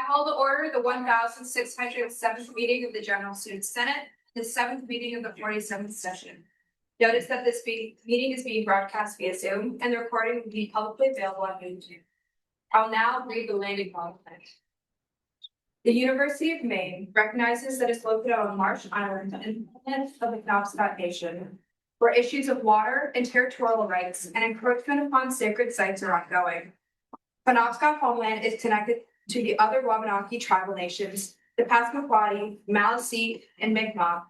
call to order the 1607th meeting of the General Student Senate, the 7th meeting of the 47th session. Notice that this meeting is being broadcast via Zoom and the recording will be publicly available on YouTube. I'll now read the land acknowledgement. The University of Maine recognizes that it's located on Marsh Island, independent of the Penobscot Nation, where issues of water and territorial rights and encroachment upon sacred sites are ongoing. Penobscot homeland is connected to the other Wabanaki tribal nations, the Passamaquoddy, Maliseet, and Mi'kmaq,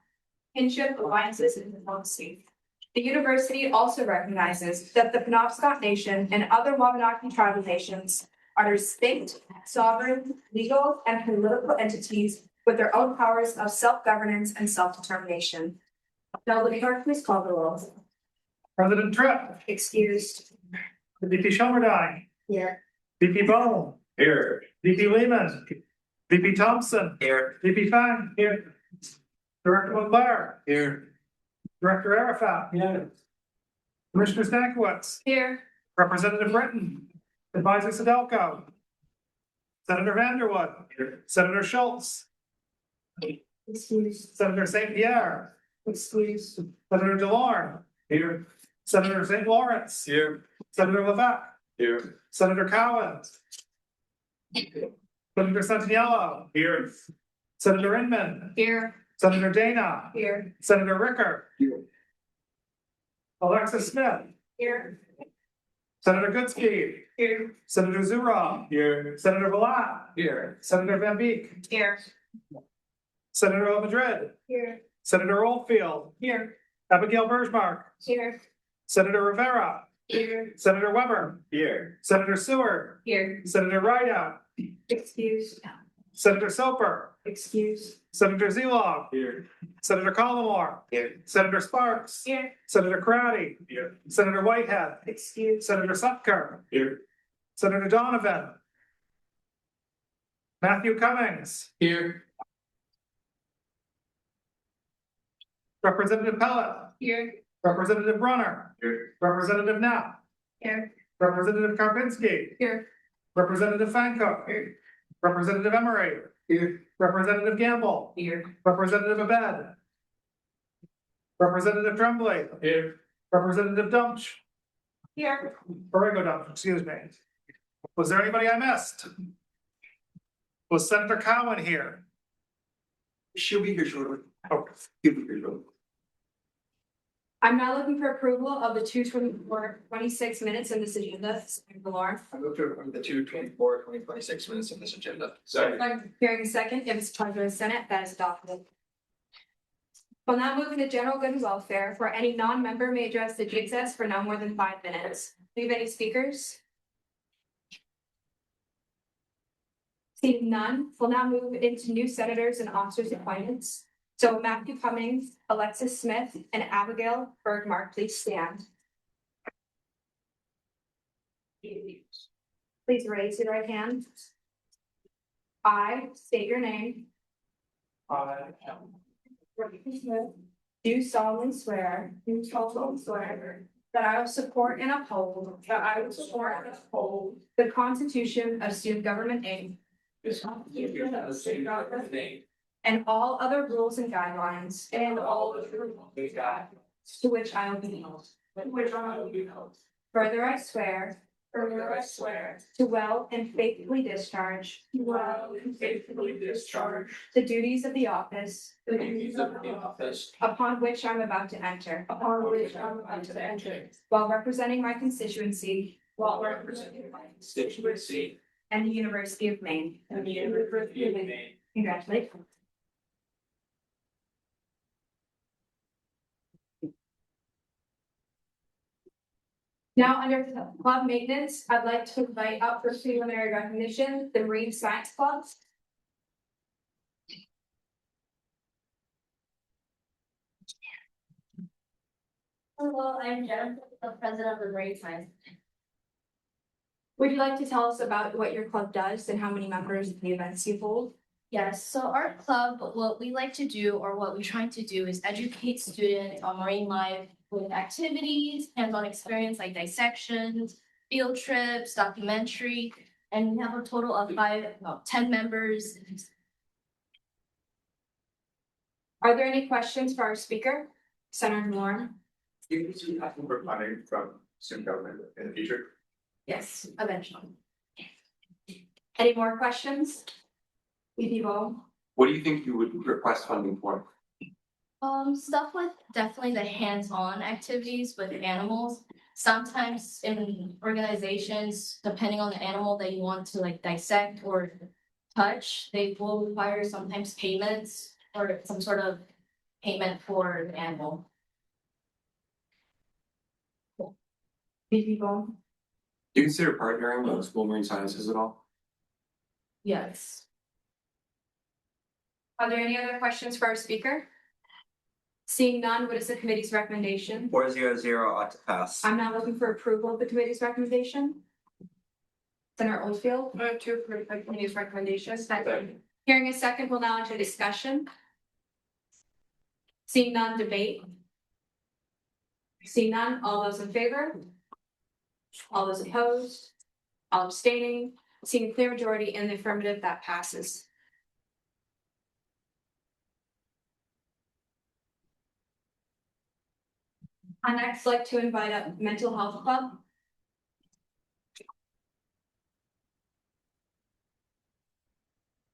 kinship alliances and diplomacy. The university also recognizes that the Penobscot Nation and other Wabanaki tribal nations are distinct, sovereign, legal, and political entities with their own powers of self-governance and self-determination. Now, the clerk, please call the roll. President Tripp. Excused. VP Shelmerdine. Here. VP Bone. Here. VP Lehman. VP Thompson. Here. VP Fang. Here. Director LeClaire. Here. Director Arafat. Here. Commissioner Stankiewicz. Here. Representative Britton. Advisor Sadelko. Senator Vanderwood. Here. Senator Schultz. Excused. Senator St. Pierre. Excused. Senator DeLorme. Here. Senator St. Lawrence. Here. Senator Levesque. Here. Senator Cowan. Senator Santiello. Here. Senator Inman. Here. Senator Dana. Here. Senator Ricker. Here. Alexis Smith. Here. Senator Goodspeed. Here. Senator Zura. Here. Senator Villat. Here. Senator Van Beek. Here. Senator Madrid. Here. Senator Oldfield. Here. Abigail Bergmark. Here. Senator Rivera. Here. Senator Weber. Here. Senator Seward. Here. Senator Rideout. Excused. Senator Soper. Excused. Senator Zilog. Here. Senator Collmore. Here. Senator Sparks. Here. Senator Crowdy. Here. Senator Whitehead. Excused. Senator Sutker. Here. Senator Donovan. Matthew Cummings. Here. Representative Pellet. Here. Representative Brunner. Here. Representative Knapp. Here. Representative Karpinski. Here. Representative Fancook. Here. Representative Emery. Here. Representative Gamble. Here. Representative Abed. Representative Tremblay. Here. Representative Dumch. Here. Borrego Dumch, excuse me. Was there anybody I missed? Was Senator Cowan here? She'll be here shortly. Okay. She'll be here shortly. I'm now looking for approval of the 26 minutes in this agenda. Lauren. I move to approve the 2026 minutes of this agenda. Second. Hearing a second, if it's pleasure of the Senate, that is adopted. We'll now move into general good and welfare, where any non-member may address the GSS for no more than 5 minutes. Do we have any speakers? Seeing none, we'll now move into new senators and officers appointments. So Matthew Cummings, Alexis Smith, and Abigail Bergmark, please stand. Please raise your right hand. I state your name. Do solemnly swear. That I will support and uphold. The Constitution of Student Government Inc. And all other rules and guidelines. To which I will be held. Further I swear. To well and faithfully discharge. The duties of the office. Upon which I'm about to enter. While representing my constituency. And the University of Maine. Congratulations. Now, under club maintenance, I'd like to invite up for preliminary recognition, the Marine Science Club. Hello, I'm Jennifer, the president of the Marine Science. Would you like to tell us about what your club does and how many members and the events you hold? Yes, so our club, what we like to do or what we're trying to do is educate students on marine life with activities, hands-on experience like dissections, field trips, documentary. And we have a total of 10 members. Are there any questions for our speaker, Senator Moore? You can see asking for funding from student government in the future. Yes, eventually. Any more questions? People? What do you think you would request funding for? Stuff with definitely the hands-on activities with animals. Sometimes in organizations, depending on the animal that you want to like dissect or touch, they will require sometimes payments or some sort of payment for the animal. People? Do you consider partnering with school marine sciences at all? Yes. Are there any other questions for our speaker? Seeing none, what is the committee's recommendation? 400 ought to pass. I'm now looking for approval of the committee's recommendation. Senator Oldfield, move to approve the committee's recommendation. Second. Hearing a second, we'll now enter discussion. Seeing none, debate. Seeing none, all those in favor? All those opposed? All abstaining? Seeing a clear majority in the affirmative, that passes. I'd next like to invite up Mental Health Club.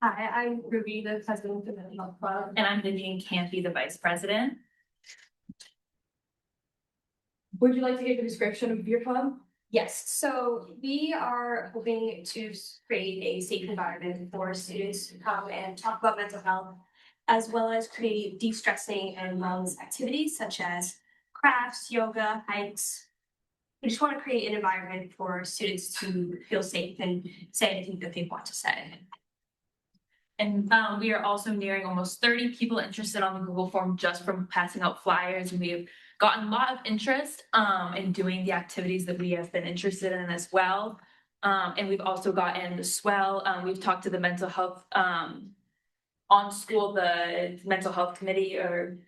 Hi, I'm Ruby, the president of the Mental Health Club, and I'm Vivian Campy, the vice president. Would you like to give a description of your club? Yes, so we are hoping to create a safe environment for students to come and talk about mental health, as well as create de-stressing and wellness activities such as crafts, yoga, hikes. We just want to create an environment for students to feel safe and say anything that they want to say. And we are also nearing almost 30 people interested on the Google form just from passing out flyers, and we've gotten a lot of interest in doing the activities that we have been interested in as well. And we've also gotten the swell. We've talked to the mental health on school, the mental health committee, or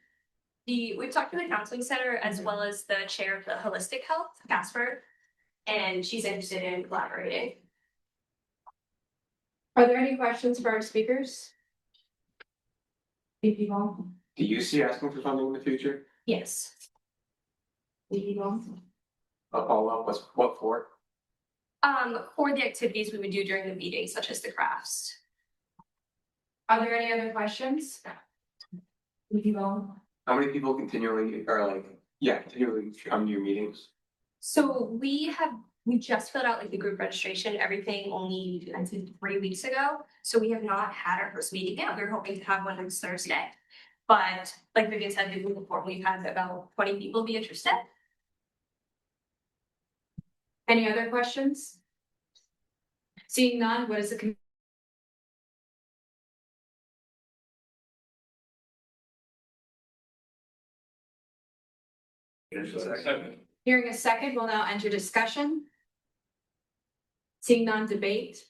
We've talked to the counseling center as well as the chair of the holistic health, Casper, and she's interested in collaborating. Are there any questions for our speakers? People? Do you see asking for funding in the future? Yes. People? A follow-up, what for? For the activities we would do during the meeting, such as the crafts. Are there any other questions? People? How many people continually come to your meetings? So we just filled out like the group registration, everything only, I think, 3 weeks ago. So we have not had our first meeting yet. We're hoping to have one next Thursday. But like Vivian said, before we've had about 20 people be interested. Any other questions? Seeing none, what is the hearing a second, we'll now enter discussion. Seeing none, debate.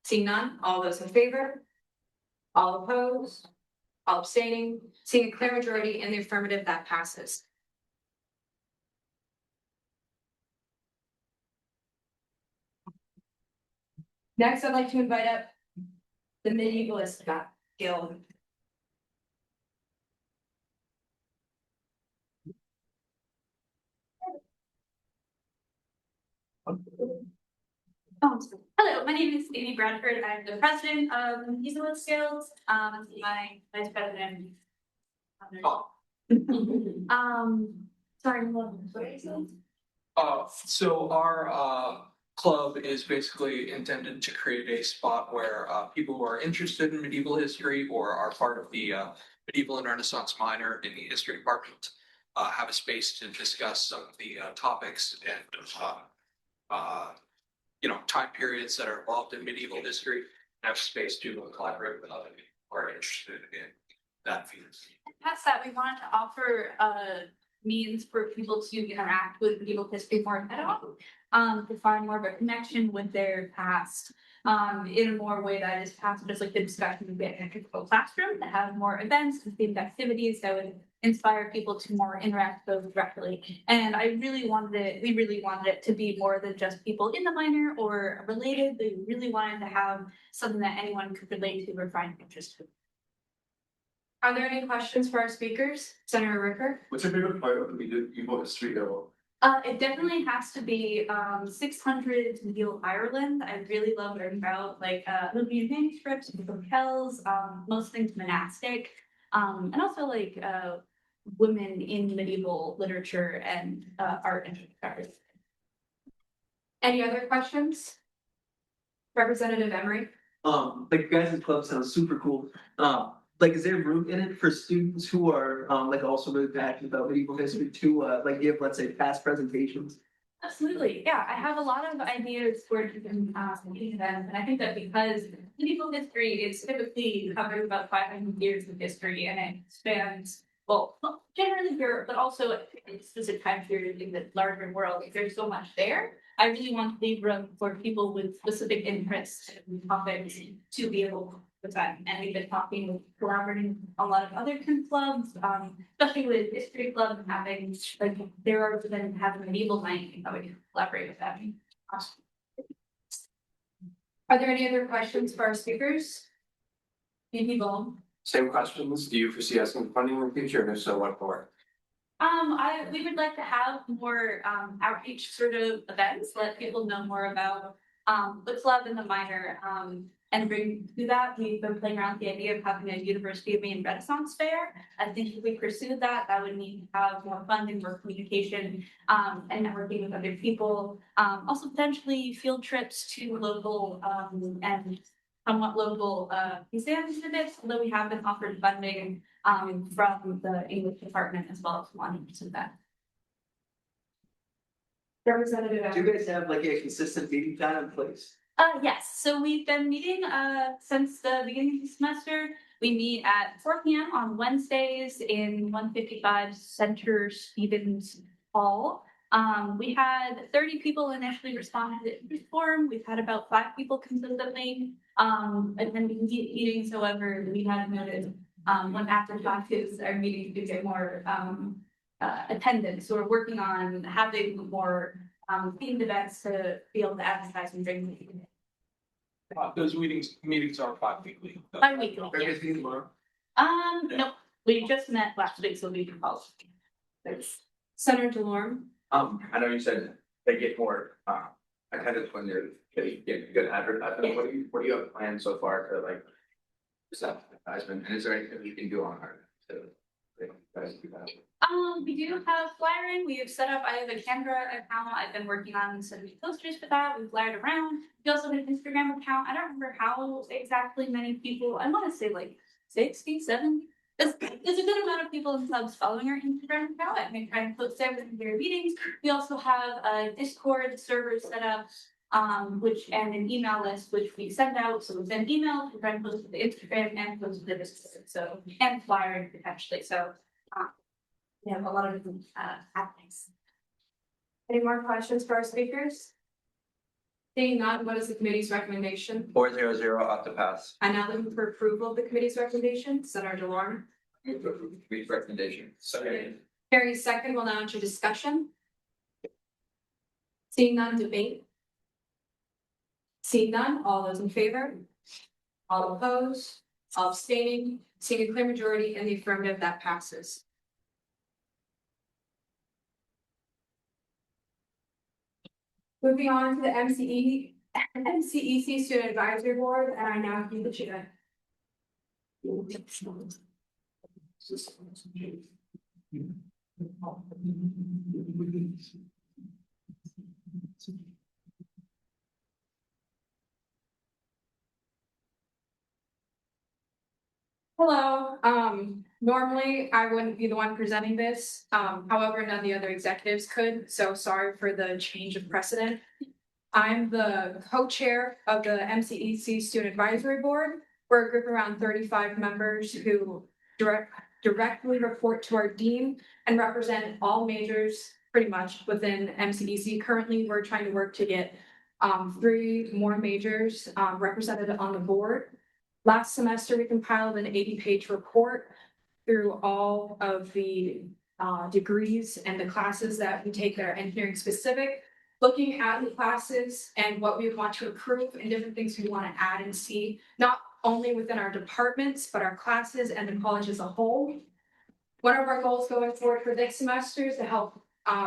Seeing none, all those in favor? All opposed? All abstaining? Seeing a clear majority in the affirmative, that passes. Next, I'd like to invite up the medievalist guild. Hello, my name is Amy Bradford. I'm the president of the Medievalist Guild. My vice president. Sorry, what are you saying? So our club is basically intended to create a spot where people who are interested in medieval history or are part of the medieval and Renaissance minor in the history department have a space to discuss some of the topics and time periods that are involved in medieval history. Have space to collaborate with other people who are interested in that field. past that, we wanted to offer means for people to interact with medieval history more head on, to find more of a connection with their past, in a more way that is past just like the discussion we get in a typical classroom, that have more events and themed activities that would inspire people to more interact with those directly. And we really wanted it to be more than just people in the minor or related. We really wanted to have something that anyone could relate to or find interesting. Are there any questions for our speakers? Senator Ricker? What's your favorite part of the Medieval history though? It definitely has to be 600 Medieval Ireland. I really love learning about Libyan manuscripts, kells, most things monastic, and also women in medieval literature and art and art. Any other questions? Representative Emery? Like guys' club sounds super cool. Is there room in it for students who are also really passionate about medieval history to give, let's say, past presentations? Absolutely, yeah. I have a lot of ideas for different events, and I think that because medieval history is typically covers about 500 years of history, and it spans generally Europe, but also in specific time period in the larger world. There's so much there. I really want to leave room for people with specific interests and topics to be able to present. And we've been collaborating with a lot of other clubs, especially with history club having having medieval night, and how we can collaborate with them. Are there any other questions for our speakers? People? Same questions. Do you foresee asking funding in the future, and if so, what for? We would like to have more outreach sort of events, let people know more about the club and the minor, and bring to that. We've been playing around with the idea of having a University of Maine Renaissance Fair. I think if we pursued that, that would need to have more funding, more communication, and networking with other people. Also potentially field trips to local and somewhat local museum exhibits, although we have been offered funding from the English department as well as one to that. Representative Do you guys have a consistent meeting plan in place? Yes, so we've been meeting since the beginning of the semester. We meet at 4 p.m. on Wednesdays in 155 Center Stevens Hall. We had 30 people initially respond to the interest form. We've had about 5 people consistently attending meetings. However, we have noted when after classes our meetings do get more attendance. So we're working on having more themed events to be able to advertise and bring people. Those meetings are bi-weekly. Bi-weekly, Are you guys meeting tomorrow? Nope, we just met last week, so we can call. Senator DeLorme? I know you said they get more attendance when they're getting good advertisement. What do you have planned so far for this advertisement? And is there anything you can do on our to guys do that? We do have flyering. We have set up. I have a Canva account. I've been working on some posters for that. We've flyed around. We also have an Instagram account. I don't remember how exactly many people. I want to say 60, 70. There's a good amount of people in clubs following our Instagram account. And we try and post everything their meetings. We also have a Discord server set up, and an email list which we send out. So we send emails, we try and post to the Instagram and post to the Discord. So and flyering potentially. So we have a lot of different happenings. Any more questions for our speakers? Seeing none, what is the committee's recommendation? 400 ought to pass. I now looking for approval of the committee's recommendation. Senator DeLorme? Committee's recommendation. Second. Carries second. We'll now enter discussion. Seeing none, debate. Seeing none, all those in favor? All opposed? All abstaining? Seeing a clear majority in the affirmative, that passes. Moving on to the MCEC Student Advisory Board, and I now give the chair. Hello, normally I wouldn't be the one presenting this, however, none of the other executives could, so sorry for the change of precedent. I'm the co-chair of the MCEC Student Advisory Board. We're a group around 35 members who directly report to our dean and represent all majors pretty much within MCEC. Currently, we're trying to work to get 3 more majors represented on the board. Last semester, we compiled an 80-page report through all of the degrees and the classes that we take that are engineering specific, looking at the classes and what we want to improve and different things we want to add and see, not only within our departments, but our classes and the college as a whole. One of our goals going forward for next semester is to help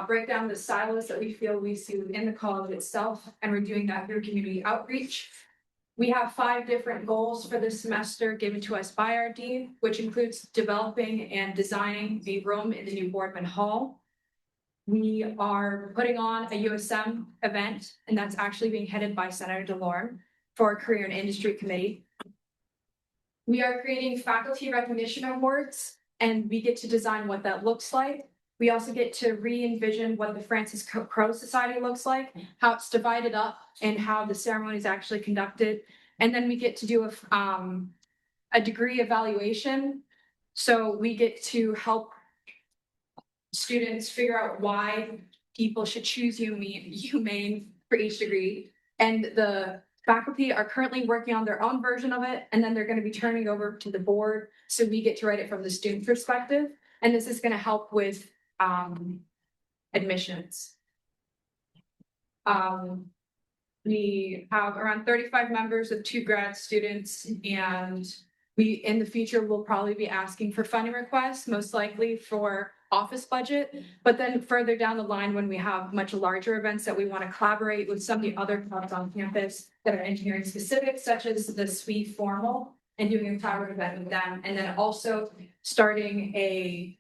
break down the silos that we feel we see within the college itself, and we're doing that through community outreach. We have 5 different goals for this semester given to us by our dean, which includes developing and designing the room in the new Boardman Hall. We are putting on a USM event, and that's actually being headed by Senator DeLorme for our Career and Industry Committee. We are creating faculty recognition awards, and we get to design what that looks like. We also get to re-envision what the Francis Crowe Society looks like, how it's divided up, and how the ceremony is actually conducted. And then we get to do a degree evaluation. So we get to help students figure out why people should choose UMaine for each degree. And the faculty are currently working on their own version of it, and then they're going to be turning over to the board. So we get to write it from the student perspective. And this is going to help with admissions. We have around 35 members of 2 grad students, and we, in the future, will probably be asking for funding requests, most likely for office budget. But then further down the line, when we have much larger events that we want to collaborate with some of the other clubs on campus that are engineering specific, such as the SWE formal, and doing a collaborative event with them. And then also starting a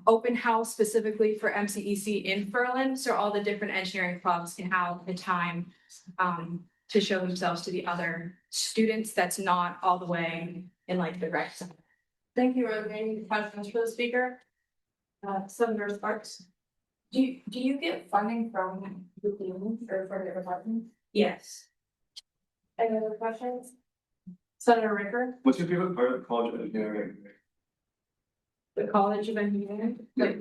open house specifically for MCEC in Ferland, so all the different engineering clubs can have the time to show themselves to the other students that's not all the way in like the rec center. Thank you. Are there any questions for the speaker? Senator Sparks? Do you get funding from the dean or from the department? Yes. Any other questions? Senator Ricker? What's your favorite part of the College of Engineering? The College of Engineering, like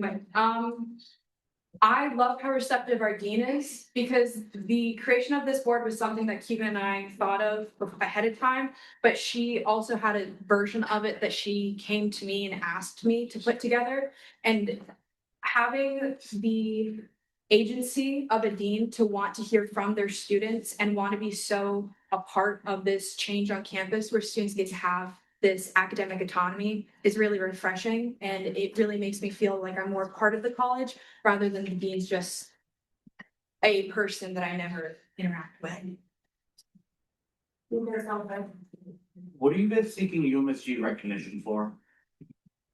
I love how receptive our dean is, because the creation of this board was something that Keegan and I thought of ahead of time, but she also had a version of it that she came to me and asked me to put together. And having the agency of a dean to want to hear from their students and want to be so a part of this change on campus where students get to have this academic autonomy is really refreshing, and it really makes me feel like I'm more part of the college rather than the dean's just a person that I never interact with. What are you guys seeking UMSG recognition for?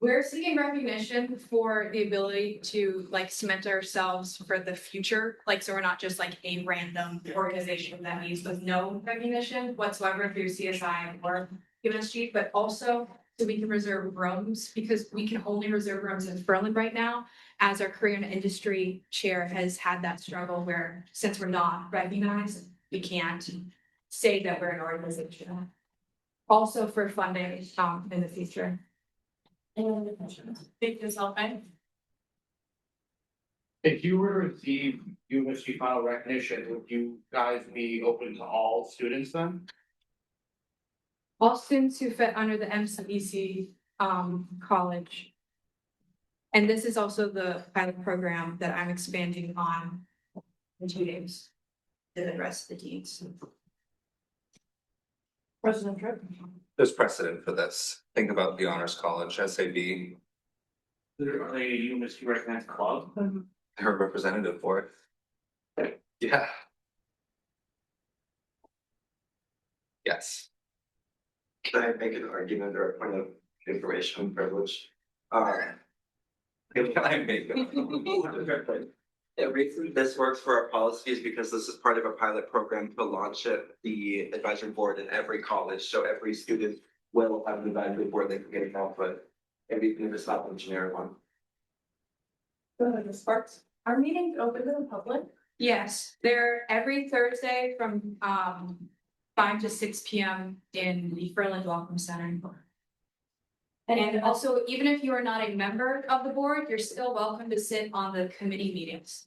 We're seeking recognition for the ability to like cement ourselves for the future. Like, so we're not just like a random organization that means with no recognition whatsoever through CSI or UMSG, but also so we can reserve rooms, because we can only reserve rooms in Ferland right now, as our career and industry chair has had that struggle where since we're not recognized, we can't say that we're an organization. Also for funding in the future. Any other questions? Speak yourself, right? If you were to receive UMSG final recognition, would you guys be open to all students then? All students who fit under the MCEC college. And this is also the pilot program that I'm expanding on in 2 days to the rest of the deans. President Tripp? There's precedent for this. Think about the Honors College, SAB, Are they a UMSG recognized club? they're a representative for it. Yeah. Yes. Can I make an argument or a point of information privilege? Can I make it? The reason this works for our policies because this is part of a pilot program to launch the advisory board in every college. So every student will have an advisory board they can get involved with. Everything if it's not an engineering one. Senator Sparks? Are meetings open to the public? Yes, they're every Thursday from 5 to 6 p.m. in the Ferland Welcome Center. And also, even if you are not a member of the board, you're still welcome to sit on the committee meetings.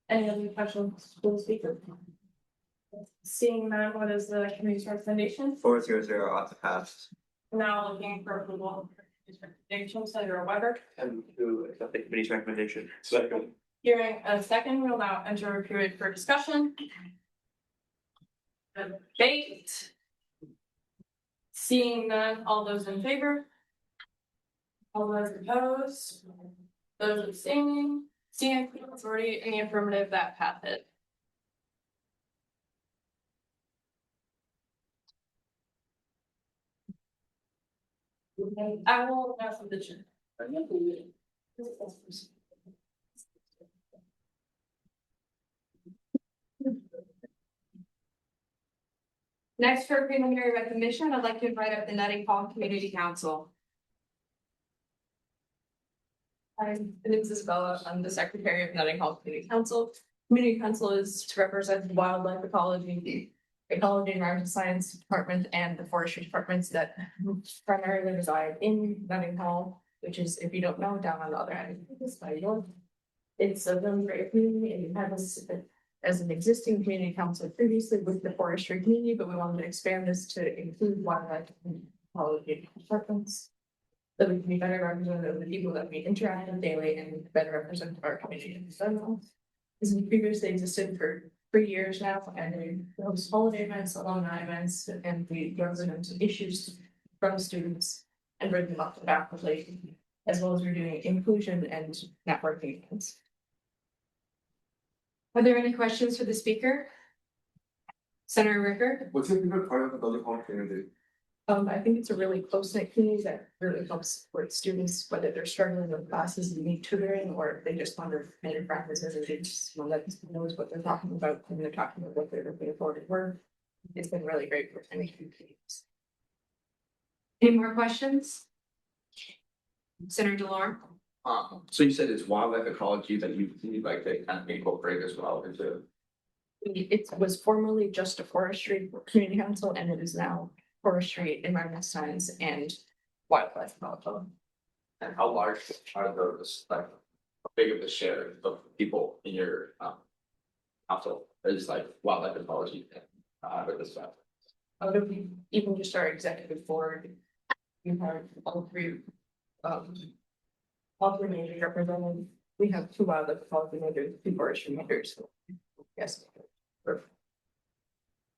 Any other questions for the speaker? Seeing none, what is the committee's recommendation? 400 ought to pass. Now looking for approval. recommendation, Senator Weber. And to accept the committee's recommendation. Second. Hearing a second, we'll now enter a period for discussion. Debate. Seeing none, all those in favor? All those opposed? Those abstaining? Seeing a majority in the affirmative, that passes. I will pass the vision. Next, for preliminary recognition, I'd like to invite up the Nutting Hall Community Council. Hi, my name is Isabella. I'm the Secretary of Nutting Hall Community Council. Community Council is to represent the wildlife ecology, ecology and environmental science department and the forestry departments that primarily reside in Nutting Hall, which is, if you don't know, down on the other end of this by York. It's a really great community, and you have us as an existing community council previously with the forestry community, but we wanted to expand this to include wildlife and ecology departments. So we can be better representative of the people that we interact with daily and better represent our community in general. This has previously existed for 3 years now, and we host holiday events, alumni events, and we represent issues from students and bring them up to faculty, as well as we're doing inclusion and networking events. Are there any questions for the speaker? Senator Ricker? What's your favorite part of the building hall community? I think it's a really close-knit community that really helps support students, whether they're struggling with classes and need tutoring, or if they just want to make practices, or they just want that knows what they're talking about when they're talking about what they're looking forward to work. It's been really great for many communities. Any more questions? Senator DeLore? So you said it's wildlife ecology that you like to kind of incorporate as well into. It was formerly just a forestry community council, and it is now forestry, environmental science, and wildlife ecology. And how large are those, like, how big of the share of people in your household is like wildlife ecology with this stuff? Out of even just our executive board, you have all three majors represented. We have 2 wildlife ecology majors, 2 forestry majors. Yes.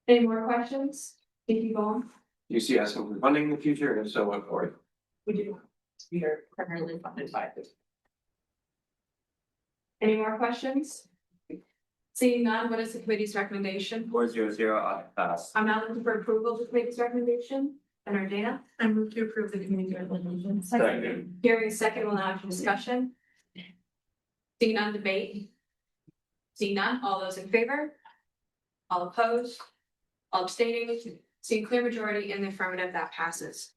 Any more questions? Thank you, Vaughn. Do you see us for funding in the future, and if so, what for? We do. We are primarily funded by this. Any more questions? Seeing none, what is the committee's recommendation? 4-0-0, pass. I'm now looking for approval of the committee's recommendation. Senator Dana? I move to approve the community recommendation. Second. Hearing a second, we'll now have discussion. Seeing none, debate. Seeing none, all those in favor? All opposed? All abstaining? Seeing clear majority in the affirmative, that passes.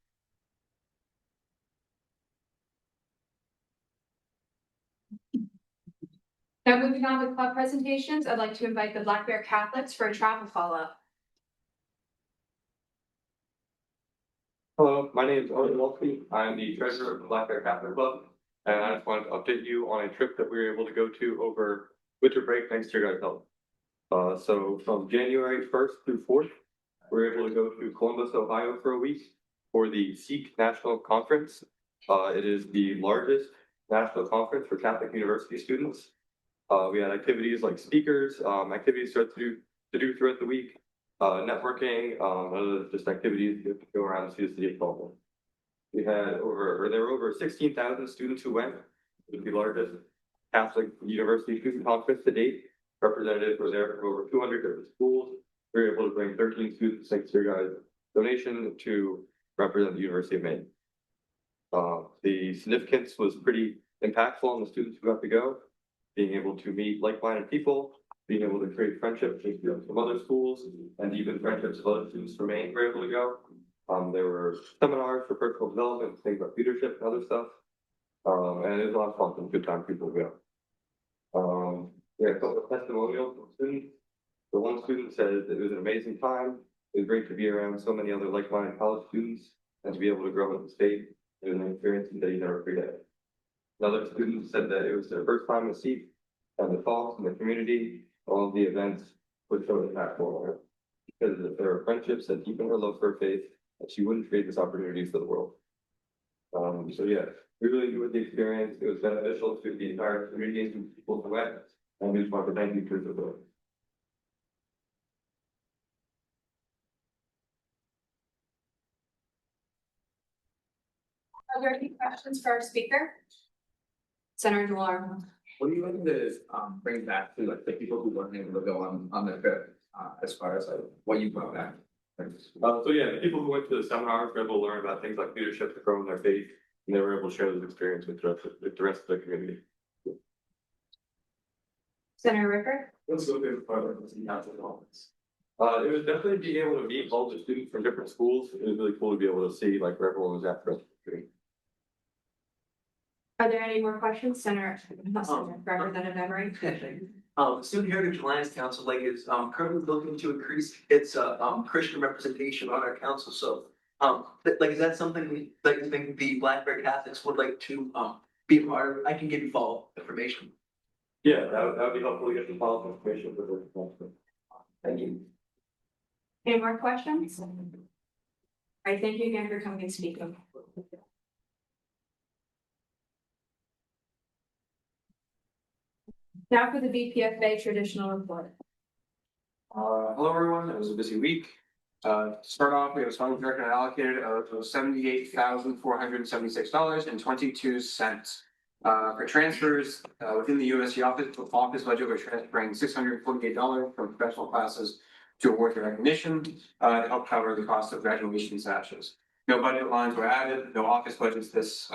Now moving on to club presentations, I'd like to invite the Black Bear Catholics for a travel follow-up. Hello, my name is Owen Wolfie. I'm the treasurer of the Black Bear Catholic Club, and I just wanted to update you on a trip that we were able to go to over winter break thanks to your guys' help. So from January 1st through 4th, we were able to go to Columbus, Ohio for a week for the Sikh National Conference. It is the largest national conference for Catholic university students. We had activities like speakers, activities to do throughout the week. Networking, other just activities to go around and see the city of Columbus. There were over 16,000 students who went. It was the largest Catholic university student conference to date. Representatives were there from over 200 different schools. We were able to bring 13 students thanks to your guys' donation to represent the University of Maine. The significance was pretty impactful on the students who got to go, being able to meet like-minded people, being able to create friendships with students from other schools, and even friendships with other students from Maine were able to go. There were seminars for personal development, things about leadership and other stuff. And it was a lot of fun and good time for people to go. We had a couple of testimonials from students. The one student said it was an amazing time. It was great to be around so many other like-minded college students and to be able to grow in the state. It was an experience that you never forget. Another student said that it was their first time in Sikh and the talks in the community. All of the events were so impactful on her because there are friendships that deepen her love for faith, that she wouldn't trade this opportunity for the world. So yeah, we really enjoyed the experience. It was beneficial to the entire community and people who went. And we just want to thank you for the support. Are there any questions for our speaker? Senator Millar. What are you looking to bring back to like the people who weren't able to go on the trip, as far as like what you brought back? So yeah, the people who went to the seminar were able to learn about things like leadership to grow in their faith, and they were able to share those experiences with the rest of the community. Senator Ricker. What's the favorite part of the council conference? It was definitely being able to meet all the students from different schools. It was really cool to be able to see like where everyone was at for us. Are there any more questions, Senator, Representative Emery? Student Heritage Alliance Council, like, is, currently looking to increase its, Christian representation on our council, so, like, is that something that you think the Blackberry Catholics would like to, be a part of? I can give you follow-up information. Yeah, that would be helpful to get some follow-up information for the. Thank you. Any more questions? All right, thank you again for coming and speaking. Now for the BPFA traditional report. Hello, everyone. It was a busy week. To start off, we have a funding director allocated of $78,476.22. For transfers, within the UMSG office budget, we're transferring $648 from professional classes to awards and recognition, to help cover the cost of graduation sashes. No budget lines were added, no office budgets this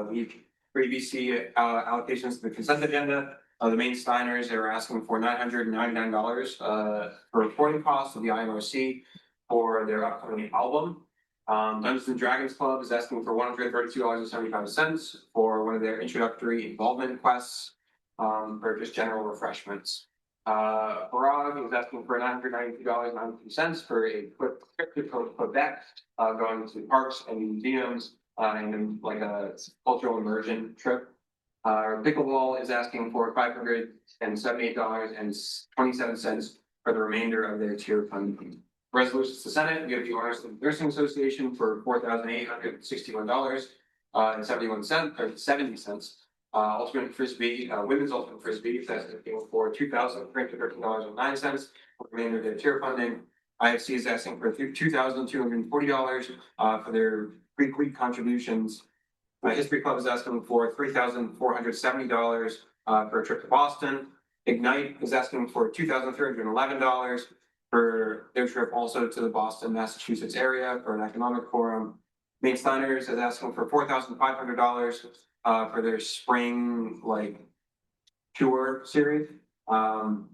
week. For EBC allocations to the consent agenda, the Maine Steiners, they were asking for $999 for recording costs of the IMOC for their upcoming album. Dungeons and Dragons Club is asking for $132.75 for one of their introductory involvement quests, for just general refreshments. Barag is asking for $992.92 for a quick trip to Quebec, going to parks and museums, and then like a cultural immersion trip. Pickleball is asking for $578.27 for the remainder of their tier funding. Resolutions to Senate, we have the Honors Nursing Association for $4,861.71 or 70 cents. Ultimate Frisbee, women's Ultimate Frisbee, that's for $2,313.09 for the remainder of their tier funding. IFC is asking for $2,240 for their weekly contributions. History Club is asking for $3,470 for a trip to Boston. Ignite is asking for $2,311 for their trip also to the Boston, Massachusetts area for an economic forum. Maine Steiners is asking for $4,500 for their spring tour series.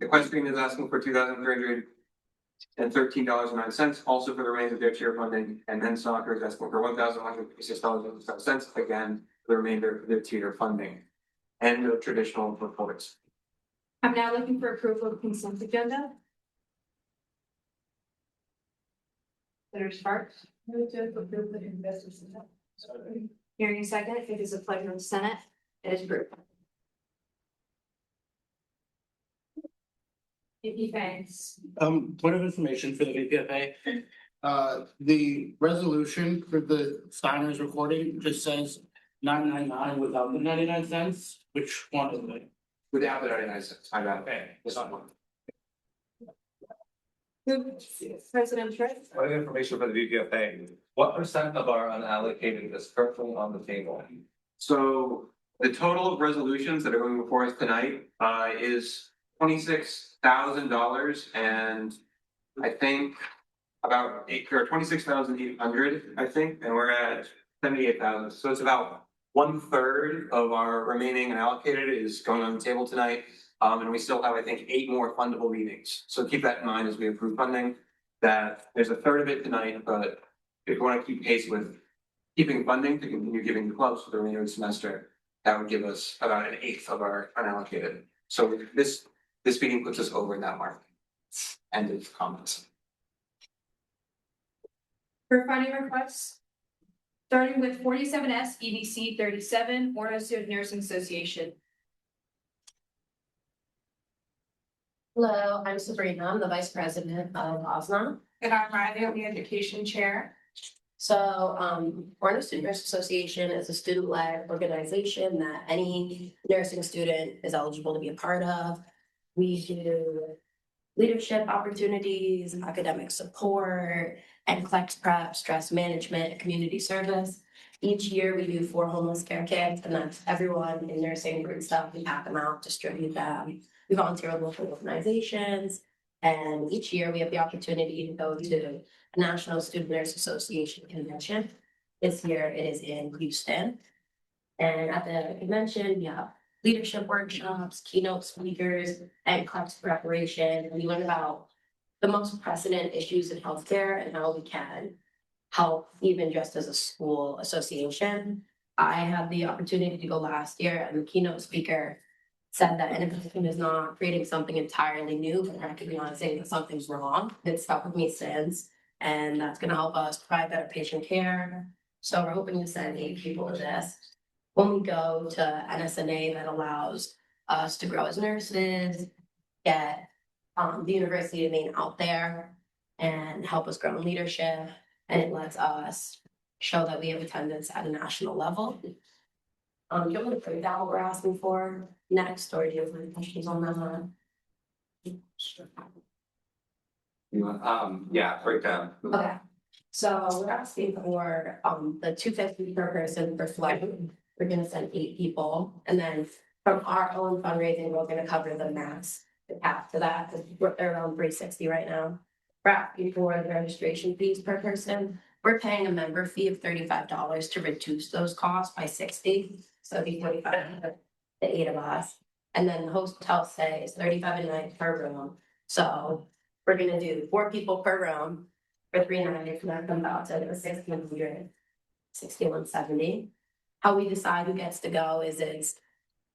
Equestrian is asking for $2,313.09, also for the remainder of their tier funding, and then soccer is asking for $1,156.07, again, for the remainder of their tier funding. And the traditional reports. I'm now looking for approval of consent agenda. Senator Sparks. Hearing a second, it is a pleasure of the Senate. It is approved. Thanks. Point of information for the VPFA. The resolution for the Steiner's recording just says 999 without the 99 cents. Which one is it? Without the 99 cents, I got it. This one. President Trent. Point of information for the VPFA, what percent of our unallocated is currently on the table? So the total of resolutions that are going before us tonight is $26,000, and I think about $26,800, I think, and we're at 78,000. So it's about 1/3 of our remaining and allocated is going on the table tonight. And we still have, I think, 8 more fundable meetings. So keep that in mind as we approve funding, that there's 1/3 of it tonight, but if you want to keep pace with keeping funding to continue giving the clubs for the remainder of the semester, that would give us about 1/8 of our unallocated. So this meeting puts us over that mark. End of comments. For funding requests, starting with 47S EBC 37, Orno Nursing Association. Hello, I'm Sabrina. I'm the Vice President of OSNA. And I'm Riley, I'm the Education Chair. So, we're the Student Nurse Association is a student-led organization that any nursing student is eligible to be a part of. We do leadership opportunities, academic support, NCLEX prep, stress management, community service. Each year we do 4 homeless care kits, and that's everyone in nursing group stuff. We pack them out, distribute them. We volunteer with local organizations. And each year we have the opportunity to go to a National Student Nurse Association convention. This year it is in Houston. And at the convention, we have leadership workshops, keynote speakers, and class preparation. And we learn about the most precedent issues in healthcare and how we can help even just as a school association. I had the opportunity to go last year, and the keynote speaker said that innovation is not creating something entirely new, but recognizing that something's wrong. It's stuck with me since, and that's gonna help us provide better patient care. So we're hoping to send 8 people to this. When we go to NSNA, that allows us to grow as nurses, get the University of Maine out there and help us grow in leadership. And it lets us show that we have attendance at a national level. Do you want me to break down what we're asking for next, or do you have any questions on that one? Yeah, breakdown. Okay, so we're asking for the $250 per person per flight. We're gonna send 8 people, and then from our own fundraising, we're gonna cover the max, the cap to that, because we're around $360 right now. We're asking for the registration fees per person. We're paying a member fee of $35 to reduce those costs by 60, so it'd be 45 for the 8 of us. And then the hotel stay is 35 a night per room. So we're gonna do 4 people per room for 3 nights, and that comes out to 1,600, 6,170. How we decide who gets to go is it's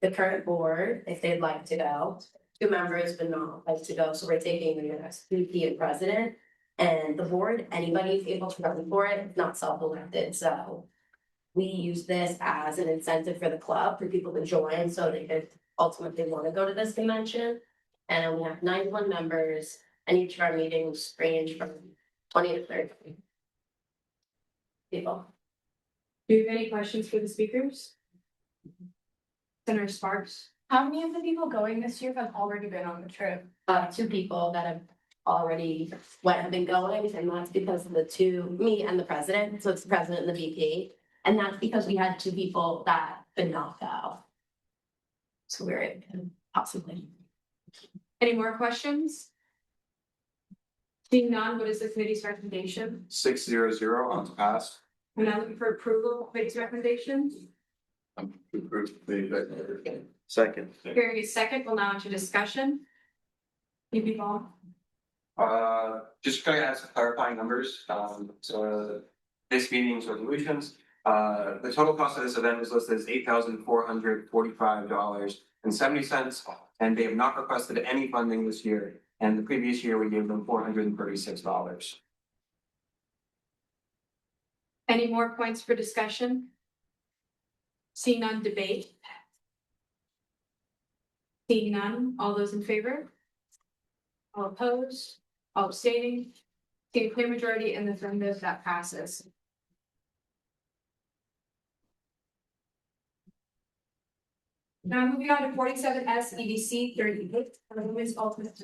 the current board, if they'd like to go. 2 members would not like to go, so we're taking the next VP and president. And the board, anybody is able to run for it, it's not self-elected, so we use this as an incentive for the club, for people to join, so they could ultimately want to go to this convention. And we have 91 members, and each of our meetings range from 20 to 30 people. Do you have any questions for the speakers? Senator Sparks? How many of the people going this year have already been on the trip? 2 people that have already have been going, and that's because of the 2, me and the president, so it's the president and the VP. And that's because we had 2 people that did not go. So we're able to possibly. Any more questions? Seeing none, what is the committee's recommendation? 600 on to pass. We're now looking for approval of committee's recommendations. Second. Hearing a second, we'll now into discussion. VP Ball. Just gonna add some clarifying numbers, so this meeting's resolutions. The total cost of this event is listed as $8,445.70, and they have not requested any funding this year. And the previous year, we gave them $436. Any more points for discussion? Seeing none, debate. Seeing none, all those in favor? All opposed, all abstaining, seeing a clear majority in the affirmative, that passes. Now moving on to 47S EDC 38, Women's Ultimate.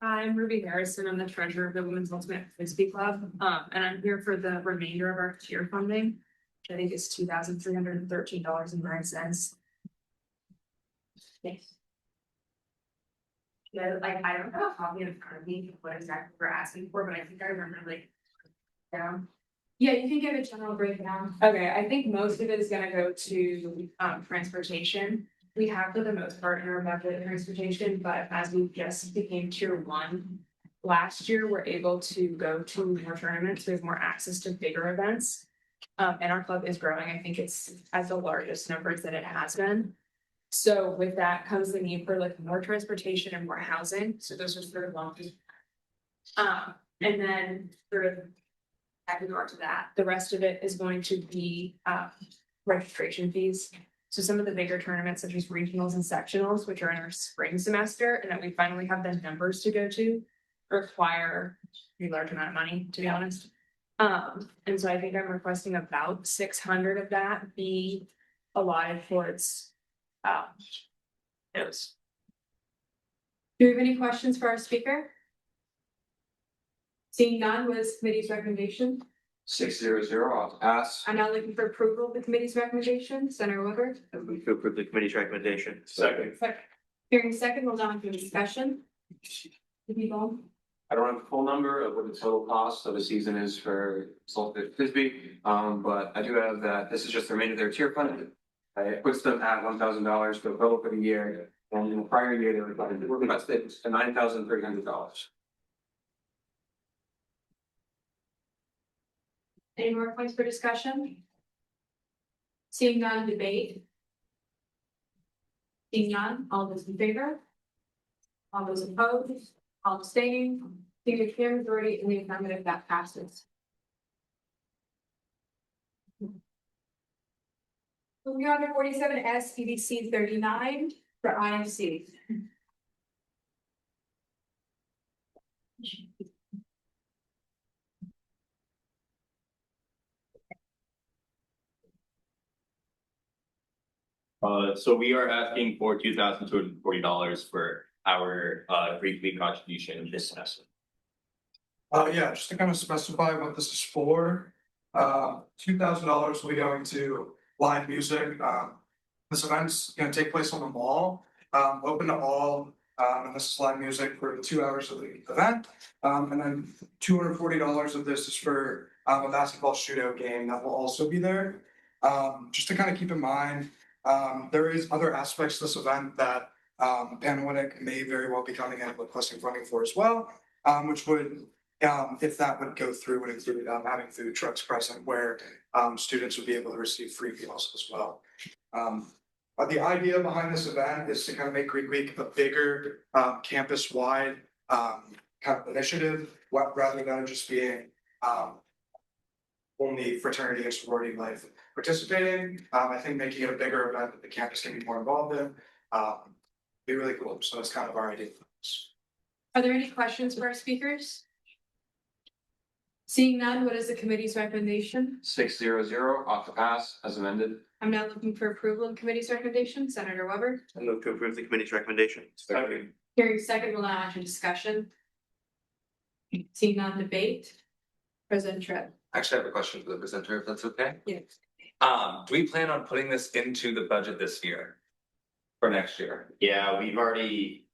I'm Ruby Harrison. I'm the treasurer of the Women's Ultimate Frisbee Club, and I'm here for the remainder of our tier funding, which I think is $2,313.09. Yes. Yeah, like I don't have a copy in front of me what exactly we're asking for, but I think I remember like down. Yeah, you can give a general breakdown. Okay, I think most of it is gonna go to transportation. We have for the most part in our budget transportation, but as we just became tier 1 last year, we're able to go to more tournaments. We have more access to bigger events. And our club is growing. I think it's at the largest numbers that it has been. So with that comes the need for like more transportation and more housing. So those are sort of long. And then sort of add regard to that, the rest of it is going to be registration fees. So some of the bigger tournaments such as regionals and sectionals, which are in our spring semester, and that we finally have the numbers to go to, require a large amount of money, to be honest. And so I think I'm requesting about 600 of that be allotted towards those. Do we have any questions for our speaker? Seeing none, what is committee's recommendation? 600, I'll pass. I'm now looking for approval of the committee's recommendation. Senator Woodward. I move to approve the committee's recommendation. Second. Hearing second, we'll now into discussion. I don't have the full number of what the total cost of a season is for Salted Frisbee, but I do have that, this is just the remainder of their tier fund. It puts them at $1,000 for the total for the year, and in the prior year, they were invested to $9,300. Any more points for discussion? Seeing none, debate. Seeing none, all those in favor? All those opposed? All abstaining? Seeing the clear majority in the affirmative, that passes. Moving on to 47S EDC 39 for IMC. So we are asking for $2,240 for our briefly contribution this semester. Yeah, just to kind of specify what this is for, $2,000 will be going to live music. This event's gonna take place on the mall, open to all, and this is live music for 2 hours of the event. And then $240 of this is for a basketball shootout game that will also be there. Just to kind of keep in mind, there is other aspects to this event that Panhellenic may very well be coming in and requesting funding for as well, which would, if that would go through, would include having food trucks present where students would be able to receive free meals as well. But the idea behind this event is to kind of make Greek Week a bigger campus-wide kind of initiative, rather than just being only fraternity and sorority life participating. I think making it a bigger event that the campus can be more involved in be really cool. So that's kind of our idea for this. Are there any questions for our speakers? Seeing none, what is the committee's recommendation? 600, off the pass as amended. I'm now looking for approval of committee's recommendation. Senator Weber. I move to approve the committee's recommendation. Second. Hearing second, we'll now enter discussion. Seeing none, debate. President Trent. Actually, I have a question for the presenter, if that's okay. Yes. Do we plan on putting this into the budget this year? For next year? Yeah, we've already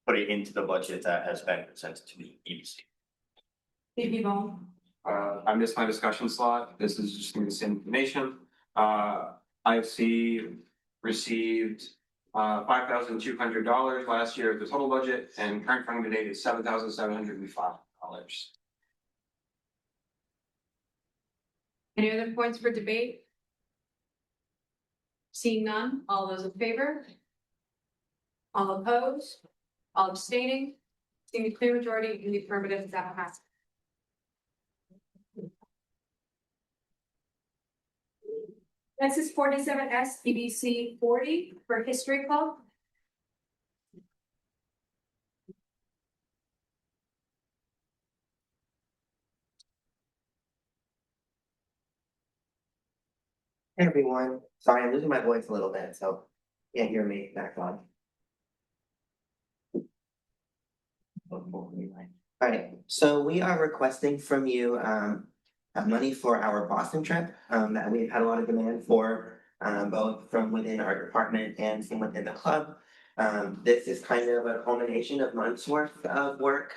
put it into the budget that has been presented to the EDC. Maybe Bone. I missed my discussion slot. This is just the same information. IFC received $5,200 last year of the total budget, and current funding to date is $7,705. Any other points for debate? Seeing none, all those in favor? All opposed? All abstaining? Seeing a clear majority in the affirmative, that passes. This is 47S EBC 40 for History Club. Hey everyone, sorry, I'm losing my voice a little bit, so you can't hear me back on. Alright, so we are requesting from you money for our Boston trip that we've had a lot of demand for, both from within our department and from within the club. This is kind of a culmination of months worth of work.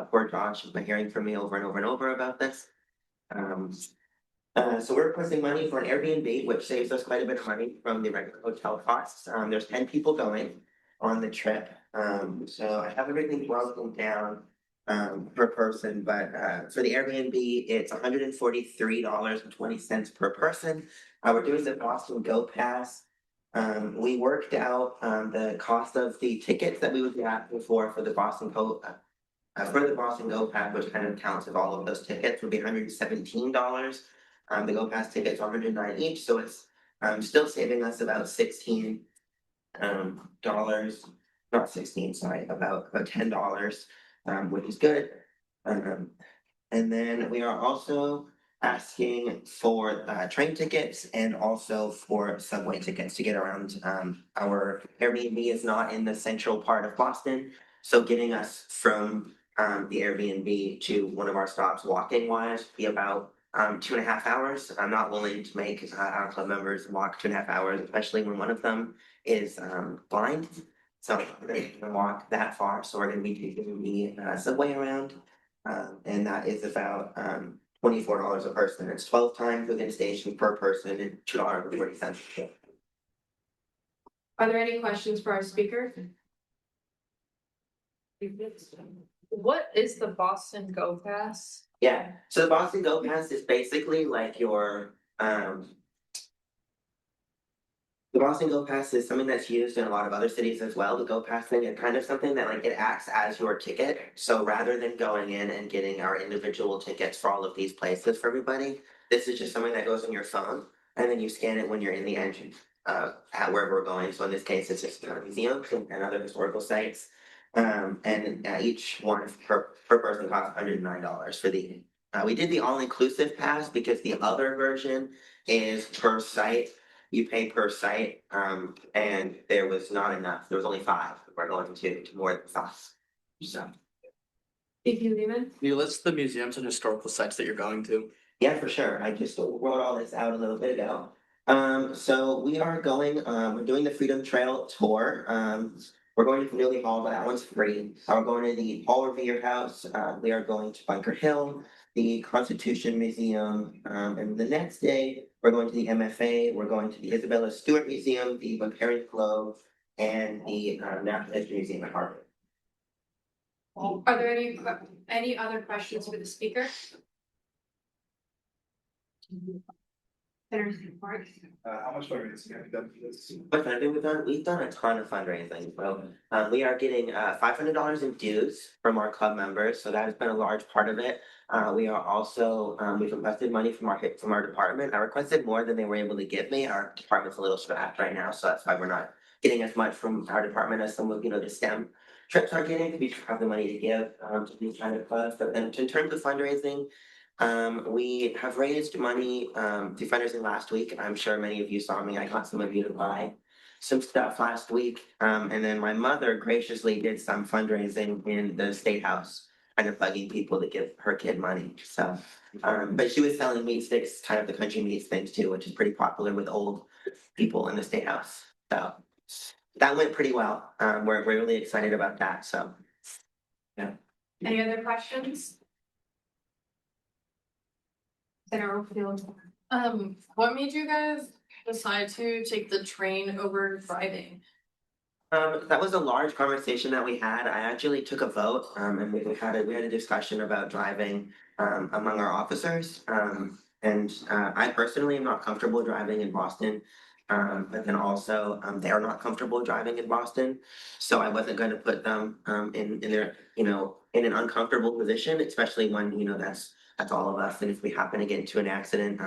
Poor Josh has been hearing from me over and over and over about this. So we're requesting money for an Airbnb, which saves us quite a bit of money from the regular hotel costs. There's 10 people going on the trip. So I have everything broken down per person, but for the Airbnb, it's $143.20 per person. We're doing the Boston Go Pass. We worked out the cost of the tickets that we would be asking for the Boston Go Pass, which kind of counts of all of those tickets, would be $117. The Go Pass tickets are $109 each, so it's Still saving us about $16 dollars, not 16, sorry, about $10, which is good. And then we are also asking for train tickets and also for subway tickets to get around. Our Airbnb is not in the central part of Boston, so getting us from the Airbnb to one of our stops walking wise be about 2.5 hours. I'm not willing to make our club members walk 2.5 hours, especially when one of them is blind. So they can walk that far, so we're gonna be taking the subway around. And that is about $24 a person. It's 12 times within station per person and $2.40. Are there any questions for our speaker? What is the Boston Go Pass? Yeah, so the Boston Go Pass is basically like your the Boston Go Pass is something that's used in a lot of other cities as well. The Go Pass thing is kind of something that like it acts as your ticket. So rather than going in and getting our individual tickets for all of these places for everybody, this is just something that goes on your phone and then you scan it when you're in the engine at wherever we're going. So in this case, it's just museums and other historical sites. And each one per person costs $109 for the. We did the all-inclusive pass because the other version is per site. You pay per site, and there was not enough. There was only 5. We're going to more than 5. So. If you leave it. Can you list the museums and historical sites that you're going to? Yeah, for sure. I just wrote all this out a little bit ago. So we are going, we're doing the Freedom Trail tour. We're going to Faneuil Hall, but that one's free. We're going to the Paul Revere House. We are going to Bunker Hill, the Constitution Museum, and the next day we're going to the MFA. We're going to the Isabella Stewart Museum, the Barbarian Globe, and the Natural History Museum at Harvard. Are there any other questions for the speaker? How much fundraising have you done for this? What fundraising we've done a ton of fundraising. So we are getting $500 in dues from our club members, so that has been a large part of it. We are also we've requested money from our department. I requested more than they were able to give me. Our department's a little strapped right now, so that's why we're not getting as much from our department as some of the STEM trips are getting. We have the money to give to these kind of clubs. But then in terms of fundraising, we have raised money through fundraising last week. I'm sure many of you saw me. I got some of you to buy some stuff last week. And then my mother graciously did some fundraising in the State House, kind of bugging people to give her kid money. So, but she was selling meat sticks, kind of the country meats things too, which is pretty popular with old people in the State House. So that went pretty well. We're really excited about that. So, yeah. Any other questions? Senator Field. What made you guys decide to take the train over driving? That was a large conversation that we had. I actually took a vote, and we had a discussion about driving among our officers. And I personally am not comfortable driving in Boston. But then also they're not comfortable driving in Boston, so I wasn't going to put them in their in an uncomfortable position, especially when that's all of us, and if we happen to get into an accident,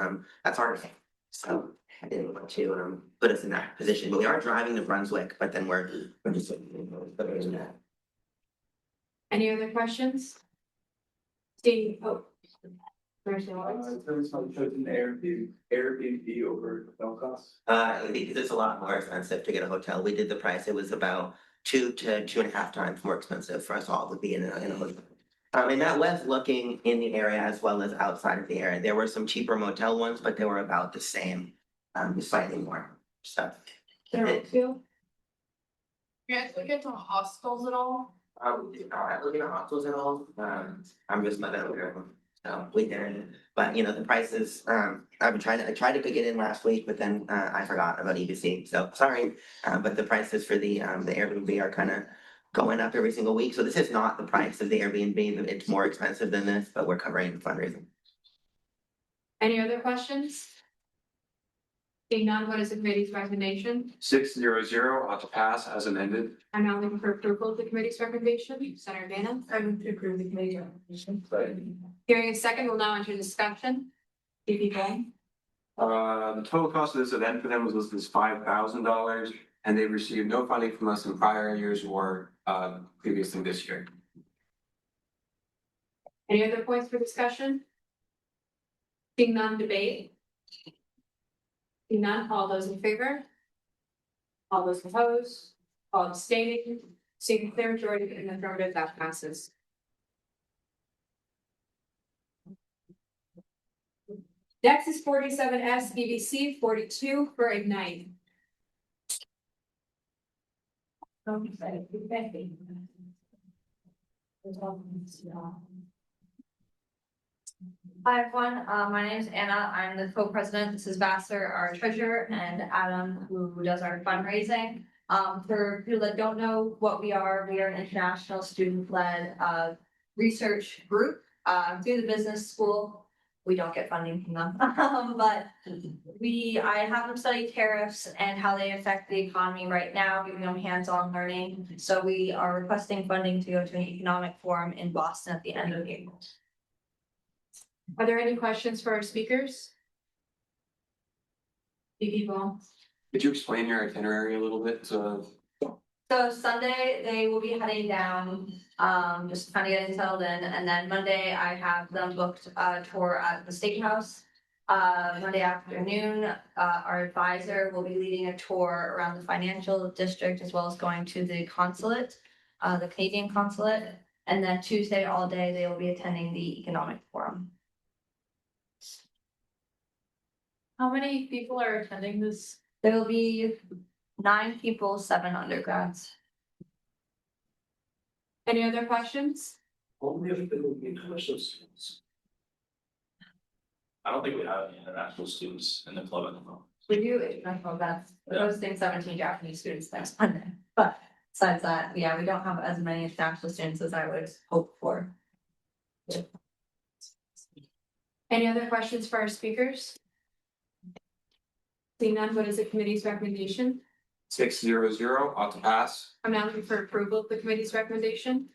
that's our thing. So I didn't want to put us in that position. But we are driving to Brunswick, but then we're just putting that. Any other questions? Steve, There's some chosen Airbnb over hotel costs. Because it's a lot more expensive to get a hotel. We did the price. It was about 2 to 2.5 times more expensive for us all to be in a hotel. And that was looking in the area as well as outside of the area. There were some cheaper motel ones, but they were about the same, slightly more. So. You guys look into hostels at all? We did not look into hostels at all. I'm just not aware of them. So we didn't, but the prices, I tried to get in last week, but then I forgot about EBC, so sorry. But the prices for the Airbnb are kind of going up every single week, so this is not the price of the Airbnb, it's more expensive than this, but we're covering the fundraising. Any other questions? Seeing none, what is the committee's recommendation? 600 to pass as amended. I'm now looking for approval of the committee's recommendation. Senator Bannon. I move to approve the committee recommendation. Hearing a second, we'll now enter discussion. VP Bang. The total cost of this event for them was listed as $5,000, and they received no funding from us in prior years or previously this year. Any other points for discussion? Seeing none, debate. Seeing none, all those in favor? All those opposed? All abstaining? Seeing a clear majority in the affirmative, that passes. Next is 47S BBC 42 for Ignite. Hi everyone, my name is Anna. I'm the co-president. This is Vassar, our treasurer, and Adam, who does our fundraising. For people that don't know what we are an international student-led research group through the business school. We don't get funding from them, but I have them study tariffs and how they affect the economy right now, giving them hands-on learning. So we are requesting funding to go to an economic forum in Boston at the end of April. Are there any questions for our speakers? People. Could you explain your itinerary a little bit? So Sunday, they will be heading down, just kind of getting settled in, and then Monday, I have them booked a tour at the Steakhouse. Monday afternoon, our advisor will be leading a tour around the financial district as well as going to the consulate, the Canadian consulate. And then Tuesday all day, they will be attending the economic forum. How many people are attending this? There will be 9 people, 7 undergrads. Any other questions? Only if there will be international students. I don't think we have any international students in the club at the moment. We do international events. We're hosting 17 Japanese students next Monday. But besides that, yeah, we don't have as many international students as I would hope for. Any other questions for our speakers? Seeing none, what is the committee's recommendation? 600 ought to pass. I'm now looking for approval of the committee's recommendation.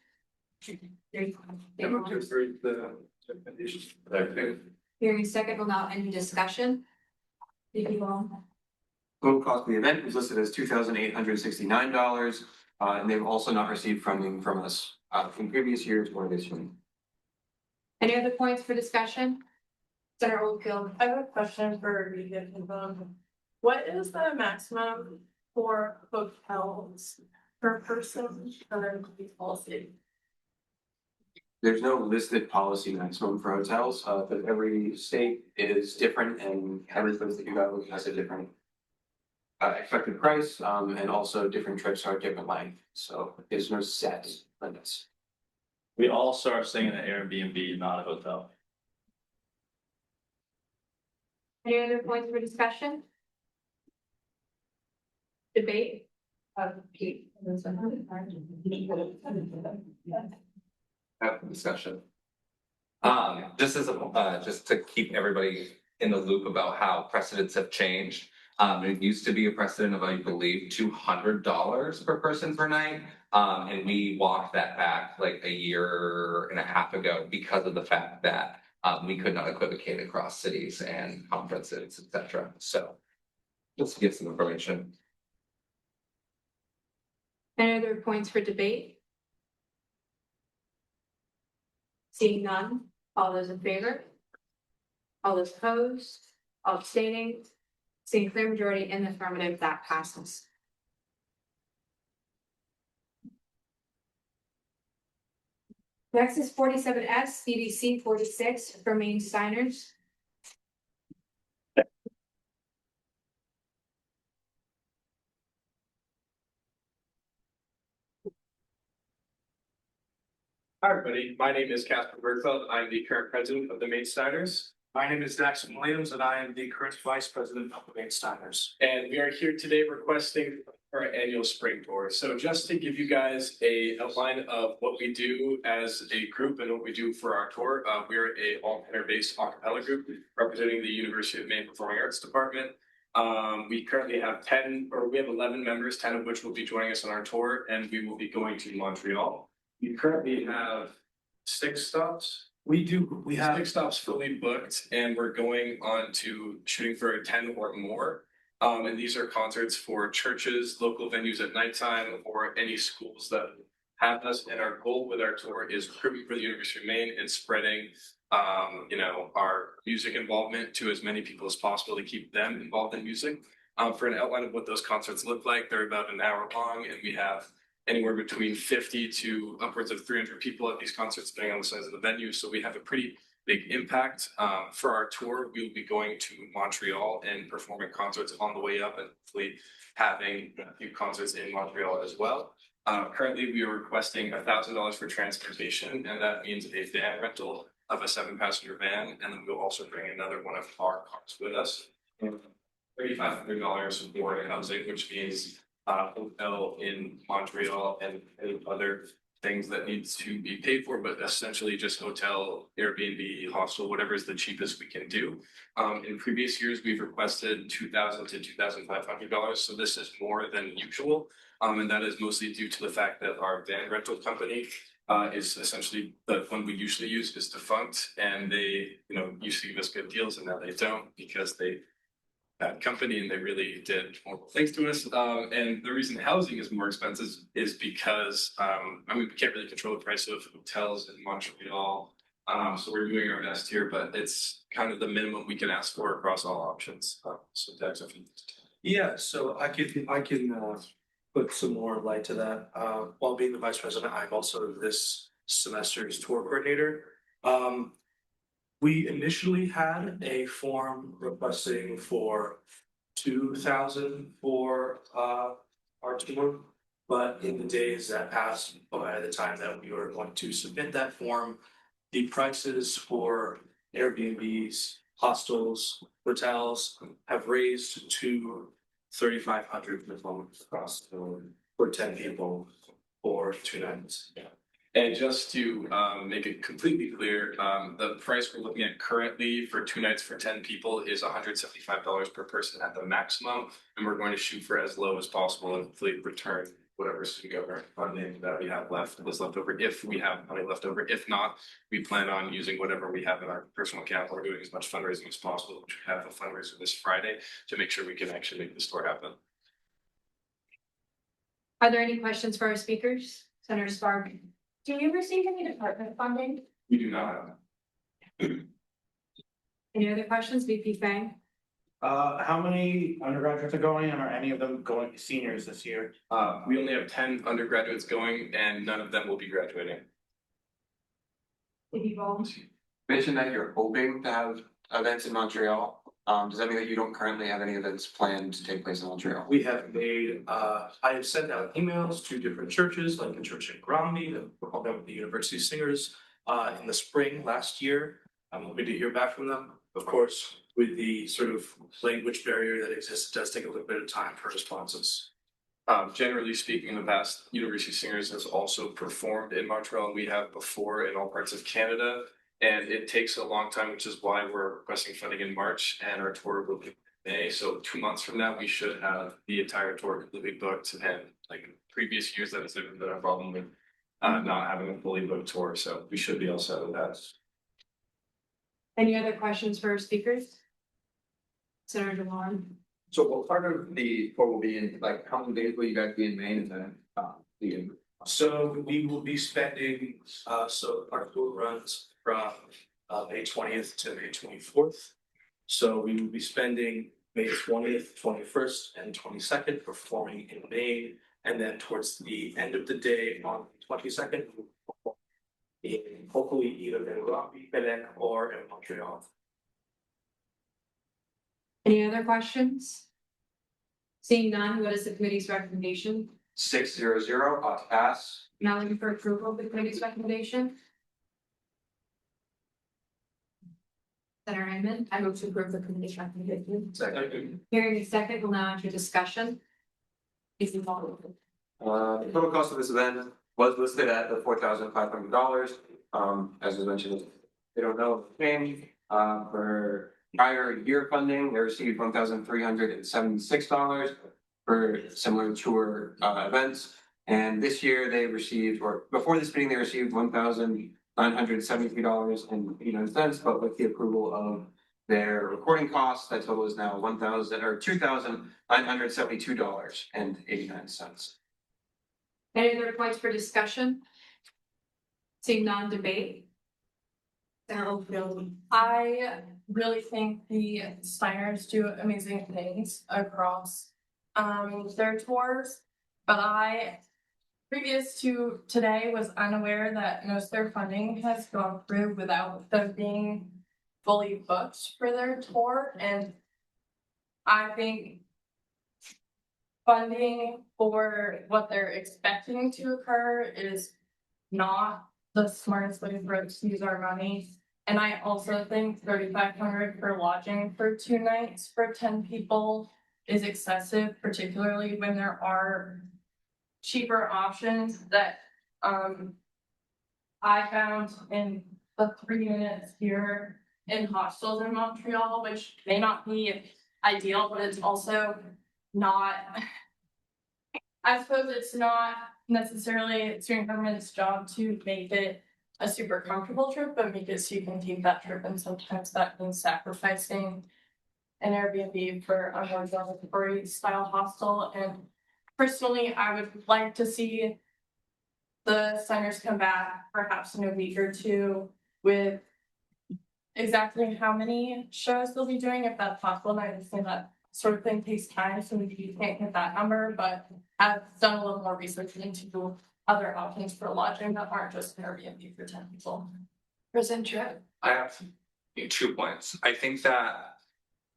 move to approve the recommendations. Hearing a second, will now end discussion. People. Total cost of the event was listed as $2,869, and they've also not received funding from us from previous years or this year. Any other points for discussion? Senator Oldfield. I have a question for Regan. What is the maximum for hotels per person under the policy? There's no listed policy maximum for hotels, but every state is different and every place that you go has a different expected price, and also different trips are different length, so there's no set limits. We all start staying in an Airbnb, not a hotel. Any other points for discussion? Debate? Have the discussion. Just as a, just to keep everybody in the loop about how precedents have changed. It used to be a precedent of, I believe, $200 per person per night. And we walked that back like a year and a half ago because of the fact that we could not equivocate across cities and conferences, etc. So just to give some information. Any other points for debate? Seeing none, all those in favor? All those opposed? All abstaining? Seeing clear majority in the affirmative, that passes. Next is 47S, BBC 46 for Maine signers. Hi, everybody. My name is Casper Bergfeld. I'm the current president of the Maine Steiners. My name is Daxon Williams and I am the current vice president of the Maine Steiners. And we are here today requesting our annual spring tour. So just to give you guys a outline of what we do as a group and what we do for our tour, we're a all-center-based a cappella group representing the University of Maine Performing Arts Department. We currently have 11 members, 10 of which will be joining us on our tour, and we will be going to Montreal. We currently have 6 stops. We have. Six stops fully booked and we're going on to shooting for 10 or more. And these are concerts for churches, local venues at nighttime, or any schools that have us. And our goal with our tour is recruiting for the University of Maine and spreading, our music involvement to as many people as possible to keep them involved in music. For an outline of what those concerts look like, they're about an hour long, and we have anywhere between 50 to upwards of 300 people at these concerts, depending on the size of the venue. So we have a pretty big impact. For our tour, we will be going to Montreal and performing concerts on the way up, and hopefully having a few concerts in Montreal as well. Currently, we are requesting $1,000 for transportation, and that means a van rental of a 7-passenger van, and then we'll also bring another one of our cars with us. $3,500 for housing, which means hotel in Montreal and any other things that needs to be paid for, but essentially just hotel, Airbnb, hostel, whatever is the cheapest we can do. In previous years, we've requested $2,000 to $2,500, so this is more than usual. And that is mostly due to the fact that our van rental company is essentially the one we usually use is defunct, and they, used to give us good deals, and now they don't because they bad company and they really did horrible things to us. And the reason housing is more expensive is because we can't really control the price of hotels in Montreal. So we're doing our best here, but it's kind of the minimum we can ask for across all options. So that's Yeah, so I can put some more light to that. While being the vice president, I'm also this semester's tour coordinator. We initially had a form requesting for 2,000 for our tour, but in the days that passed, by the time that we were going to submit that form, the prices for Airbnbs, hostels, hotels have raised to 3,500 minimum across the board for 10 people for 2 nights. And just to make it completely clear, the price we're looking at currently for 2 nights for 10 people is $175 per person at the maximum. And we're going to shoot for as low as possible and hopefully return whatever student government funding that we have left over, if we have money left over. If not, we plan on using whatever we have in our personal account. We're doing as much fundraising as possible, which we have a fundraiser this Friday to make sure we can actually make this tour happen. Are there any questions for our speakers? Senator Spark? Do you receive any department funding? We do not have. Any other questions, VP Fang? How many undergraduates are going, and are any of them going seniors this year? We only have 10 undergraduates going, and none of them will be graduating. Mention that you're hoping to have events in Montreal. Does that mean that you don't currently have any events planned to take place in Montreal? We have made, I have sent out emails to different churches, like the church in Granby, that were called out with the University Singers, in the spring last year. I'm hoping to hear back from them. Of course, with the sort of language barrier that exists, it does take a little bit of time for responses. Generally speaking, in the past, University Singers has also performed in Montreal. We have before in all parts of Canada. And it takes a long time, which is why we're requesting funding in March, and our tour will be in May. So 2 months from now, we should have the entire tour completely booked. And like previous years, that has never been a problem with not having a fully booked tour. So we should be all set with that. Any other questions for our speakers? Senator DeLon? So what part of the tour will be in, like, how many days will you guys be in Maine, and then So we will be spending, so our tour runs from May 20th to May 24th. So we will be spending May 20th, 21st, and 22nd performing in Maine, and then towards the end of the day on the 22nd, in hopefully either in Granby, Quebec, or in Montreal. Any other questions? Seeing none, what is the committee's recommendation? 600 to pass. Now looking for approval of the committee's recommendation. Senator Hyman? I move to approve the committee's recommendation. Second. Hearing a second, we'll now enter discussion. Is involved. The total cost of this event was listed at the $4,500. As was mentioned, they don't know the change. For prior year funding, they received $1,376 for similar tour events. And this year they received, or before this meeting, they received $1,000 $973.89, but with the approval of their recording costs, that total is now $2,972.89. Any other points for discussion? Seeing non-debate? I really think the Steiners do amazing things across their tours, but I previous to today was unaware that most of their funding has gone through without them being fully booked for their tour, and I think funding for what they're expecting to occur is not the smartest way for us to use our money. And I also think $3,500 for lodging for 2 nights for 10 people is excessive, particularly when there are cheaper options that I found in the 3 minutes here in hostels in Montreal, which may not be ideal, but it's also not, I suppose it's not necessarily student government's job to make it a super comfortable trip, but make it so you can take that trip, and sometimes that means sacrificing an Airbnb for a more dormitory style hostel. And personally, I would like to see the Steiners come back perhaps in a week or 2 with exactly how many shows they'll be doing, if that's possible. And I understand that sort of thing takes time, so maybe you can't hit that number, but I've done a little more research into other options for lodging that aren't just an Airbnb for 10 people. Present trip. I have 2 points. I think that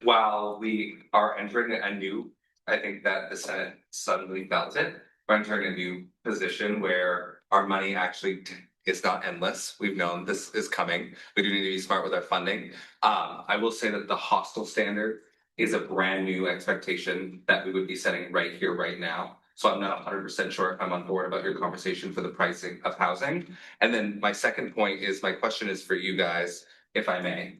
while we are entering a new, I think that the Senate suddenly felt it. We're entering a new position where our money actually is not endless. We've known this is coming. We do need to be smart with our funding. I will say that the hostel standard is a brand new expectation that we would be setting right here, right now. So I'm not 100% sure if I'm on board about your conversation for the pricing of housing. And then my second point is, my question is for you guys, if I may.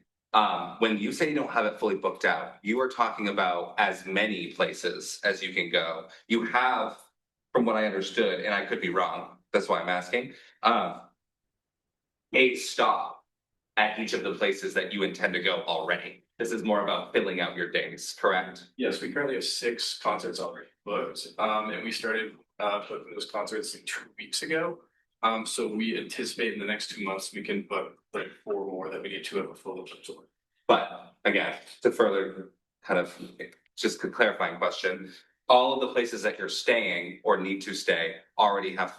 When you say you don't have it fully booked out, you are talking about as many places as you can go. You have, from what I understood, and I could be wrong, that's why I'm asking, a stop at each of the places that you intend to go already. This is more about filling out your days, correct? Yes, we currently have 6 concerts already booked, and we started booking those concerts like 2 weeks ago. So we anticipate in the next 2 months, we can book like 4 more that we need to have a full tour. But again, to further kind of just a clarifying question, all of the places that you're staying or need to stay already have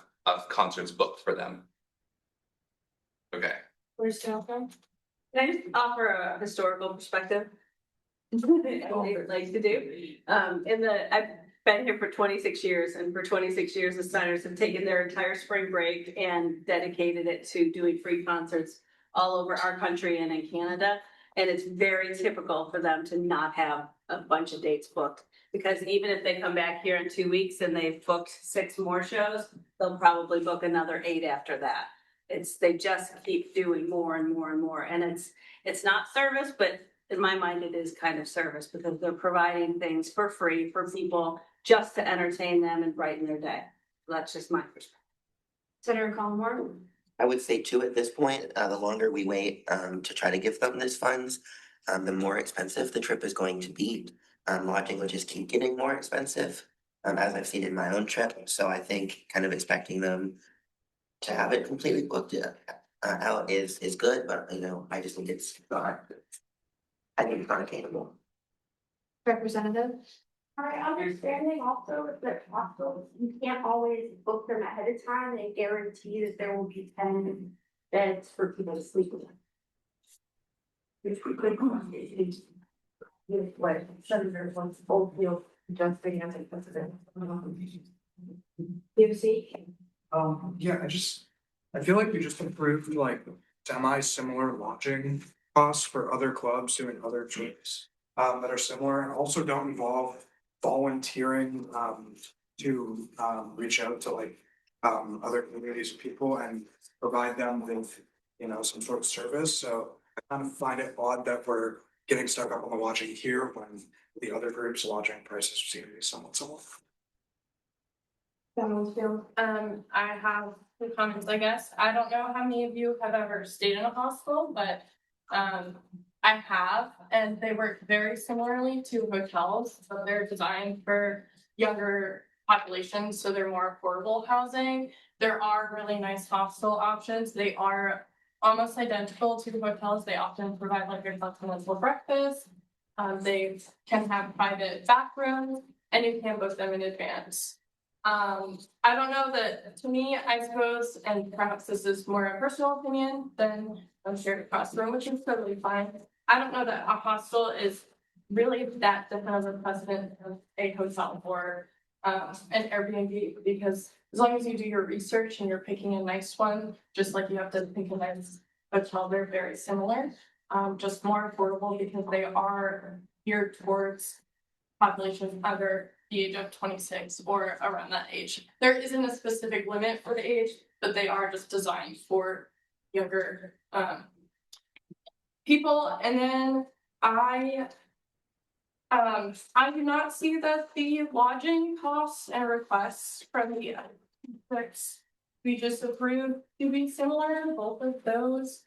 concerts booked for them. Okay. Where's Jonathan? Can I just offer a historical perspective? I would like to do. I've been here for 26 years, and for 26 years, the Steiners have taken their entire spring break and dedicated it to doing free concerts all over our country and in Canada. And it's very typical for them to not have a bunch of dates booked, because even if they come back here in 2 weeks and they've booked 6 more shows, they'll probably book another 8 after that. They just keep doing more and more and more. And it's not service, but in my mind, it is kind of service, because they're providing things for free for people just to entertain them and brighten their day. That's just my perspective. Senator Collmore? I would say 2 at this point. The longer we wait to try to give them these funds, the more expensive the trip is going to be. Lodging will just keep getting more expensive, as I've seen in my own trip. So I think kind of expecting them to have it completely booked out is good, but I just think it's not. I think it's not attainable. Representative? My understanding also is that hostels, you can't always book them ahead of time and guarantee that there will be 10 beds for people to sleep in. Which we could what Senator wants full field adjusting, I think that's it. Yeah, I feel like we just approved like semi-similar lodging costs for other clubs doing other trips that are similar, and also don't involve volunteering to reach out to like other communities of people and provide them with some sort of service. So I kind of find it odd that we're getting stuck up on the lodging here when the other groups' lodging prices seem to be somewhat similar. I have some comments, I guess. I don't know how many of you have ever stayed in a hostel, but I have, and they work very similarly to hotels. So they're designed for younger populations, so they're more affordable housing. There are really nice hostel options. They are almost identical to the hotels. They often provide like a continental breakfast. They can have private bathrooms, and you can book them in advance. I don't know that, to me, I suppose, and perhaps this is more a personal opinion than I'm shared across the room, which is totally fine. I don't know that a hostel is really that different of a precedent of a hotel or an Airbnb, because as long as you do your research and you're picking a nice one, just like you have to pick a nice hotel, they're very similar. Just more affordable because they are geared towards populations under the age of 26 or around that age. There isn't a specific limit for the age, but they are just designed for younger people. And then I do not see that the lodging costs and requests from the districts we just approved to be similar. Both of those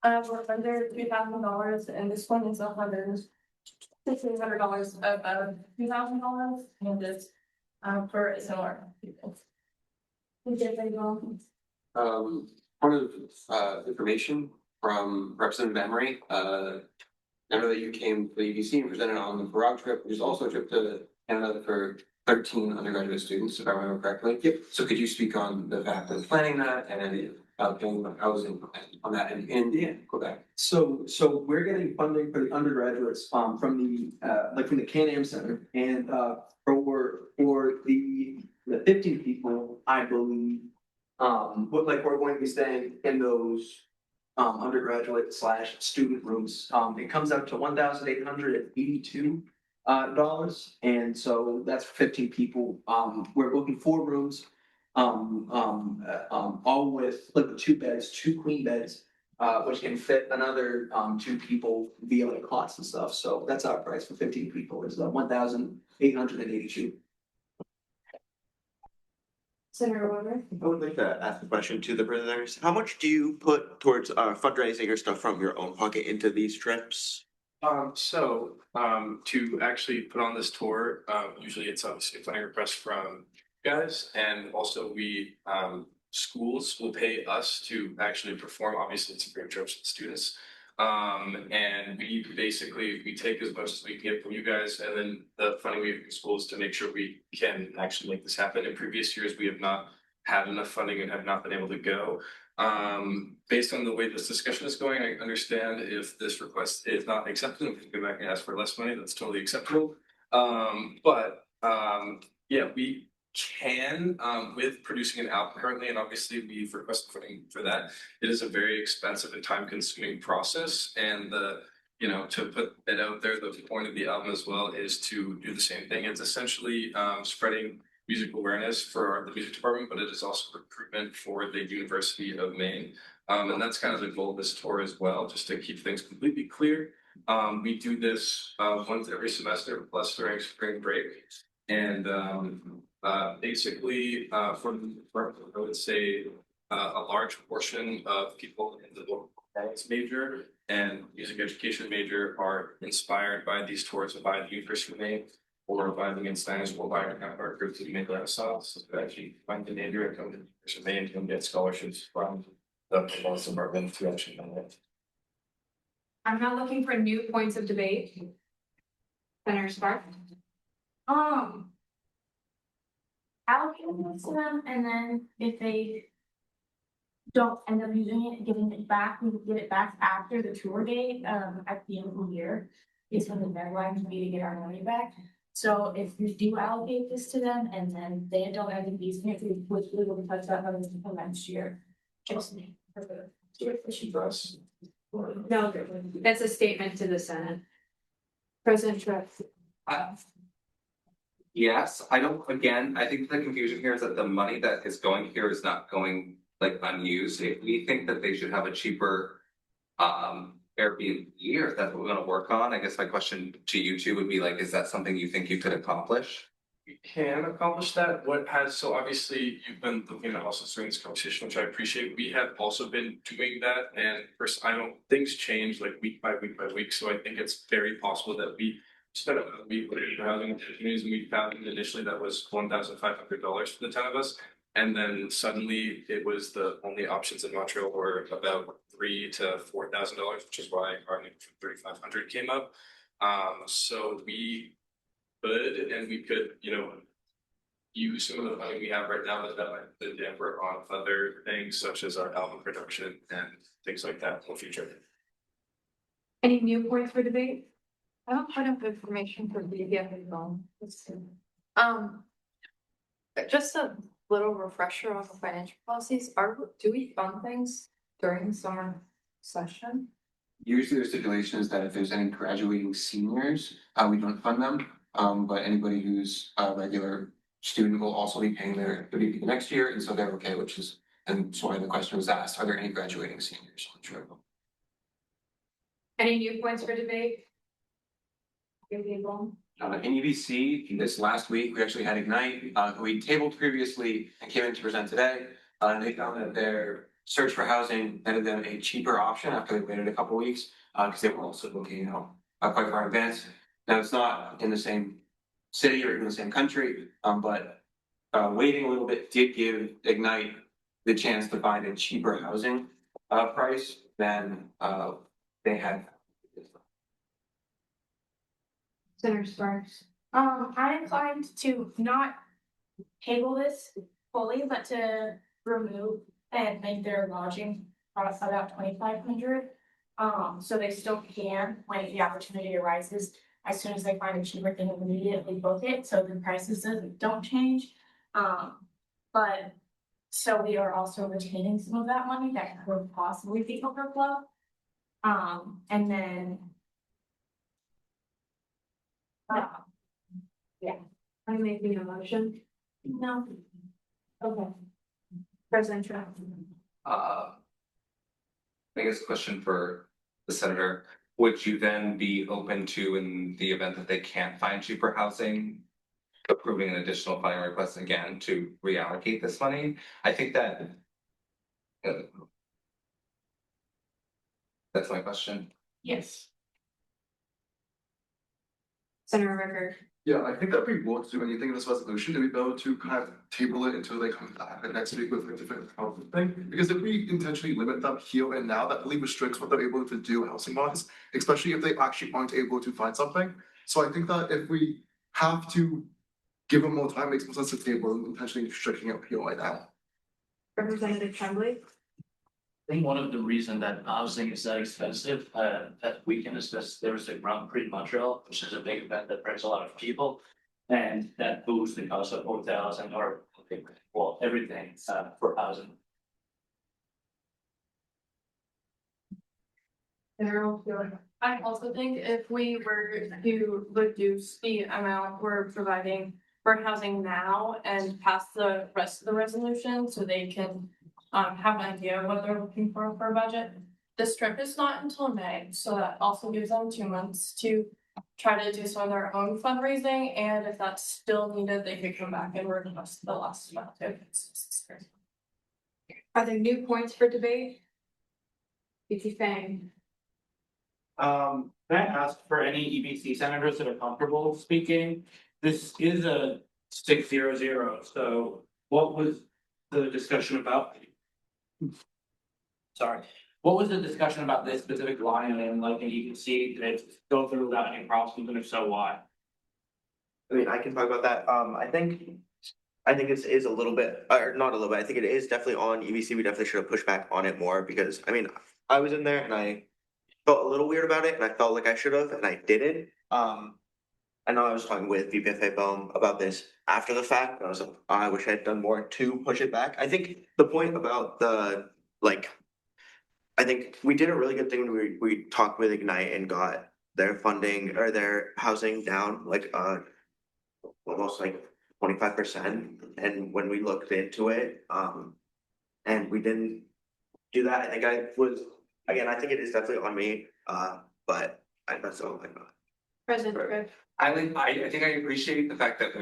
were under $3,000, and this one is $1,600 above $2,000, and it's for a similar people. Point of information from Representative Emery, I know that you came to the EDC and presented on the Prague trip, which is also a trip to Canada for 13 undergraduate students, if I remember correctly. Yep. So could you speak on the fact of planning that and paying housing on that in Quebec? So we're getting funding for the undergraduates from the from the Can-Am Center, and for the 15 people, I believe, we're going to be staying in those undergraduate / student rooms. It comes out to $1,882 and so that's for 15 people. We're booking 4 rooms, all with like 2 beds, 2 queen beds, which can fit another 2 people via like cots and stuff. So that's our price for 15 people is $1,882. Senator Warner? I would like to ask a question to the presenters. How much do you put towards fundraising or stuff from your own pocket into these trips? To actually put on this tour, usually it's obviously a funding request from you guys, and also we schools will pay us to actually perform. Obviously, it's a great trip for the students. And we take as much as we can get from you guys, and then the funding we have from schools to make sure we can actually make this happen. In previous years, we have not had enough funding and have not been able to go. Based on the way this discussion is going, I understand if this request is not accepted, if we can go back and ask for less money, that's totally acceptable. Yeah, we can, with producing an album currently, and obviously we've requested funding for that. It is a very expensive and time consuming process, and to put it out there, the point of the album as well is to do the same thing. It's essentially spreading music awareness for the music department, but it is also recruitment for the University of Maine. And that's kind of the goal of this tour as well, just to keep things completely clear. We do this once every semester, plus during spring break. And basically, I would say a large portion of people in the local arts major and music education major are inspired by these tours by the University of Maine or by the Steiners or by our groups that make renaissance to actually find the major and come to the University of Maine and get scholarships from the Boston Department to actually know it. I'm not looking for new points of debate. Senator Spark? Allocating this to them, and then if they don't end up using it, giving it back, we can get it back after the tour date, at the end of the year. Is when the deadline to be to get our money back. So if we do allocate this to them and then they don't end up using it, we will touch that money until next year. Just me. No, that's a statement to the Senate. President Trump. Yes, I think the confusion here is that the money that is going here is not going like unused. If we think that they should have a cheaper Airbnb, or if that's what we're gonna work on, I guess my question to you two would be like, is that something you think you could accomplish? We can accomplish that. What has, so obviously you've been looking at also during this conversation, which I appreciate. We have also been doing that, and first, I don't, things change like week by week by week, so I think it's very possible that we spent a week with housing opportunities, and we found initially that was $1,500 for the 10 of us. And then suddenly it was the only options in Montreal were about $3,000 to $4,000, which is why our need for 3,500 came up. So we could, and we could, use some of the money we have right now that might the damper on other things such as our album production and things like that in the future. Any new points for debate? I have a ton of information for BDF and Bone. Just a little refresher on the financial policies. Do we fund things during the summer session? Usually the stipulation is that if there's any graduating seniors, we don't fund them. But anybody who's a regular student will also be paying their VP the next year, and so they're okay, and so why the question was asked, are there any graduating seniors on the trip? Any new points for debate? In EBC, this last week, we actually had Ignite, who we tabled previously and came in to present today. And they found that their search for housing netted them a cheaper option after they waited a couple weeks, because they were also looking, quite far in advance. Now, it's not in the same city or in the same country, but waiting a little bit did give Ignite the chance to find a cheaper housing price than they had. Senator Sparks. I'm inclined to not table this fully, but to remove and make their lodging cost about 2,500. So they still can, when the opportunity arises, as soon as they find a cheaper thing, immediately book it, so the prices don't change. But so we are also retaining some of that money that could possibly be overflow. And then Yeah, I'm making a motion. no, Okay. President Trump. I guess question for the senator, would you then be open to, in the event that they can't find cheaper housing, approving an additional funding request again to reallocate this money? I think that that's my question. yes. Senator Ricker. Yeah, I think that we won't do anything in this resolution, to be able to kind of table it until they come back next week with a different housing thing. Because if we intentionally limit them here and now, that really restricts what they're able to do housing wise, especially if they actually aren't able to find something. So I think that if we have to give them more time, it makes more sense to table and intentionally restricting it here right now. Representative Tremblay. I think one of the reasons that housing is that expensive, that we can discuss, there was a Grand Prix Montreal, which is a big event that brings a lot of people. And that boosts the cost of hotels and everything for housing. I also think if we were to reduce the amount we're providing for housing now and pass the rest of the resolution so they can have an idea of what they're looking for a budget. This trip is not until May, so that also gives them 2 months to try to do some of their own fundraising, and if that's still needed, they could come back and request the last amount if it's necessary. Are there new points for debate? BT Fang. Can I ask for any EBC senators that are comfortable speaking? This is a 600, so what was the discussion about? Sorry, what was the discussion about this specific line item, like, and you can see that it's go through without any problems, and if so, why? I mean, I can talk about that. I think it is a little bit, or not a little bit, I think it is definitely on EBC. We definitely should have pushed back on it more because, I mean, I was in there and I felt a little weird about it and I felt like I should have and I didn't. I know I was talking with VPFA Bohm about this after the fact. I was like, I wish I had done more to push it back. I think the point about I think we did a really good thing when we talked with Ignite and got their funding or their housing down almost 25%. And when we looked into it, and we didn't do that, I think I think it is definitely on me. But that's all I got. President Griff. I think I appreciate the fact that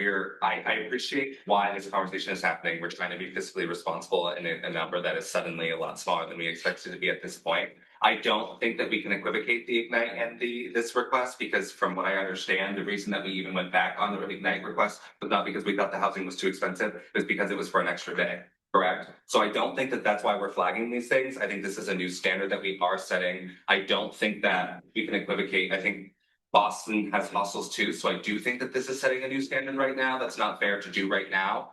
I appreciate why this conversation is happening. We're trying to be fiscally responsible in a number that is suddenly a lot smaller than we expected to be at this point. I don't think that we can equivocate the Ignite and this request, because from what I understand, the reason that we even went back on the Ignite request was not because we thought the housing was too expensive, it was because it was for an extra day. Correct. So I don't think that that's why we're flagging these things. I think this is a new standard that we are setting. I don't think that we can equivocate. I think Boston has hostels too, so I do think that this is setting a new standard right now. That's not fair to do right now.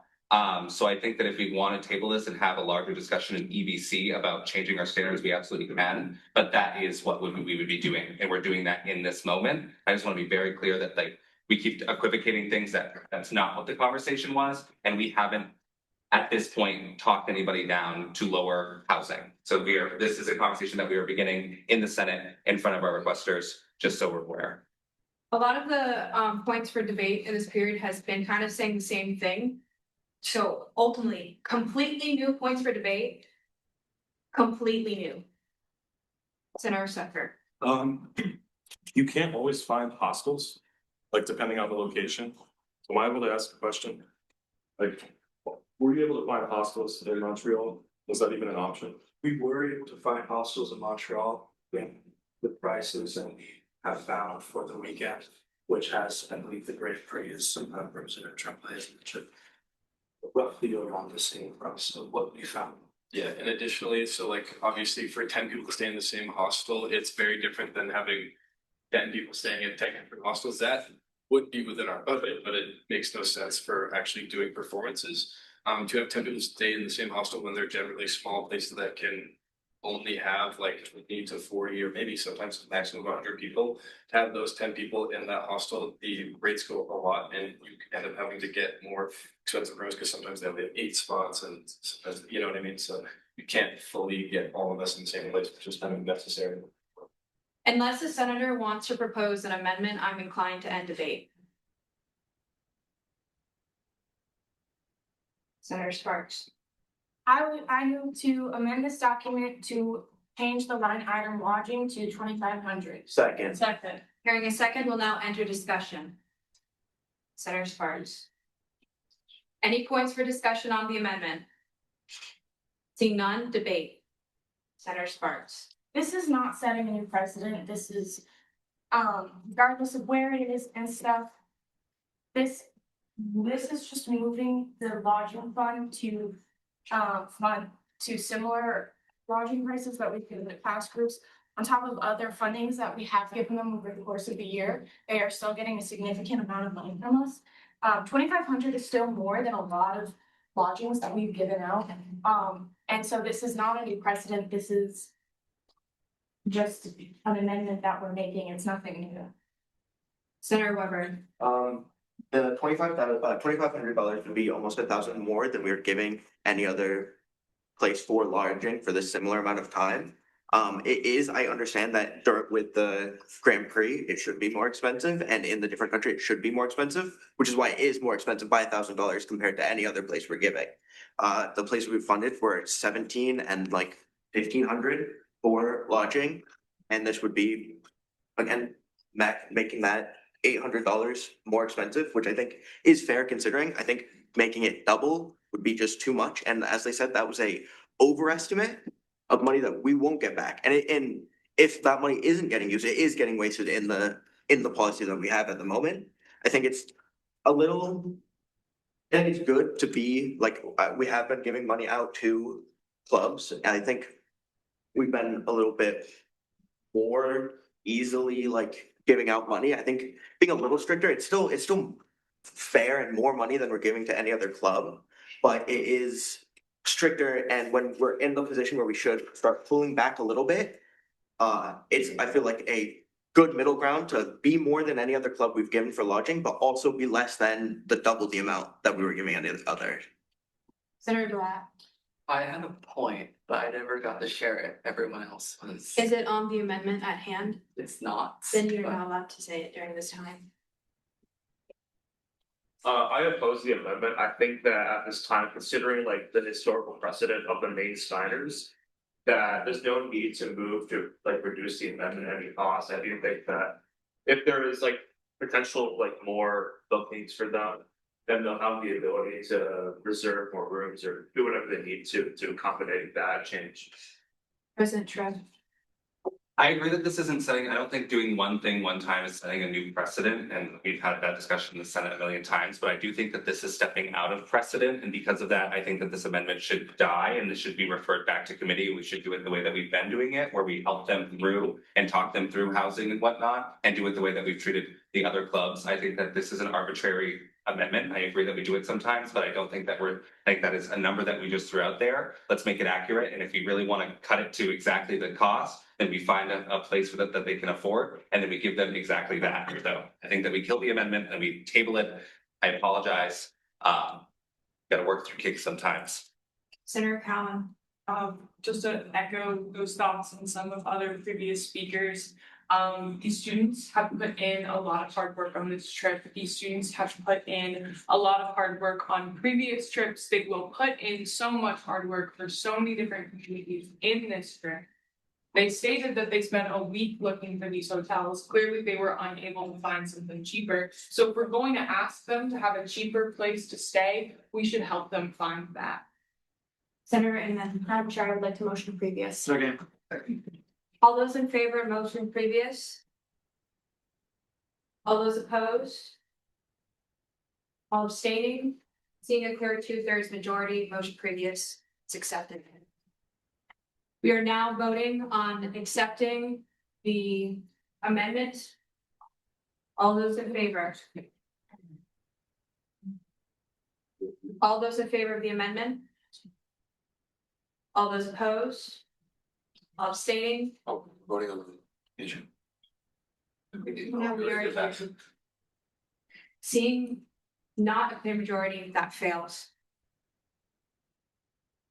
So I think that if we want to table this and have a larger discussion in EBC about changing our standards, we absolutely can. But that is what we would be doing, and we're doing that in this moment. I just want to be very clear that we keep equivocating things that's not what the conversation was, and we haven't at this point talked anybody down to lower housing. So this is a conversation that we are beginning in the Senate in front of our requesters, just so we're aware. A lot of the points for debate in this period has been kind of saying the same thing. So ultimately, completely new points for debate, completely new. Senator Sucker. You can't always find hostels, like depending on the location. So am I able to ask a question? Like, were you able to find hostels in Montreal? Was that even an option? We were able to find hostels in Montreal with prices, and we have found for the weekend, which has, I believe, the Great Prix is Representative Trump has mentioned, roughly around the same price of what we found. Yeah, and additionally, so like obviously for 10 people to stay in the same hostel, it's very different than having 10 people staying in 10 different hostels. That would be within our budget, but it makes no sense for actually doing performances. To have 10 people stay in the same hostel when they're generally small places that can only have like 20 to 40 or maybe sometimes a maximum of 100 people, to have those 10 people in that hostel, the rates go up a lot, and you end up having to get more expensive rooms because sometimes they have 8 spots, and sometimes, you know what I mean? So you can't fully get all of us in the same place, which is kind of necessary. Unless the senator wants to propose an amendment, I'm inclined to end debate. Senator Sparks. I move to amend this document to change the line item lodging to 2,500. Second. Second. Hearing a second, we'll now enter discussion. Senator Sparks. Any points for discussion on the amendment? Seeing none, debate. Senator Sparks. This is not setting a new precedent. This is, regardless of where it is and stuff. This is just moving the lodging fund to similar lodging prices that we've given to past groups. On top of other fundings that we have given them over the course of the year, they are still getting a significant amount of money from us. 2,500 is still more than a lot of lodgings that we've given out. And so this is not a new precedent. This is just an amendment that we're making. It's nothing new. Senator Weber. The $2,500 would be almost $1,000 more than we were giving any other place for lodging for the similar amount of time. It is, I understand that with the Grand Prix, it should be more expensive, and in the different country, it should be more expensive, which is why it is more expensive by $1,000 compared to any other place we're giving. The place we funded for 17 and like 1,500 for lodging, and this would be, again, making that $800 more expensive, which I think is fair considering. I think making it double would be just too much, and as they said, that was a overestimate of money that we won't get back. And if that money isn't getting used, it is getting wasted in the policy that we have at the moment. I think it's a little, and it's good to be like, we have been giving money out to clubs, and I think we've been a little bit more easily like giving out money. I think being a little stricter, it's still fair and more money than we're giving to any other club, but it is stricter. And when we're in the position where we should start pulling back a little bit, it's, I feel like, a good middle ground to be more than any other club we've given for lodging, but also be less than the double the amount that we were giving any other. Senator Black. I had a point, but I never got to share it. Everyone else was. Is it on the amendment at hand? It's not. Then you're not allowed to say it during this time. I oppose the amendment. I think that at this time, considering like the historical precedent of the Maine Steiners, that there's no need to move to like reduce the amendment at any cost. I do think that if there is like potential like more bookings for them, then they'll have the ability to reserve more rooms or do whatever they need to accommodate that change. President Trev. I agree that this isn't setting, I don't think doing one thing one time is setting a new precedent, and we've had that discussion in the Senate a million times, but I do think that this is stepping out of precedent, and because of that, I think that this amendment should die and this should be referred back to committee. We should do it the way that we've been doing it, where we help them through and talk them through housing and whatnot, and do it the way that we've treated the other clubs. I think that this is an arbitrary amendment. I agree that we do it sometimes, but I don't think that that is a number that we just threw out there. Let's make it accurate, and if you really want to cut it to exactly the cost, then we find a place for that they can afford, and then we give them exactly that. So I think that we kill the amendment and we table it. I apologize. Gotta work through kicks sometimes. Senator Cowan. Just to echo those thoughts and some of other previous speakers. These students have put in a lot of hard work on this trip. These students have put in a lot of hard work on previous trips. They will put in so much hard work for so many different communities in this trip. They stated that they spent a week looking for these hotels. Clearly, they were unable to find something cheaper. So if we're going to ask them to have a cheaper place to stay, we should help them find that. Senator Inman. Madam Chair, I would like to motion previous. Second. All those in favor of motion previous? All those opposed? All abstaining? Seeing a clear 2/3 majority, motion previous is accepted. We are now voting on accepting the amendment. All those in favor? All those in favor of the amendment? All those opposed? All abstaining? Oh, voting on the issue. No, we already. Seeing not a clear majority, that fails.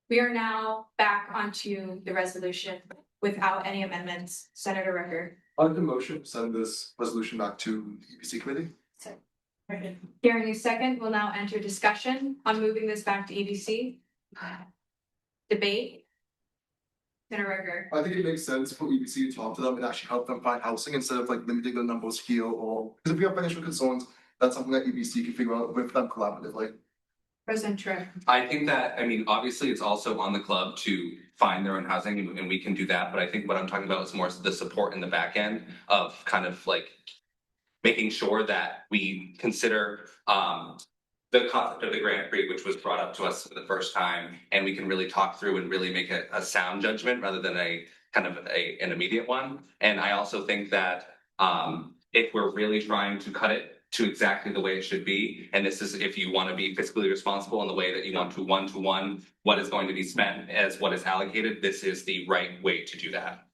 We are now back onto the resolution without any amendments. Senator Ricker. I'd like to motion to send this resolution back to the EPC committee. Hearing a second, we'll now enter discussion on moving this back to EBC. Debate. Senator Ricker. I think it makes sense for EPC to talk to them and actually help them find housing instead of like limiting the numbers here or, because if we have financial concerns, that's something that EPC can figure out with them collaboratively. President Tripp. I think that, I mean, obviously it's also on the club to find their own housing and we can do that, but I think what I'm talking about is more the support in the back end of kind of like making sure that we consider the concept of the Grand Prix, which was brought up to us for the first time, and we can really talk through and really make a sound judgment rather than a kind of an immediate one. And I also think that if we're really trying to cut it to exactly the way it should be, and this is if you want to be fiscally responsible in the way that you want to one what is going to be spent as what is allocated, this is the right way to do that.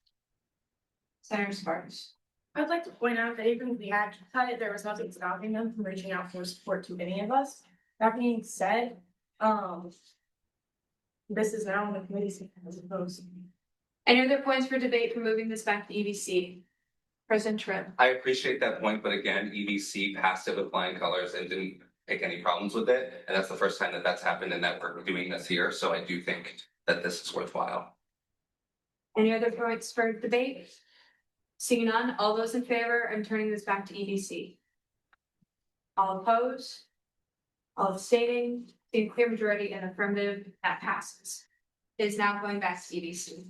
Senator Sparks. I'd like to point out that even if we had cut it, there was nothing stopping them from reaching out for support to any of us. That being said, this is now on the committee's as opposed. Any other points for debate for moving this back to EBC? President Tripp. I appreciate that point, but again, EDC passed it with flying colors and didn't make any problems with it. And that's the first time that that's happened and that we're doing this here. So I do think that this is worthwhile. Any other points for debate? Seeing none, all those in favor, I'm turning this back to EDC. All opposed? All abstaining? Seeing clear majority and affirmative, that passes. It is now going back to EDC.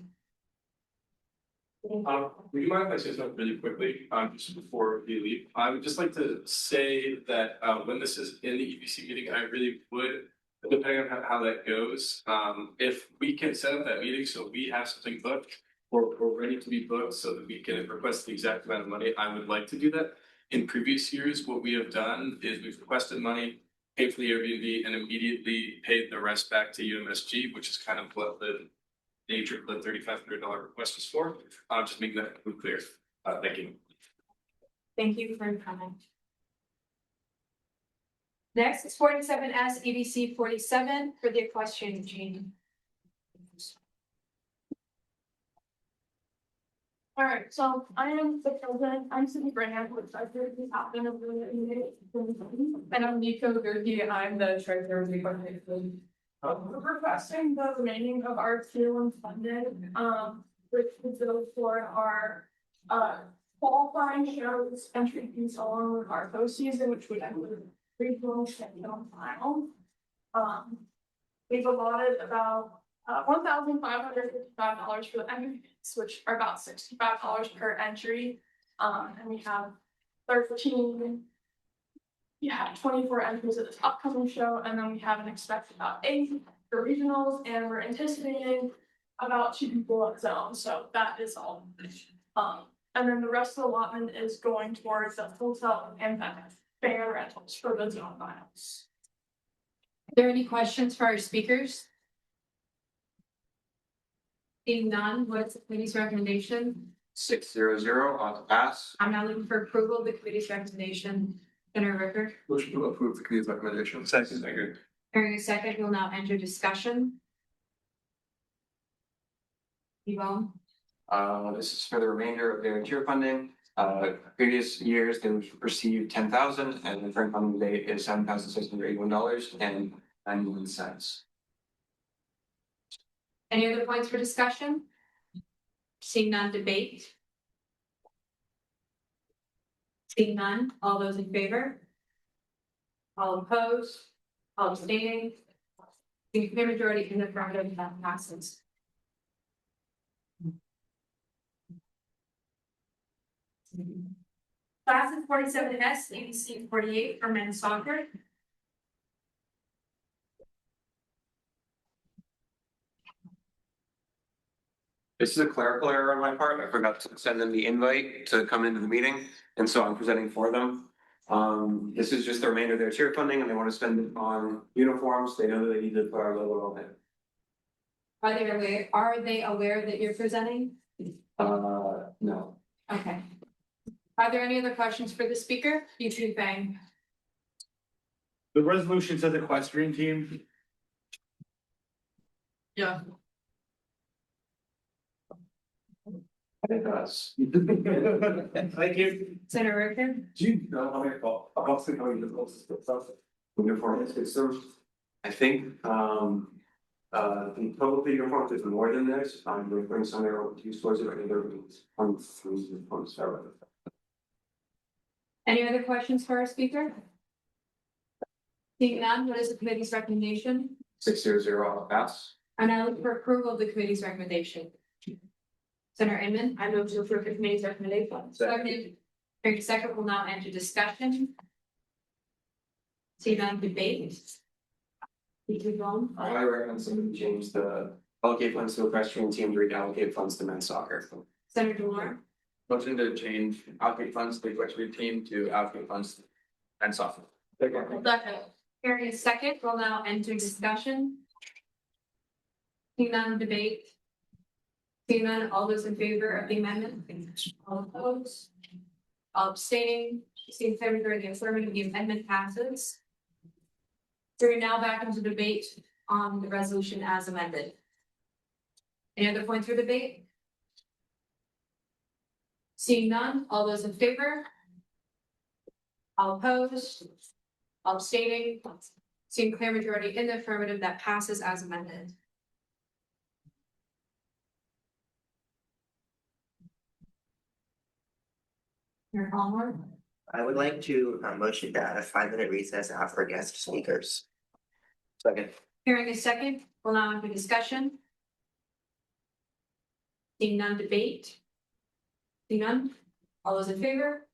Would you mind if I say something really quickly, just before you leave? I would just like to say that, when this is in the EBC meeting, I really would, depending on how that goes, if we can set up that meeting so we have something booked or ready to be booked so that we can request the exact amount of money, I would like to do that. In previous years, what we have done is we've requested money, paid for the Airbnb, and immediately paid the rest back to UMSG, which is kind of what the nature of the $3,500 request is for. Just making that clear. Thank you. Thank you for your comment. Next is 47S EBC 47 for the equestrian team. All right, so I am the president, I'm Cindy Brand, which I heard this happen over the And I'm Nico Gerke, I'm the treasurer of the organization. We're requesting the remaining of our tier one funded, which would go for our qualifying shows entry fees along with our postseason, which would include regional and final. We've allotted about $1,555 for the entry fees, which are about $65 per entry. And we have 24 entries at this upcoming show, and then we have an expected about 8 for regionals, and we're anticipating about 2 people at zone, so that is all. And then the rest of the allotment is going towards the hotel and fair rentals for the zone finals. Are there any questions for our speakers? Seeing none, what is the committee's recommendation? 600 on to pass. I'm now looking for approval of the committee's recommendation. Senator Ricker, Motion to approve the committee's recommendation. Second. hearing a second, we'll now enter discussion. Yvonne? This is for the remainder of their tier funding. Previous years, they received 10,000 and the current funding date is $7,681.91. Any other points for discussion? Seeing none, debate. Seeing none, all those in favor? All opposed? All abstaining? The clear majority in the affirmative, that passes. Classes 47S, ABC 48 for men's soccer. This is a clerical error on my part. I forgot to send them the invite to come into the meeting, and so I'm presenting for them. This is just the remainder of their tier funding, and they want to spend it on uniforms. They know that they need to put our logo on it. Are they aware that you're presenting? No. Okay. Are there any other questions for the speaker? You too, Fang. The resolution says equestrian team. Yeah. It does. Thank you. Senator Ricker? Do you know how many approximately Uniform system. I think, the public uniforms is more than this. I'm referring somewhere over 2 stores or either on 3 uniforms. Any other questions for our speaker? Seeing none, what is the committee's recommendation? 600 on pass. I now look for approval of the committee's recommendation. Senator Inman, I move to approve the committee's recommendation. Second. Hearing second, will now enter discussion. Seeing none, debate. I recommend somebody change the allocate funds to equestrian team to reallocate funds to men's soccer. Senator DeLore? Motion to change allocate funds to the equestrian team to allocate funds and software. Second. Hearing a second, will now enter discussion. Seeing none, debate. Seeing none, all those in favor of the amendment? All opposed? All abstaining? Seeing clear majority in the affirmative, the amendment passes. So we're now back into debate on the resolution as amended. Any other points for debate? Seeing none, all those in favor? All opposed? All abstaining? Seeing clear majority in the affirmative, that passes as amended. Mayor Palmer? I would like to motion to add a 5-minute recess out for guest speakers. Second. Hearing a second, we'll now enter discussion. Seeing none, debate. Seeing none, all those in favor?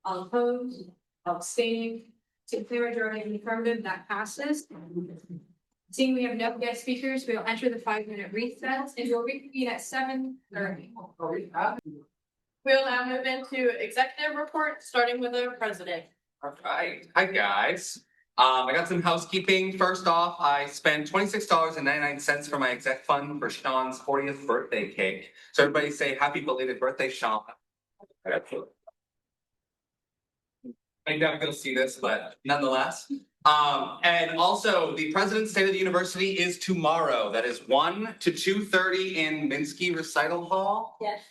All opposed? All abstaining? Seeing clear majority in the affirmative, that passes. Seeing we have no guest speakers, we will enter the 5-minute recess and we'll reconvene at 7:30. We'll now move into executive report, starting with our president. All right, hi guys. I got some housekeeping. First off, I spent $26.99 for my exec fund for Sean's 40th birthday cake. So everybody say happy belated birthday, Sean. I doubt I'm gonna see this, but nonetheless. And also the President's State of the University is tomorrow. That is 1 to 2:30 in Minsky Recital Hall. Yes.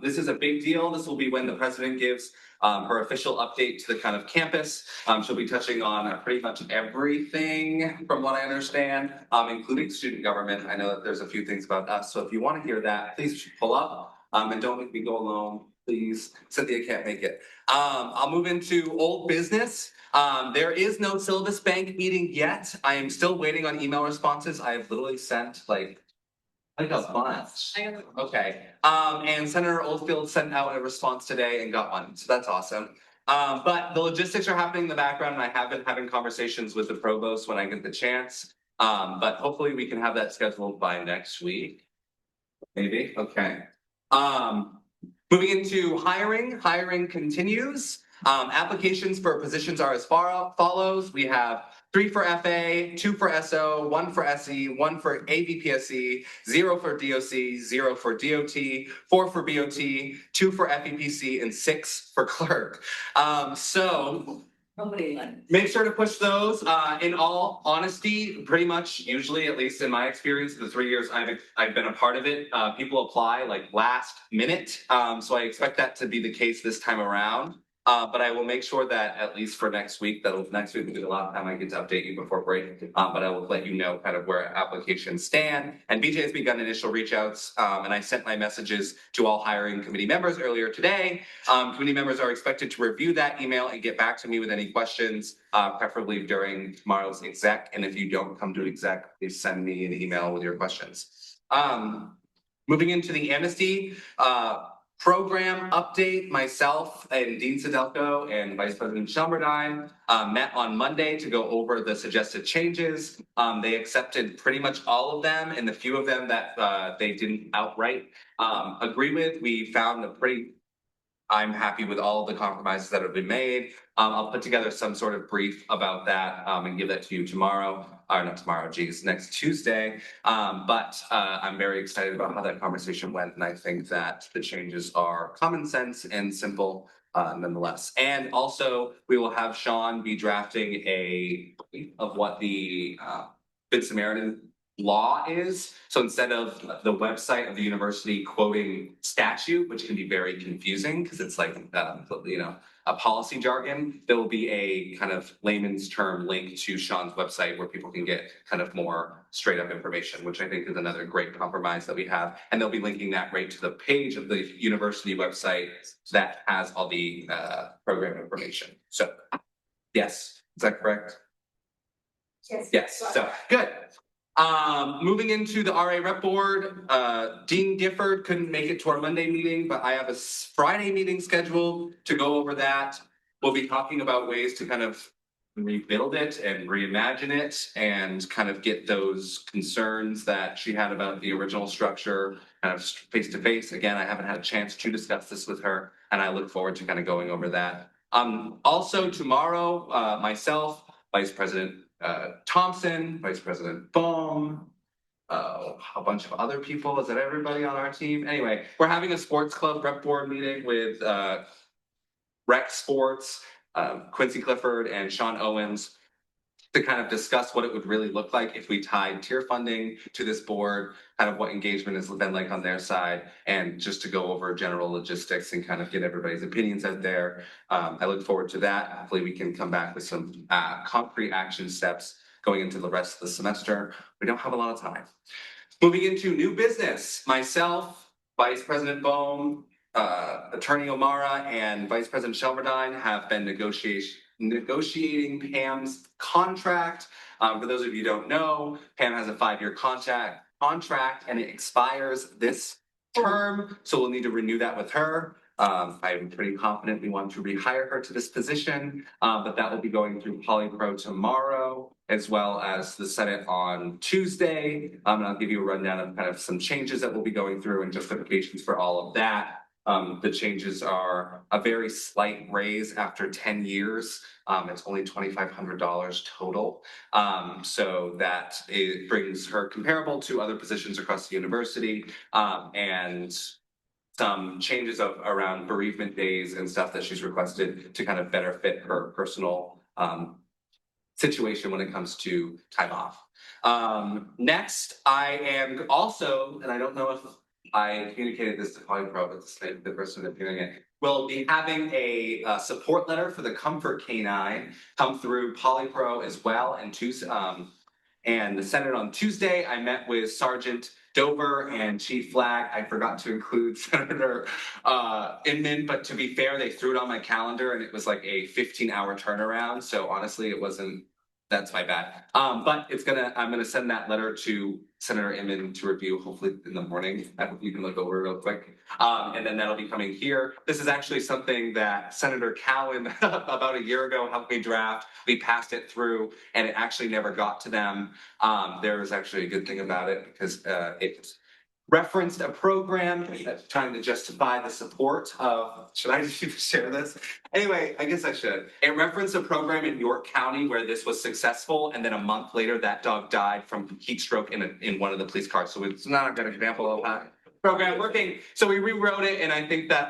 This is a big deal. This will be when the president gives her official update to the kind of campus. She'll be touching on pretty much everything from what I understand, including student government. I know that there's a few things about us. So if you want to hear that, please pull up and don't make me go alone. please. Cynthia can't make it. I'll move into old business. There is no syllabus bank meeting yet. I am still waiting on email responses. I have literally sent like a bunch. Okay, and Senator Oldfield sent out a response today and got one, so that's awesome. But the logistics are happening in the background, and I have been having conversations with the provost when I get the chance. But hopefully we can have that scheduled by next week. Maybe, okay. Moving into hiring continues. Applications for positions are as follows. We have 3 for FA, 2 for SO, 1 for SE, 1 for AVPSE, 0 for DOC, 0 for DOT, 4 for BOT, 2 for FEPC, and 6 for clerk. So make sure to push those. In all honesty, pretty much usually, at least in my experience, the 3 years I've been a part of it, people apply like last minute. So I expect that to be the case this time around. But I will make sure that at least for next week, next week will be the last time I get to update you before break. But I will let you know kind of where applications stand. And BJ has begun initial reach outs, and I sent my messages to all hiring committee members earlier today. Committee members are expected to review that email and get back to me with any questions, preferably during tomorrow's exec. And if you don't come to exec, please send me an email with your questions. Moving into the amnesty, program update, myself and Dean Sedelko and Vice President Shelmerdine met on Monday to go over the suggested changes. They accepted pretty much all of them, and the few of them that they didn't outright agree with, we found I'm happy with all of the compromises that have been made. I'll put together some sort of brief about that and give that to you tomorrow, or not tomorrow, geez, next Tuesday. But I'm very excited about how that conversation went, and I think that the changes are common sense and simple nonetheless. And also, we will have Sean be drafting of what the Good Samaritan law is. So instead of the website of the university quoting statute, which can be very confusing because it's like a policy jargon, there will be a kind of layman's term link to Sean's website where people can get kind of more straight up information, which I think is another great compromise that we have. And they'll be linking that right to the page of the university website that has all the program information. So yes, is that correct? Yes, so good. Moving into the RA rep board, Dean Gifford couldn't make it to our Monday meeting, but I have a Friday meeting scheduled to go over that. We'll be talking about ways to kind of rebuild it and reimagine it and kind of get those concerns that she had about the original structure kind of face to face. Again, I haven't had a chance to discuss this with her, and I look forward to kind of going over that. Also tomorrow, myself, Vice President Thompson, Vice President Bohm, a bunch of other people. Is that everybody on our team? Anyway, we're having a sports club rep board meeting with Rec Sports, Quincy Clifford and Sean Owens to kind of discuss what it would really look like if we tied tier funding to this board, kind of what engagement has been like on their side, and just to go over general logistics and kind of get everybody's opinions out there. I look forward to that. Hopefully we can come back with some concrete action steps going into the rest of the semester. We don't have a lot of time. Moving into new business, myself, Vice President Bohm, Attorney O'Mara, and Vice President Shelmerdine have been negotiating Pam's contract. For those of you who don't know, Pam has a 5-year contract and it expires this term, so we'll need to renew that with her. I'm pretty confident we want to rehire her to this position, but that will be going through Polypro tomorrow, as well as the Senate on Tuesday. And I'll give you a rundown of kind of some changes that we'll be going through and justifications for all of that. The changes are a very slight raise after 10 years. It's only $2,500 total. So that it brings her comparable to other positions across the university, and some changes around bereavement days and stuff that she's requested to kind of better fit her personal situation when it comes to time off. Next, I am also, and I don't know if I communicated this to Polypro, but the person that's doing it will be having a support letter for the Comfort K9 come through Polypro as well, and And the Senate on Tuesday, I met with Sergeant Dover and Chief Flagg. I forgot to include Senator Inman, but to be fair, they threw it on my calendar and it was like a 15-hour turnaround. So honestly, it wasn't. That's my bad. But I'm gonna send that letter to Senator Inman to review, hopefully in the morning. I hope you can look over real quick. And then that'll be coming here. This is actually something that Senator Cowan about a year ago helped me draft. We passed it through and it actually never got to them. There was actually a good thing about it because it referenced a program that's trying to justify the support of, should I share this? Anyway, I guess I should. It referenced a program in York County where this was successful, and then a month later, that dog died from heat stroke in one of the police cars. So it's not a good example of that program working. So we rewrote it, and I think that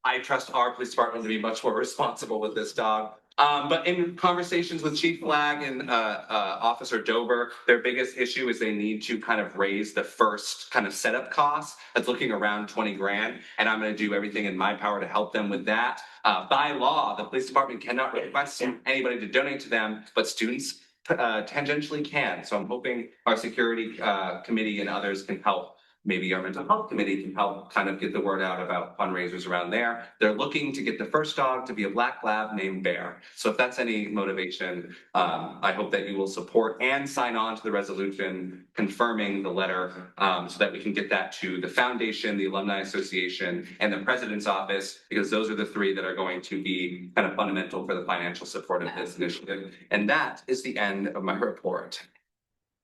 I trust our police department to be much more responsible with this dog. But in conversations with Chief Flagg and Officer Dover, their biggest issue is they need to kind of raise the first kind of setup costs. That's looking around 20 grand, and I'm going to do everything in my power to help them with that. By law, the police department cannot request anybody to donate to them, but students tangentially can. So I'm hoping our security committee and others can help. Maybe our mental health committee can help kind of get the word out about fundraisers around there. They're looking to get the first dog to be a black lab named Bear. So if that's any motivation, I hope that you will support and sign on to the resolution confirming the letter so that we can get that to the foundation, the Alumni Association, and the president's office, because those are the three that are going to be kind of fundamental for the financial support of this initiative. And that is the end of my report.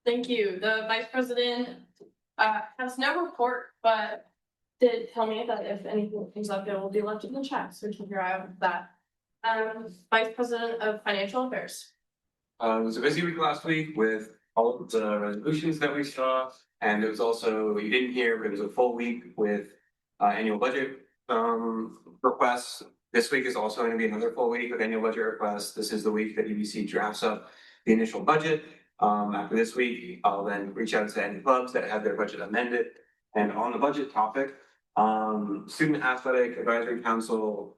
Thank you. The vice president has no report, but did tell me that if anything comes up, it will be left in the chat, so keep your eye out for that. Vice President of Financial Affairs. It was a busy week last week with all of the resolutions that we saw, and it was also, you didn't hear, but it was a full week with annual budget requests. This week is also going to be another full week with annual budget requests. This is the week that UBC drafts up the initial budget. After this week, I'll then reach out to any clubs that have their budget amended. And on the budget topic, Student Athletic Advisory Council,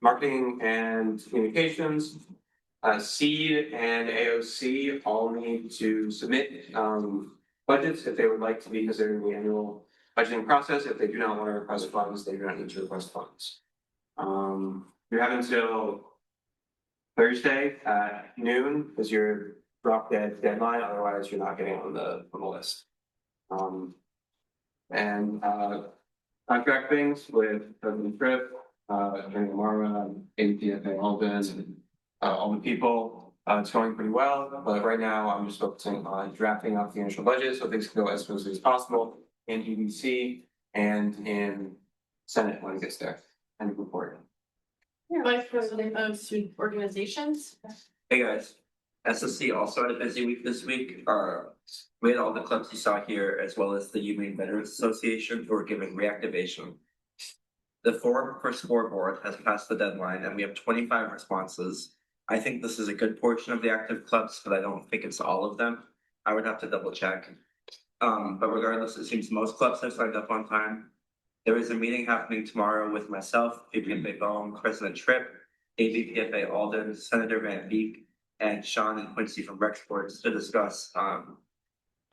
Marketing and Communications, SEED and AOC all need to submit budgets if they would like to be considered in the annual budgeting process. If they do not want to request funds, they do not need to request funds. You have until Thursday at noon as your drop dead deadline, otherwise you're not getting on the list. Contract things with President Tripp, Attorney Mara, APFA Alden, and all the people. It's going pretty well, but right now I'm just focusing on drafting up the initial budget so things can go as smoothly as possible in EDC and in Senate when it gets there and report. Vice President of Student Organizations. Hey guys, SSC also had a busy week this week. We had all the clubs you saw here, as well as the UMaine Veterans Association, who are giving reactivation. The forum for scoreboard has passed the deadline, and we have 25 responses. I think this is a good portion of the active clubs, but I don't think it's all of them. I would have to double check. But regardless, it seems most clubs have signed up on time. There is a meeting happening tomorrow with myself, APFA Bohm, President Tripp, ABPFA Alden, Senator Van Beek, and Sean and Quincy from Rec Sports to discuss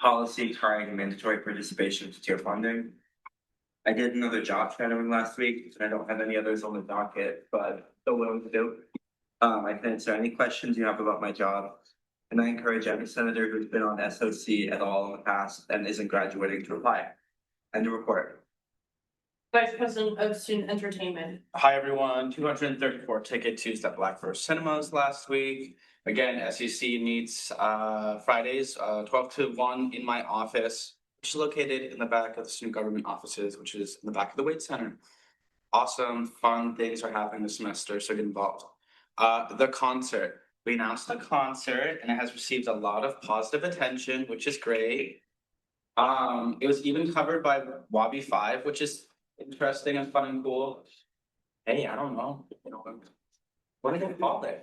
policy tying mandatory participation to tier funding. I did another job shadowing last week, and I don't have any others on the docket, but still willing to do. I can answer any questions you have about my job, and I encourage any senator who's been on SOC at all in the past and isn't graduating to apply. And to report. Vice President of Student Entertainment. Hi, everyone. 234 ticket to the Black Forest Cinemas last week. Again, SEC meets Fridays, 12 to 1 in my office, which is located in the back of the student government offices, which is in the back of the Wade Center. Awesome, fun things are happening this semester, so get involved. The concert. We announced the concert, and it has received a lot of positive attention, which is great. It was even covered by Wabi 5, which is interesting and fun and cool. Hey, I don't know. What did I call it?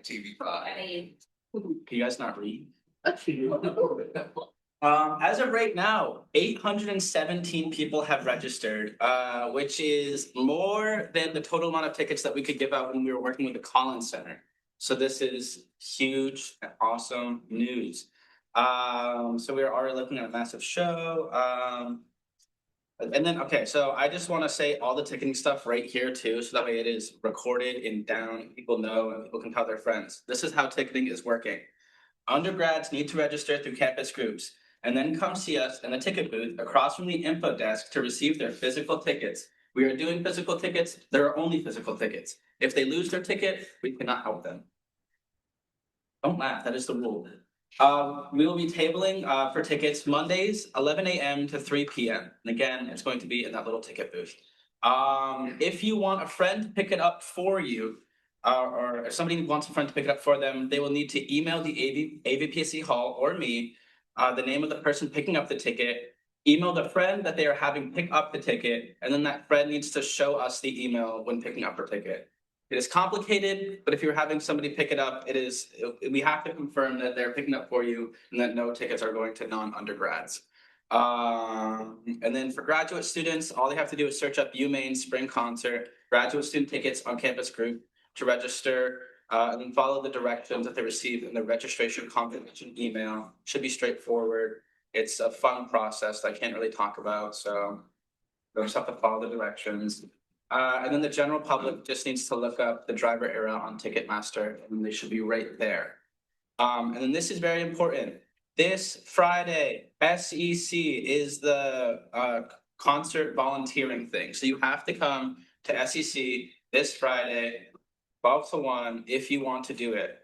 TV5. Can you guys not read? As of right now, 817 people have registered, which is more than the total amount of tickets that we could give out when we were working with the Collins Center. So this is huge and awesome news. So we are already looking at a massive show. And then, okay, so I just want to say all the ticketing stuff right here too, so that way it is recorded and down, people know, and people can tell their friends. This is how ticketing is working. Undergrads need to register through campus groups and then come see us in the ticket booth across from the info desk to receive their physical tickets. We are doing physical tickets. There are only physical tickets. If they lose their ticket, we cannot help them. Don't laugh, that is the rule. We will be tabling for tickets Mondays, 11 a.m. to 3 p.m. And again, it's going to be in that little ticket booth. If you want a friend to pick it up for you, or if somebody wants a friend to pick it up for them, they will need to email the AVPSC Hall or me the name of the person picking up the ticket, email the friend that they are having pick up the ticket, and then that friend needs to show us the email when picking up her ticket. It is complicated, but if you're having somebody pick it up, we have to confirm that they're picking up for you and that no tickets are going to non-undergrads. And then for graduate students, all they have to do is search up UMaine Spring Concert, graduate student tickets on campus group to register, and then follow the directions that they receive in the registration confirmation email. Should be straightforward. It's a fun process that I can't really talk about, so they'll just have to follow the directions. And then the general public just needs to look up the driver era on Ticketmaster, and they should be right there. And then this is very important. This Friday, SEC is the concert volunteering thing. So you have to come to SEC this Friday, 12 to 1, if you want to do it.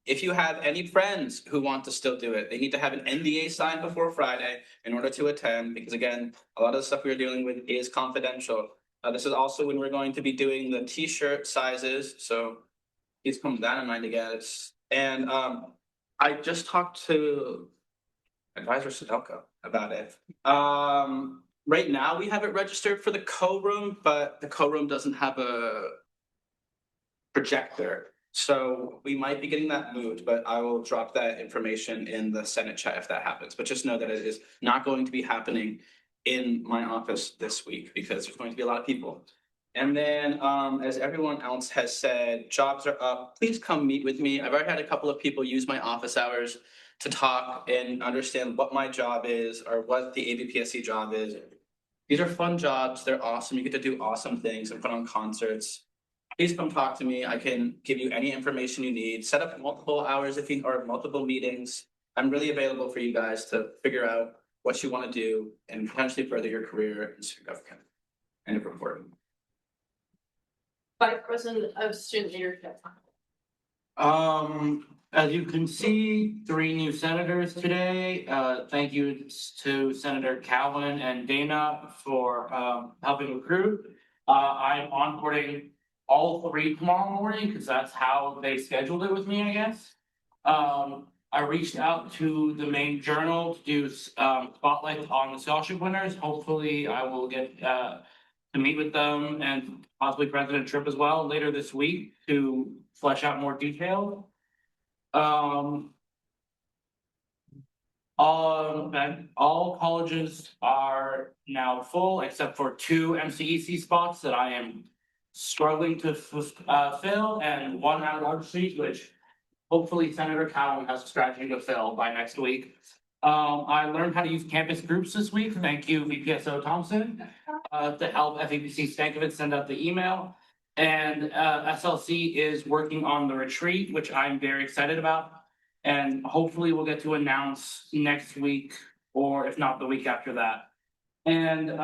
If you have any friends who want to still do it, they need to have an NDA signed before Friday in order to attend, because again, a lot of the stuff we're dealing with is confidential. This is also when we're going to be doing the t-shirt sizes, so please keep that in mind again. And I just talked to Advisor Sudelka about it. Right now we have it registered for the co-room, but the co-room doesn't have a projector. So we might be getting that moved, but I will drop that information in the Senate chat if that happens. But just know that it is not going to be happening in my office this week because there's going to be a lot of people. And then, as everyone else has said, jobs are up. Please come meet with me. I've already had a couple of people use my office hours to talk and understand what my job is or what the AVPSC job is. These are fun jobs. They're awesome. You get to do awesome things and put on concerts. Please come talk to me. I can give you any information you need. Set up multiple hours or multiple meetings. I'm really available for you guys to figure out what you want to do and potentially further your career in student government and reporting. Vice President of Student Leadership. As you can see, 3 new senators today. Thank you to Senator Cowan and Dana for helping recruit. I'm onboarding all 3 tomorrow morning because that's how they scheduled it with me, I guess. I reached out to the Maine Journal to do spotlight on the scholarship winners. Hopefully, I will get to meet with them and possibly President Tripp as well later this week to flesh out more detail. All colleges are now full except for 2 MCEC spots that I am struggling to fill, and 1 at-large seat, which hopefully Senator Cowan has a strategy to fill by next week. I learned how to use campus groups this week. Thank you, VPSO Thompson, to help FEPC Stankovic send out the email. And SLC is working on the retreat, which I'm very excited about. And hopefully we'll get to announce next week, or if not, the week after that. And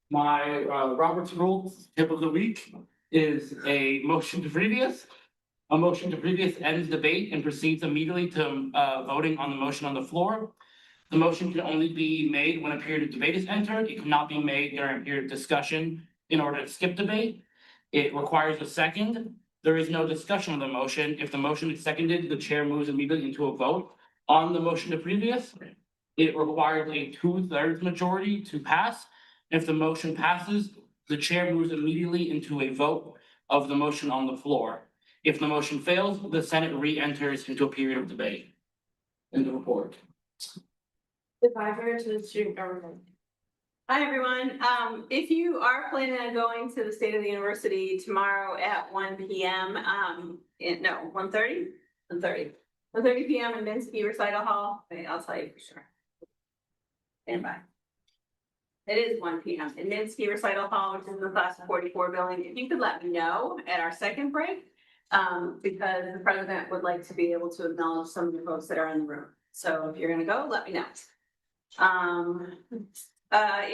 my Robert's Rules tip of the week is a motion to previous. A motion to previous ends debate and proceeds immediately to voting on the motion on the floor. The motion can only be made when a period of debate is entered. It cannot be made during a period of discussion in order to skip debate. It requires a second. There is no discussion of the motion. If the motion is seconded, the chair moves immediately into a vote on the motion to previous. It requires a 2/3 majority to pass. If the motion passes, the chair moves immediately into a vote of the motion on the floor. If the motion fails, the Senate re-enters into a period of debate. In the report. Advisor to the student government. Hi, everyone. If you are planning on going to the State of the University tomorrow at 1 p.m., 1:30? 1:30 p.m. in Minsky Recital Hall. Wait, I'll tell you for sure. Stand by. It is 1 p.m. in Minsky Recital Hall, which is in the class of 44 building. If you could let me know at our second break, because the president would like to be able to acknowledge some of the folks that are in the room. So if you're gonna go, let me know.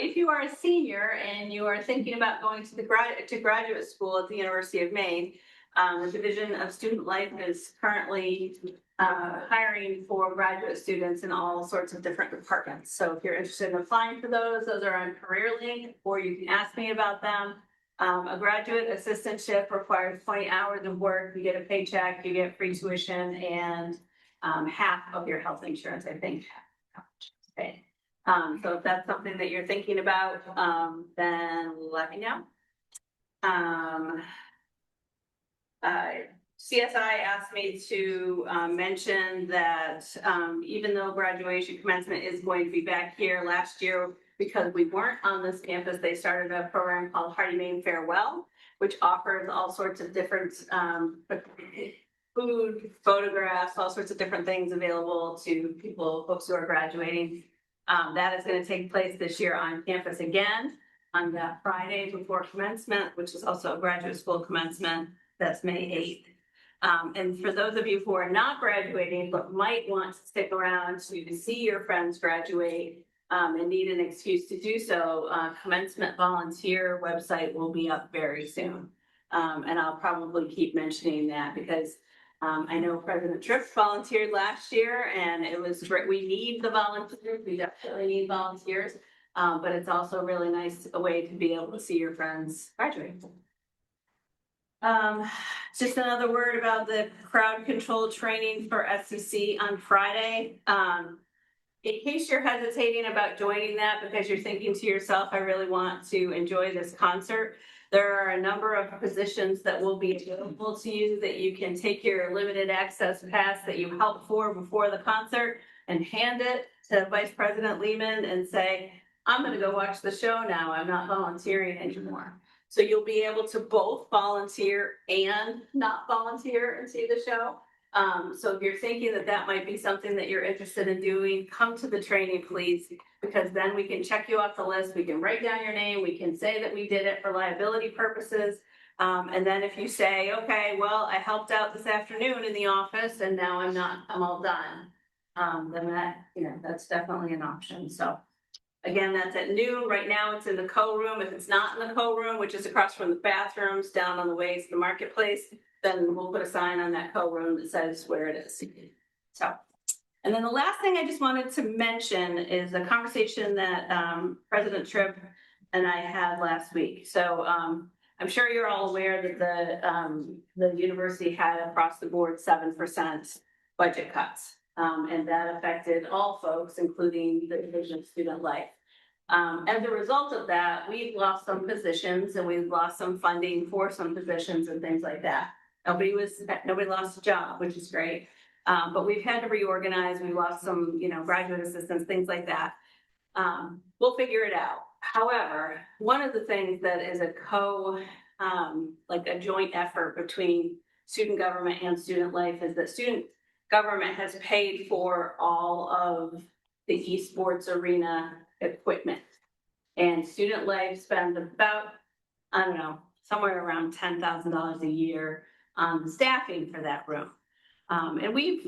If you are a senior and you are thinking about going to graduate school at the University of Maine, the Division of Student Life is currently hiring for graduate students in all sorts of different departments. So if you're interested in applying for those are on CareerLink, or you can ask me about them. A graduate assistantship requires 20 hours of work. You get a paycheck, you get free tuition, and half of your health insurance, I think. Okay. So if that's something that you're thinking about, then let me know. CSI asked me to mention that even though graduation commencement is going to be back here last year, because we weren't on this campus, they started a program called Hardy Maine Farewell, which offers all sorts of different food, photographs, all sorts of different things available to folks who are graduating. That is going to take place this year on campus again on that Friday before commencement, which is also a graduate school commencement. That's May 8th. And for those of you who are not graduating but might want to stick around to see your friends graduate and need an excuse to do so, commencement volunteer website will be up very soon. And I'll probably keep mentioning that because I know President Tripp volunteered last year and it was great. We need the volunteers. We definitely need volunteers. But it's also really nice a way to be able to see your friends graduate. Just another word about the crowd control training for SCC on Friday. In case you're hesitating about joining that because you're thinking to yourself, I really want to enjoy this concert, there are a number of positions that will be available to you that you can take your limited access pass that you helped for before the concert and hand it to Vice President Lehman and say, I'm going to go watch the show now. I'm not volunteering anymore. So you'll be able to both volunteer and not volunteer and see the show. So if you're thinking that that might be something that you're interested in doing, come to the training, please, because then we can check you off the list. We can write down your name. We can say that we did it for liability purposes. And then if you say, okay, well, I helped out this afternoon in the office and now I'm all done. Then that's definitely an option. So again, that's at noon. Right now it's in the co-room. If it's not in the co-room, which is across from the bathrooms down on the way to the marketplace, then we'll put a sign on that co-room that says where it is. So, and then the last thing I just wanted to mention is a conversation that President Tripp and I had last week. So I'm sure you're all aware that the university had across the board 7% budget cuts. And that affected all folks, including the Division of Student Life. As a result of that, we've lost some positions and we've lost some funding for some positions and things like that. Nobody lost a job, which is great. But we've had to reorganize. We lost some, graduate assistants, things like that. We'll figure it out. However, one of the things that is a joint effort between student government and student life is that student government has paid for all of the esports arena equipment. And student life spends about, somewhere around $10,000 a year on staffing for that room. And we've,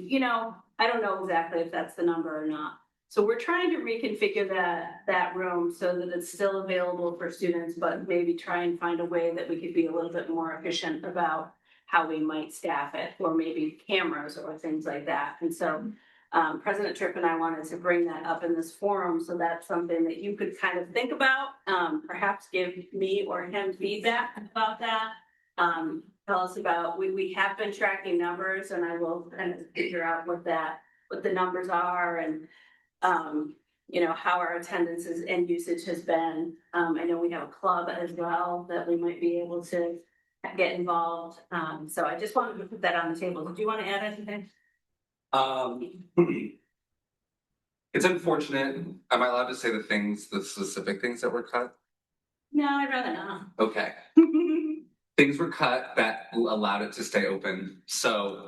I don't know exactly if that's the number or not. So we're trying to reconfigure that room so that it's still available for students, but maybe try and find a way that we could be a little bit more efficient about how we might staff it, or maybe cameras or things like that. And so President Tripp and I wanted to bring that up in this forum. So that's something that you could kind of think about, perhaps give me or him feedback about that. Tell us about, we have been tracking numbers and I will kind of figure out what the numbers are and, how our attendance and usage has been. I know we have a club as well that we might be able to get involved. So I just wanted to put that on the table. Do you want to add anything? It's unfortunate. Am I allowed to say the specific things that were cut? No, I'd rather not. Okay. Things were cut that allowed it to stay open. So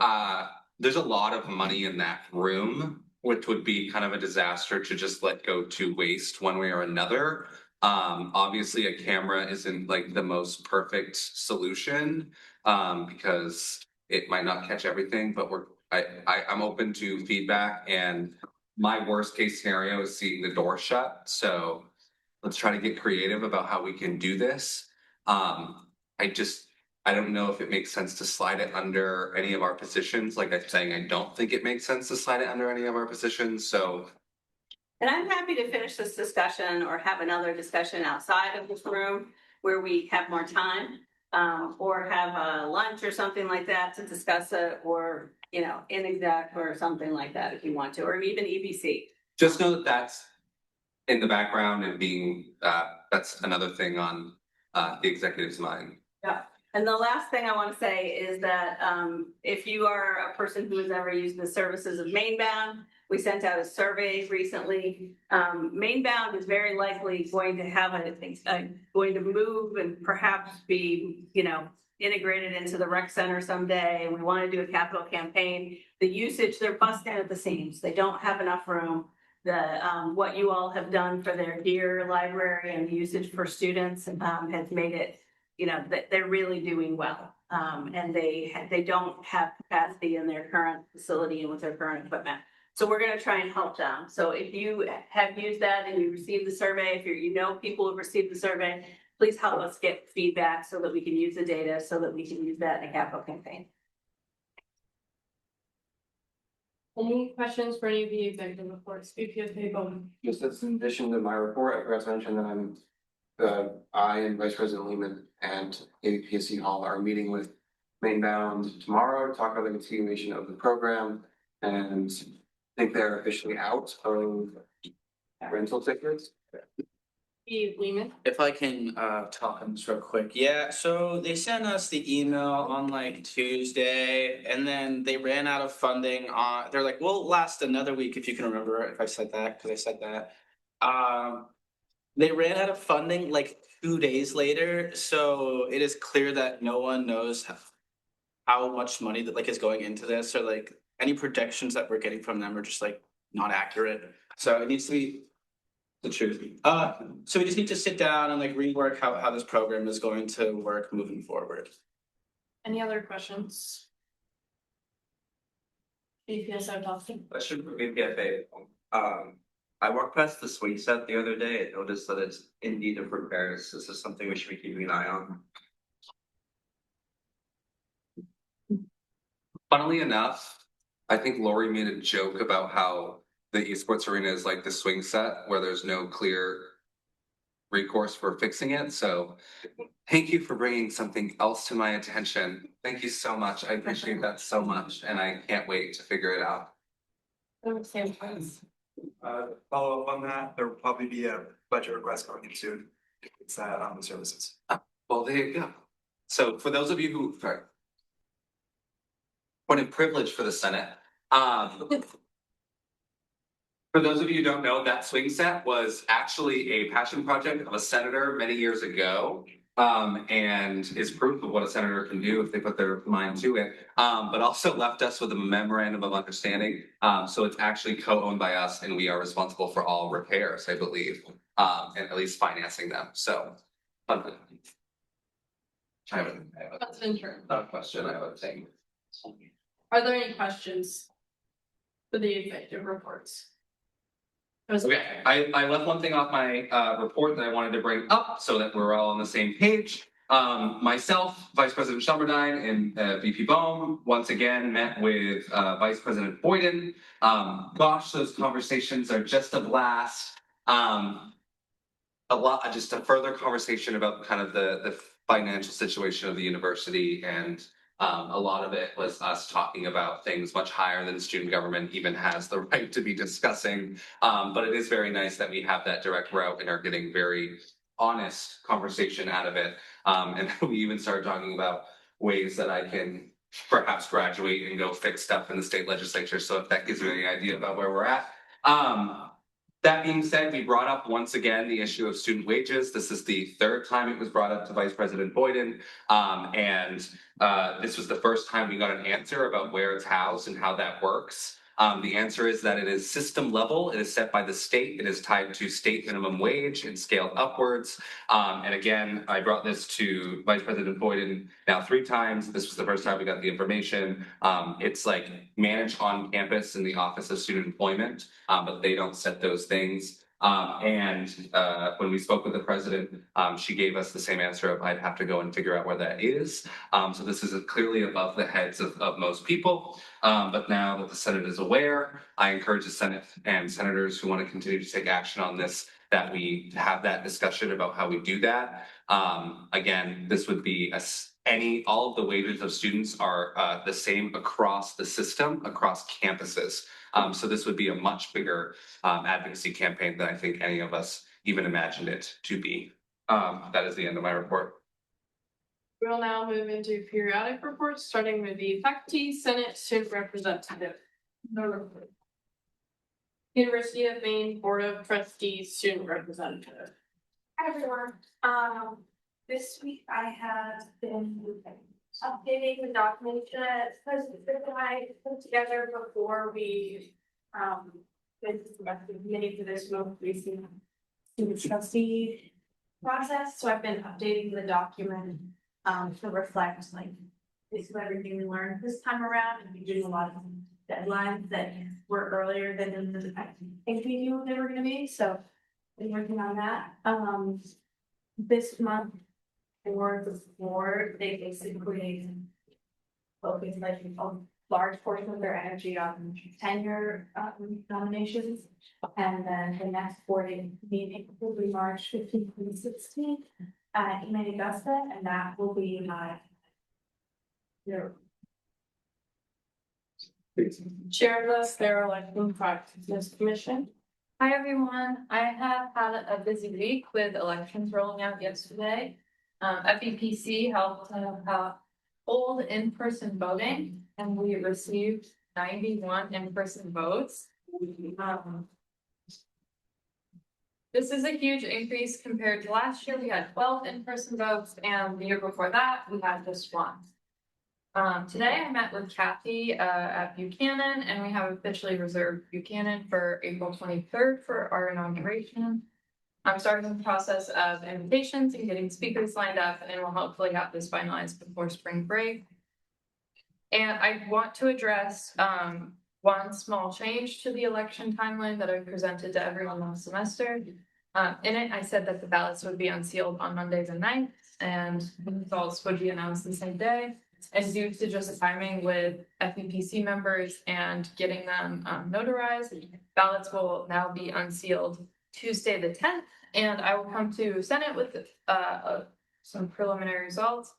there's a lot of money in that room, which would be kind of a disaster to just let go to waste one way or another. Obviously a camera isn't like the most perfect solution because it might not catch everything, but I'm open to feedback, and my worst case scenario is seeing the door shut. So let's try to get creative about how we can do this. I don't know if it makes sense to slide it under any of our positions. Like I'm saying, I don't think it makes sense to slide it under any of our positions. So And I'm happy to finish this discussion or have another discussion outside of this room where we have more time. Or have a lunch or something like that to discuss it, or, you know, in exec or something like that if you want to, or even EBC. just know that that's in the background and being, that's another thing on the executive's mind. Yeah. And the last thing I want to say is that if you are a person who has ever used the services of Mainbound, we sent out a survey recently. Mainbound is very likely going to have going to move and perhaps be, you know, integrated into the rec center someday. And we want to do a capital campaign. The usage, they're busting at the seams. They don't have enough room. What you all have done for their gear library and usage for students has made it, you know, that they're really doing well. And they don't have capacity in their current facility and with their current equipment. So we're going to try and help them. So if you have used that and you received the survey, if you know people who received the survey, please help us get feedback so that we can use the data, so that we can use that in a capital campaign. Any questions for any of the executive reports? Just as in addition to my report, I forgot to mention that I and Vice President Lehman and APSC Hall are meeting with Mainbound tomorrow to talk about the continuation of the program, and I think they're officially out of rental tickets. If I can talk on this real quick. Yeah, so they sent us the email on like Tuesday, and then they ran out of funding on, they're like, we'll last another week, if you can remember if I said that, because I said that. They ran out of funding like 2 days later, so it is clear that no one knows how much money that like is going into this, or like any projections that we're getting from them are just like not accurate. So it needs to be the truth. So we just need to sit down and like rework how this program is going to work moving forward. Any other questions? Question for BPFA. I walked past the swing set the other day and noticed that it's in need of repairs. This is something we should be keeping an eye on. Funnily enough, I think Lori made a joke about how the esports arena is like the swing set where there's no clear recourse for fixing it. So thank you for bringing something else to my attention. Thank you so much. I appreciate that so much, and I can't wait to figure it out. Follow up on that, there will probably be a budget request going in soon. It's that on the services. Well, there you go. So for those of you who, sorry, point of privilege for the Senate. For those of you who don't know, that swing set was actually a passion project of a senator many years ago. And is proof of what a senator can do if they put their mind to it. But also left us with a memorandum of understanding. So it's actually co-owned by us, and we are responsible for all repairs, I believe, and at least financing them. So, That's interesting. not a question, I would think. Are there any questions for the executive reports? Okay, I left one thing off my report that I wanted to bring up so that we're all on the same page. Myself, Vice President Shelmerdine, and VP Bohm once again met with Vice President Boyden. Gosh, those conversations are just a blast. Just a further conversation about kind of the financial situation of the university, and a lot of it was us talking about things much higher than student government even has the right to be discussing. But it is very nice that we have that direct route and are getting very honest conversation out of it. And we even started talking about ways that I can perhaps graduate and go fix stuff in the state legislature. So if that gives you any idea about where we're at. That being said, we brought up once again the issue of student wages. This is the third time it was brought up to Vice President Boyden. This was the first time we got an answer about where it's housed and how that works. The answer is that it is system level. It is set by the state. It is tied to state minimum wage and scaled upwards. And again, I brought this to Vice President Boyden now 3 times. This was the first time we got the information. It's like managed on campus in the Office of Student Employment, but they don't set those things. When we spoke with the president, she gave us the same answer of I'd have to go and figure out where that is. So this is clearly above the heads of most people. But now that the Senate is aware, I encourage the Senate and senators who want to continue to take action on this, that we have that discussion about how we do that. Again, this would be all of the wages of students are the same across the system, across campuses. So this would be a much bigger advocacy campaign than I think any of us even imagined it to be. That is the end of my report. We'll now move into periodic reports, starting with the faculty, Senate, student representative. No report. University of Maine Board of Trustees, student representative. Hi everyone, this week I have been updating the documentation that President and I put together before we went to the committee for this most recent student trustee process. So I've been updating the document to reflect like basically everything we learned this time around, and we doing a lot of deadlines that were earlier than I think we knew they were gonna be. So been working on that. This month for the board, they basically focus like a large portion of their energy on tenure nominations. And then the next board meeting will be March 15th and 16th in Augusta, and that will be my Chair of the Sarah Elections Practices Commission. Hi, everyone. I have had a busy week with elections rolling out yesterday. FEPC helped hold in-person voting, and we received 91 in-person votes. This is a huge increase compared to last year. We had 12 in-person votes, and the year before that, we had just 1. Today I met with Kathy at Buchanan, and we have officially reserved Buchanan for April 23rd for our inauguration. I'm starting the process of invitations and getting speakers lined up, and we'll hopefully have this finalized before spring break. And I want to address one small change to the election timeline that I presented to everyone last semester. In it, I said that the ballots would be unsealed on Monday the 9th, and the results would be announced the same day. And due to just timing with FEPC members and getting them notarized, ballots will now be unsealed Tuesday the 10th, and I will come to Senate with some preliminary results.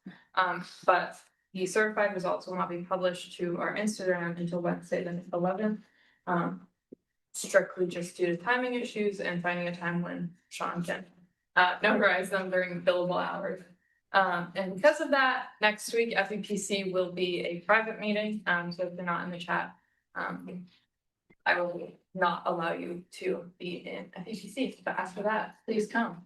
But the certified results will not be published to our Instagram until Wednesday the 11th. Strictly just due to timing issues and finding a time when Sean can notarize them during billable hours. And because of that, next week FEPC will be a private meeting. So if you're not in the chat, I will not allow you to be in FEPC. But after that, please come.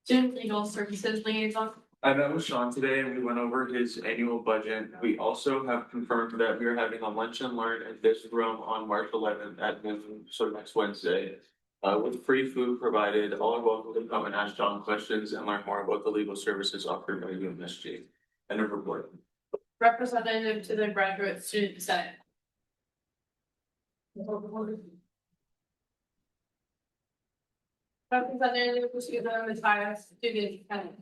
Student Legal Services Liaison. I met with Sean today and we went over his annual budget. We also have confirmed that we are having a lunch and learn in this room on March 11th at noon, so next Wednesday. With free food provided, all are welcome to come and ask John questions and learn more about the legal services offered by UMSG. End of report. Representative to the Graduate Student Senate. Representative to the Matthias Student Senate.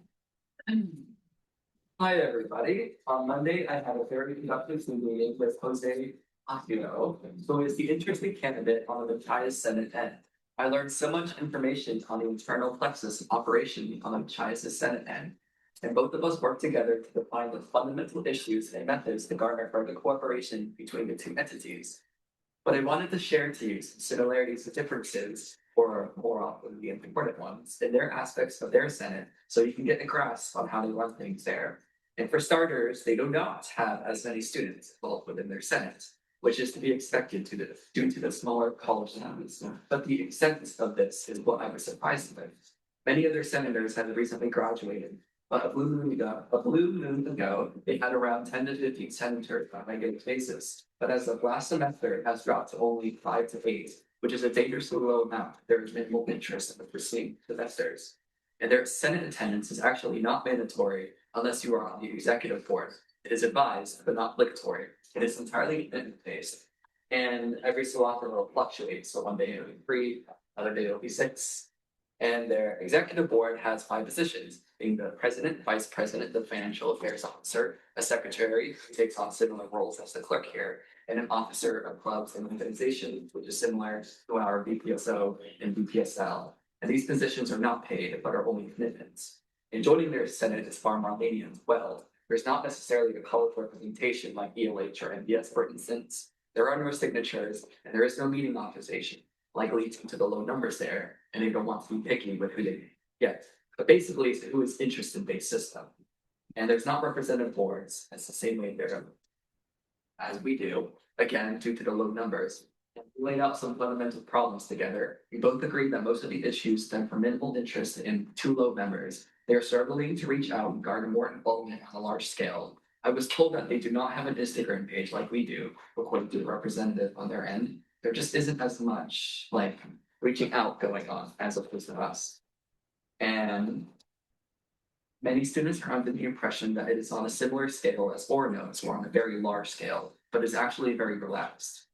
Hi, everybody. On Monday, I had a very productive Zoom meeting with Jose Aquino, who is the interested candidate on the Matthias Senate end. I learned so much information on the internal plexus operation on the Matthias Senate end, and both of us worked together to define the fundamental issues and methods to garner further cooperation between the two entities. But I wanted to share to you some similarities and differences, or more often the important ones, in their aspects of their Senate, so you can get a grasp on how they run things there. And for starters, they do not have as many students involved within their Senate. which is to be expected due to the smaller college towns. But the extent of this is what I was surprised with. Many of their senators have recently graduated, but a blue moon ago, they had around 10 to 15 senators on a regular basis. But as of last semester, it has dropped to only 5 to 8, which is a dangerously low amount. There is minimal interest in the preceding semesters. And their Senate attendance is actually not mandatory unless you are on the executive board. It is advised, but not obligatory. It is entirely commitment based. And every so often it will fluctuate. So one day it'll be 3, another day it'll be 6. And their executive board has 5 positions, being the president, vice president, the financial affairs officer, a secretary who takes on similar roles as the clerk here, and an officer of clubs and organizations, which is similar to our BPSO and BPSL. And these positions are not paid, but are only commitments. And joining their Senate is far more lenient as well. There's not necessarily a college representation like ELH or MBS, for instance. There are no signatures, and there is no meeting authorization, likely due to the low numbers there, and they don't want to be picky with who they get. But basically, it's who is interested-based system. And there's not representative boards, as the same way there as we do, again, due to the low numbers. We laid out some fundamental problems together. We both agreed that most of the issues stem from minimal interest in too low members. They are struggling to reach out and garner more involvement on a large scale. I was told that they do not have an Instagram page like we do, according to the representative on their end. There just isn't as much like reaching out going on as opposed to us. And many students are under the impression that it is on a similar scale as Orono's, or on a very large scale, but is actually very relaxed.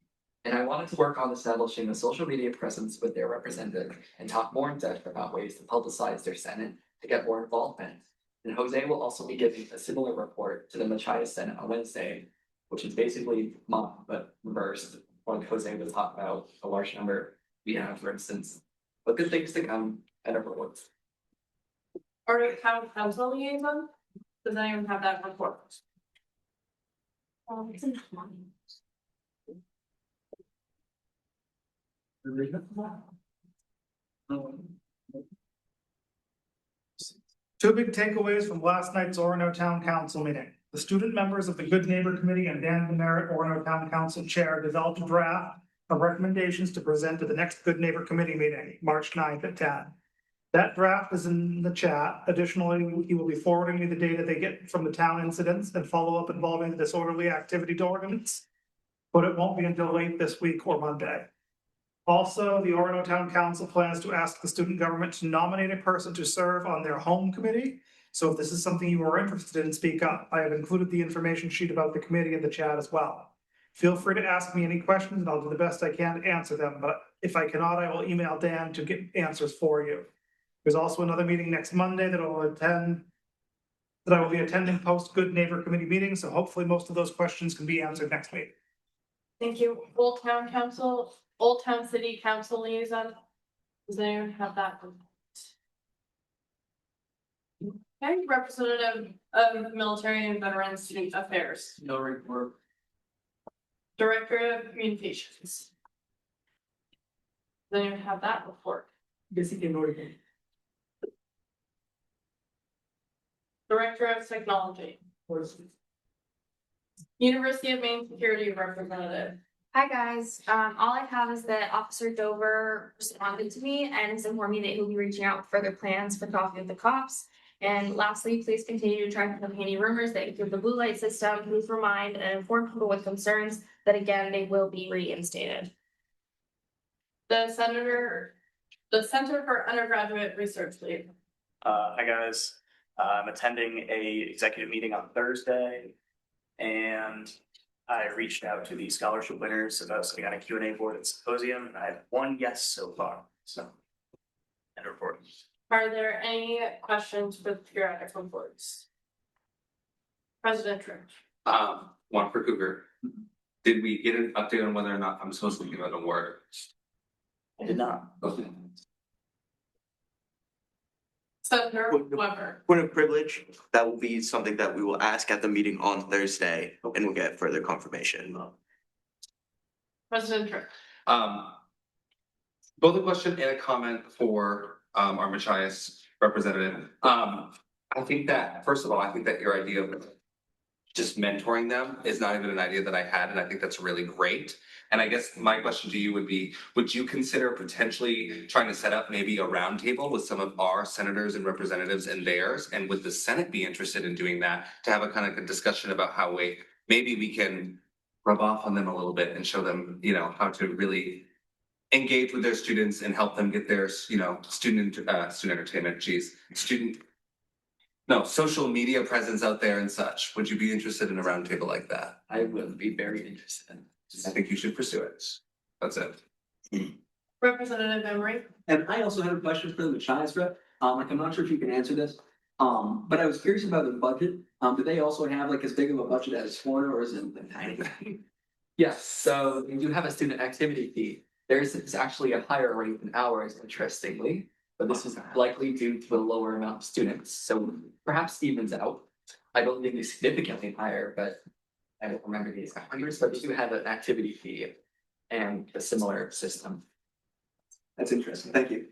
And I wanted to work on establishing a social media presence with their representative and talk more in depth about ways to publicize their Senate to get more involvement. And Jose will also be giving a similar report to the Machias Senate on Wednesday, which is basically mock but reversed. When Jose was talking about a large number we have, for instance. But good things to come and everyone's. Or town council liaison? Does anyone have that report? Two big takeaways from last night's Orono Town Council meeting. The student members of the Good Neighbor Committee and Dan Demerit, Orono Town Council Chair, developed a draft of recommendations to present to the next Good Neighbor Committee meeting, March 9th at 10. That draft is in the chat. Additionally, he will be forwarding me the data they get from the town incidents and follow up involving the disorderly activity ordinance. But it won't be until late this week or Monday. Also, the Orono Town Council plans to ask the student government to nominate a person to serve on their home committee. So if this is something you are interested in, speak up. I have included the information sheet about the committee in the chat as well. Feel free to ask me any questions and I'll do the best I can to answer them. But if I cannot, I will email Dan to get answers for you. There's also another meeting next Monday that I will be attending post Good Neighbor Committee meeting. So hopefully most of those questions can be answered next week. Thank you. Old Town Council, Old Town City Council liaison. Does anyone have that? Okay, representative of Military and Veteran Student Affairs. No report. Director of Communications. Does anyone have that report? Yes, he can order. Director of Technology. University of Maine Security Representative. Hi guys, all I have is that Officer Dover responded to me and has informed me that he'll be reaching out with further plans for Coffee with the Cops. And lastly, please continue to track down any rumors that include the blue light system. Please remind and inform people with concerns that again, they will be reinstated. The Center for Undergraduate Research Lead. Hi guys, I'm attending a executive meeting on Thursday and I reached out to the scholarship winners about sitting on a Q&A board at symposium and I have 1 yes so far, so. End report. Are there any questions for the periodic reports? President Trich. One for Cougar. Did we get an update on whether or not I'm supposed to give an award? I did not. Okay. Senator Weber. Point of privilege, that will be something that we will ask at the meeting on Thursday and we'll get further confirmation. President Trich. Both a question and a comment for our Machias representative. I think that, first of all, I think that your idea of just mentoring them is not even an idea that I had, and I think that's really great. And I guess my question to you would be, would you consider potentially trying to set up maybe a roundtable with some of our senators and representatives and theirs? And would the Senate be interested in doing that to have a kind of a discussion about how maybe we can rub off on them a little bit and show them, how to really engage with their students and help them get their, student entertainment, social media presence out there and such. Would you be interested in a roundtable like that? I would be very interested. I think you should pursue it. That's it. Representative Emery. And I also had a question for the Machias rep. I'm not sure if you can answer this. But I was curious about the budget. Do they also have like as big of a budget as Florida, or is it tiny? Yes, so you do have a student activity fee. Theirs is actually a higher rate than ours, interestingly, but this is likely due to a lower amount of students, so perhaps evens out. I don't think it's significantly higher, but I don't remember the exact numbers, but they do have an activity fee and a similar system. That's interesting. Thank you.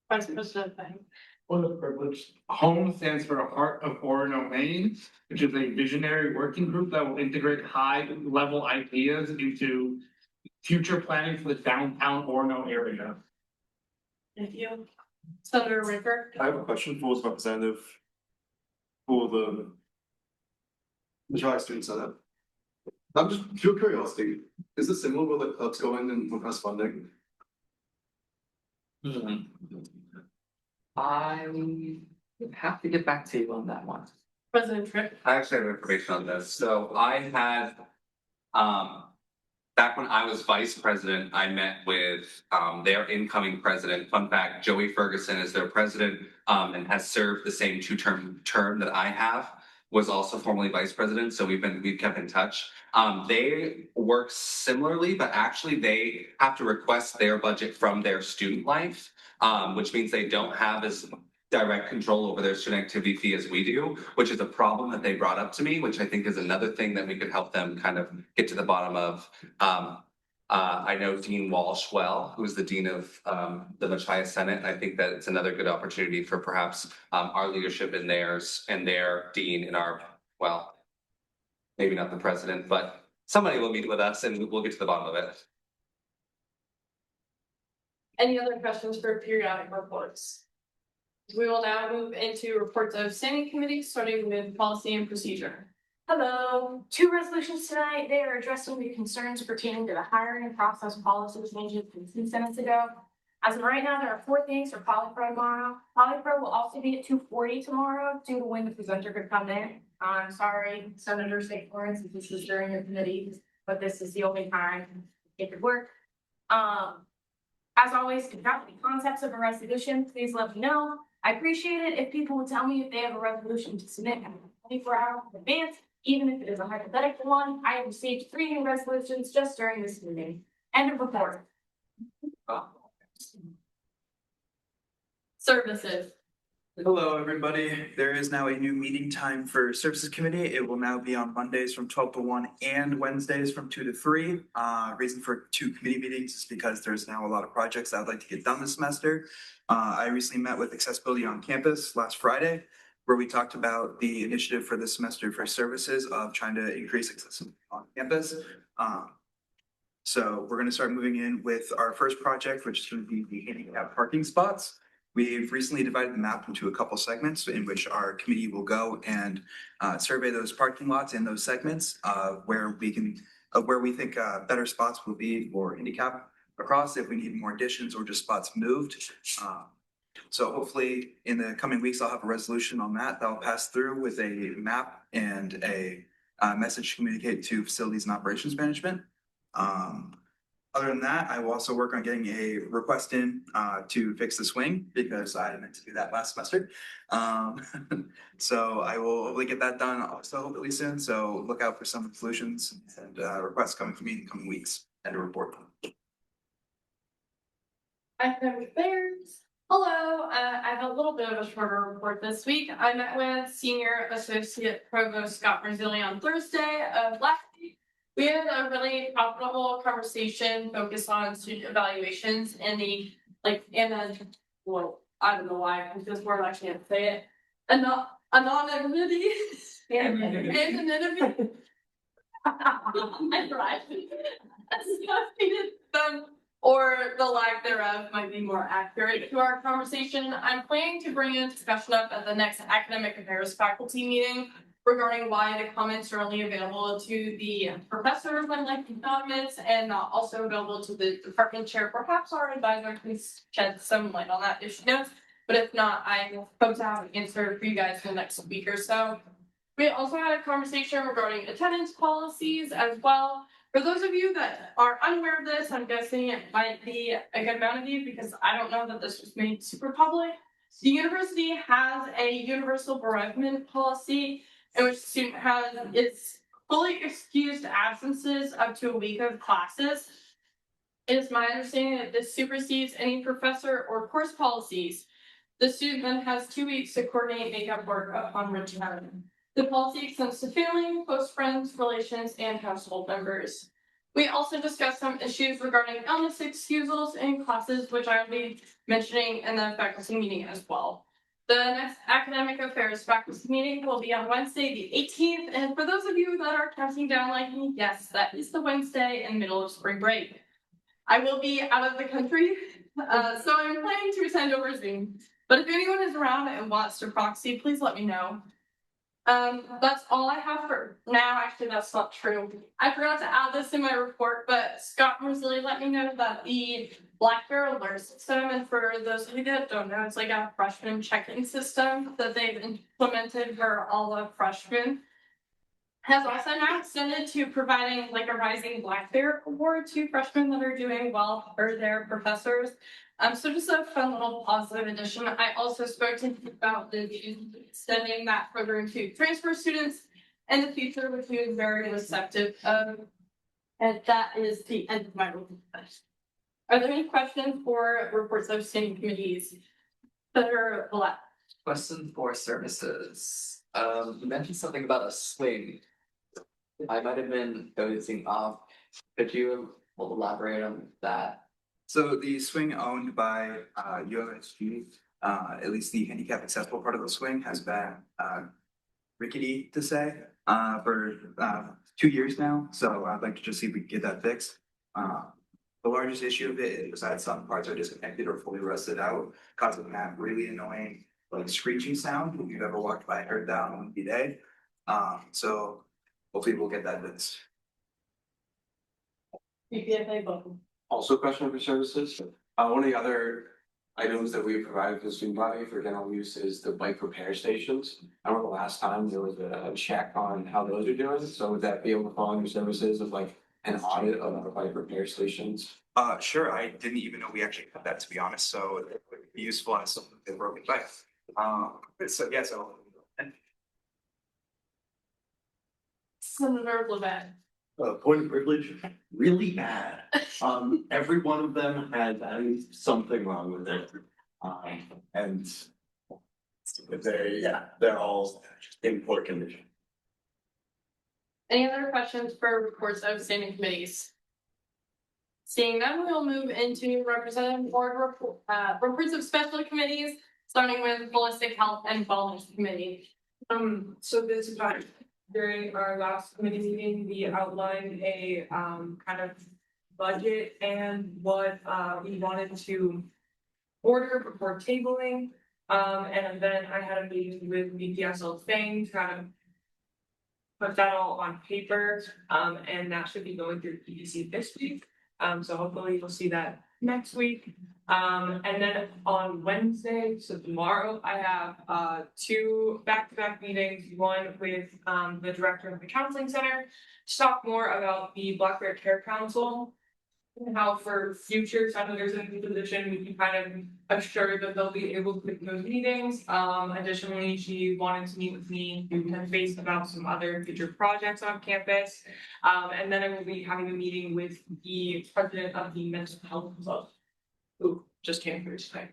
Vice President Fang. What a privilege. HOME stands for Heart of Orono, Maine, which is a visionary working group that will integrate high-level ideas into future planning for the downtown Orono area. Thank you. Senator Ricker. I have a question for the representative for the Machias Student Senate. I'm just pure curiosity, is it similar where the clubs go in and request funding? I have to get back to you on that one. President Tripp. I actually have information on this. So I had, back when I was vice president, I met with their incoming president. Fun fact, Joey Ferguson is their president and has served the same term that I have. Was also formerly vice president, so we've kept in touch. They work similarly, but actually they have to request their budget from their student life, which means they don't have as direct control over their student activity fee as we do, which is a problem that they brought up to me, which I think is another thing that we could help them kind of get to the bottom of. I know Dean Walsh well, who's the dean of the Machias Senate, and I think that it's another good opportunity for perhaps our leadership and theirs and their dean and maybe not the president, but somebody will meet with us and we'll get to the bottom of it. Any other questions for periodic reports? We will now move into reports of standing committees, starting with policy and procedure. Hello, 2 resolutions tonight. They are addressing the concerns pertaining to the hiring process policy changes from 2 Senates ago. As of right now, there are 4 things for Polypro tomorrow. Polypro will also be at 2:40 tomorrow due to when the presenter could come in. I'm sorry, Senator St. Lawrence, if this is during your committee, but this is the only time it could work. As always, if you have any concepts of a resolution, please let me know. I appreciate it if people would tell me if they have a resolution to submit 24 hours in advance, even if it is a hypothetical one. I have received 3 new resolutions just during this meeting. End of report. Services. Hello, everybody. There is now a new meeting time for Services Committee. It will now be on Mondays from 12 to 1 and Wednesdays from 2 to 3. Reason for 2 committee meetings is because there's now a lot of projects I'd like to get done this semester. I recently met with Accessibility on Campus last Friday, where we talked about the initiative for this semester for services of trying to increase accessibility on campus. So we're going to start moving in with our first project, which is going to be the handicap parking spots. We've recently divided the map into a couple segments in which our committee will go and survey those parking lots in those segments where we think better spots will be for handicap across, if we need more additions or just spots moved. So hopefully in the coming weeks, I'll have a resolution on that that'll pass through with a map and a message to communicate to facilities and operations management. Other than that, I will also work on getting a request in to fix the swing because I meant to do that last semester. So I will hopefully get that done also hopefully soon. So look out for some solutions and requests coming from me in the coming weeks and a report. Academic affairs. Hello, I have a little bit of a shorter report this week. I met with Senior Associate Provost Scott Marzilli on Thursday of last week. We had a really profitable conversation focused on student evaluations and I don't know why, because this word I can't say it. anonymity. Anonymity. I tried. Associated them or the lack thereof might be more accurate to our conversation. I'm planning to bring a discussion up at the next academic affairs faculty meeting regarding why the comments are only available to the professors when like comments and not also available to the department chair. Perhaps our advisor can shed some light on that issue notes, but if not, I hope to have an answer for you guys in the next week or so. We also had a conversation regarding attendance policies as well. For those of you that are unaware of this, I'm guessing it might be a good amount of you because I don't know that this was made super public. The university has a universal bereavement policy in which the student has its fully excused absences up to a week of classes. It is my understanding that this supersedes any professor or course policies. The student then has 2 weeks to coordinate makeup work upon return. The policy extends to family, close friends, relations, and household members. We also discussed some issues regarding illness excusals in classes, which I will be mentioning in the faculty meeting as well. The next academic affairs faculty meeting will be on Wednesday, the 18th. And for those of you that are counting down like me, yes, that is the Wednesday in the middle of spring break. I will be out of the country, so I'm planning to attend over Zoom. But if anyone is around and wants to proxy, please let me know. That's all I have for now. Actually, that's not true. I forgot to add this in my report, but Scott Mersley let me know that the Black Bear alert system, and for those of you that don't know, it's like a freshman check-in system that they've implemented for all the freshmen, has also now extended to providing like a Rising Black Bear award to freshmen that are doing well for their professors. So just a fun little positive addition. I also spoke to him about the extending that program to transfer students in the future, which he was very receptive of. And that is the end of my report. Are there any questions for reports of standing committees that are left? Question for services. You mentioned something about a swing. I might have been noticing off. Could you elaborate on that? So the swing owned by UMSG, at least the handicap accessible part of the swing has been rickety to say for 2 years now. So I'd like to just see if we can get that fixed. The largest issue of it is that some parts are disconnected or fully rusted out, causing that really annoying like screeching sound. If you've ever walked by and heard that on a windy day. So hopefully we'll get that fixed. PPFA button. Also, question for services. One of the other items that we provide to the student body for general use is the bike repair stations. I remember the last time there was a check on how those are doing. So would that be able to fall under services of like an audit of our bike repair stations? Sure. I didn't even know we actually had that, to be honest. So it would be useful as something with a broken bike. So yeah, so. Senator Levet. Point of privilege, really bad. Every one of them had something wrong with it. And they're all in poor condition. Any other questions for reports of standing committees? Seeing none, we'll move into representative board reports of special committees, starting with holistic health and wellness committee. So this time, during our last committee meeting, we outlined a kind of budget and what we wanted to order before tabling. And then I had a meeting with BPSL Spain to kind of put that all on paper. And that should be going through PDC this week. So hopefully you'll see that next week. And then on Wednesday, so tomorrow, I have 2 back-to-back meetings, one with the director of the counseling center to talk more about the Black Bear Care Council and how for future senators in the position, we can kind of assure that they'll be able to make those meetings. Additionally, she wanted to meet with me to touch base about some other future projects on campus. And then I will be having a meeting with the president of the mental health club, who just came here today.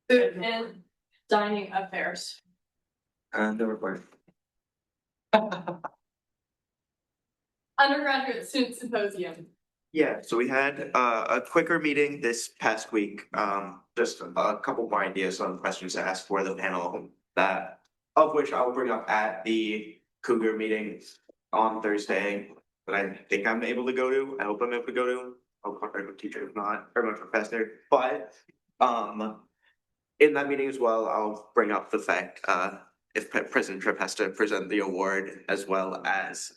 Food and dining affairs. No report. Undergraduate student symposium. Yeah, so we had a quicker meeting this past week, just a couple more ideas on questions to ask for the panel that of which I'll bring up at the Cougar meeting on Thursday, that I think I'm able to go to. I hope I'm able to go to. I'll contact my teacher if not, or my professor, but, in that meeting as well, I'll bring up the fact, if President Tripp has to present the award, as well as,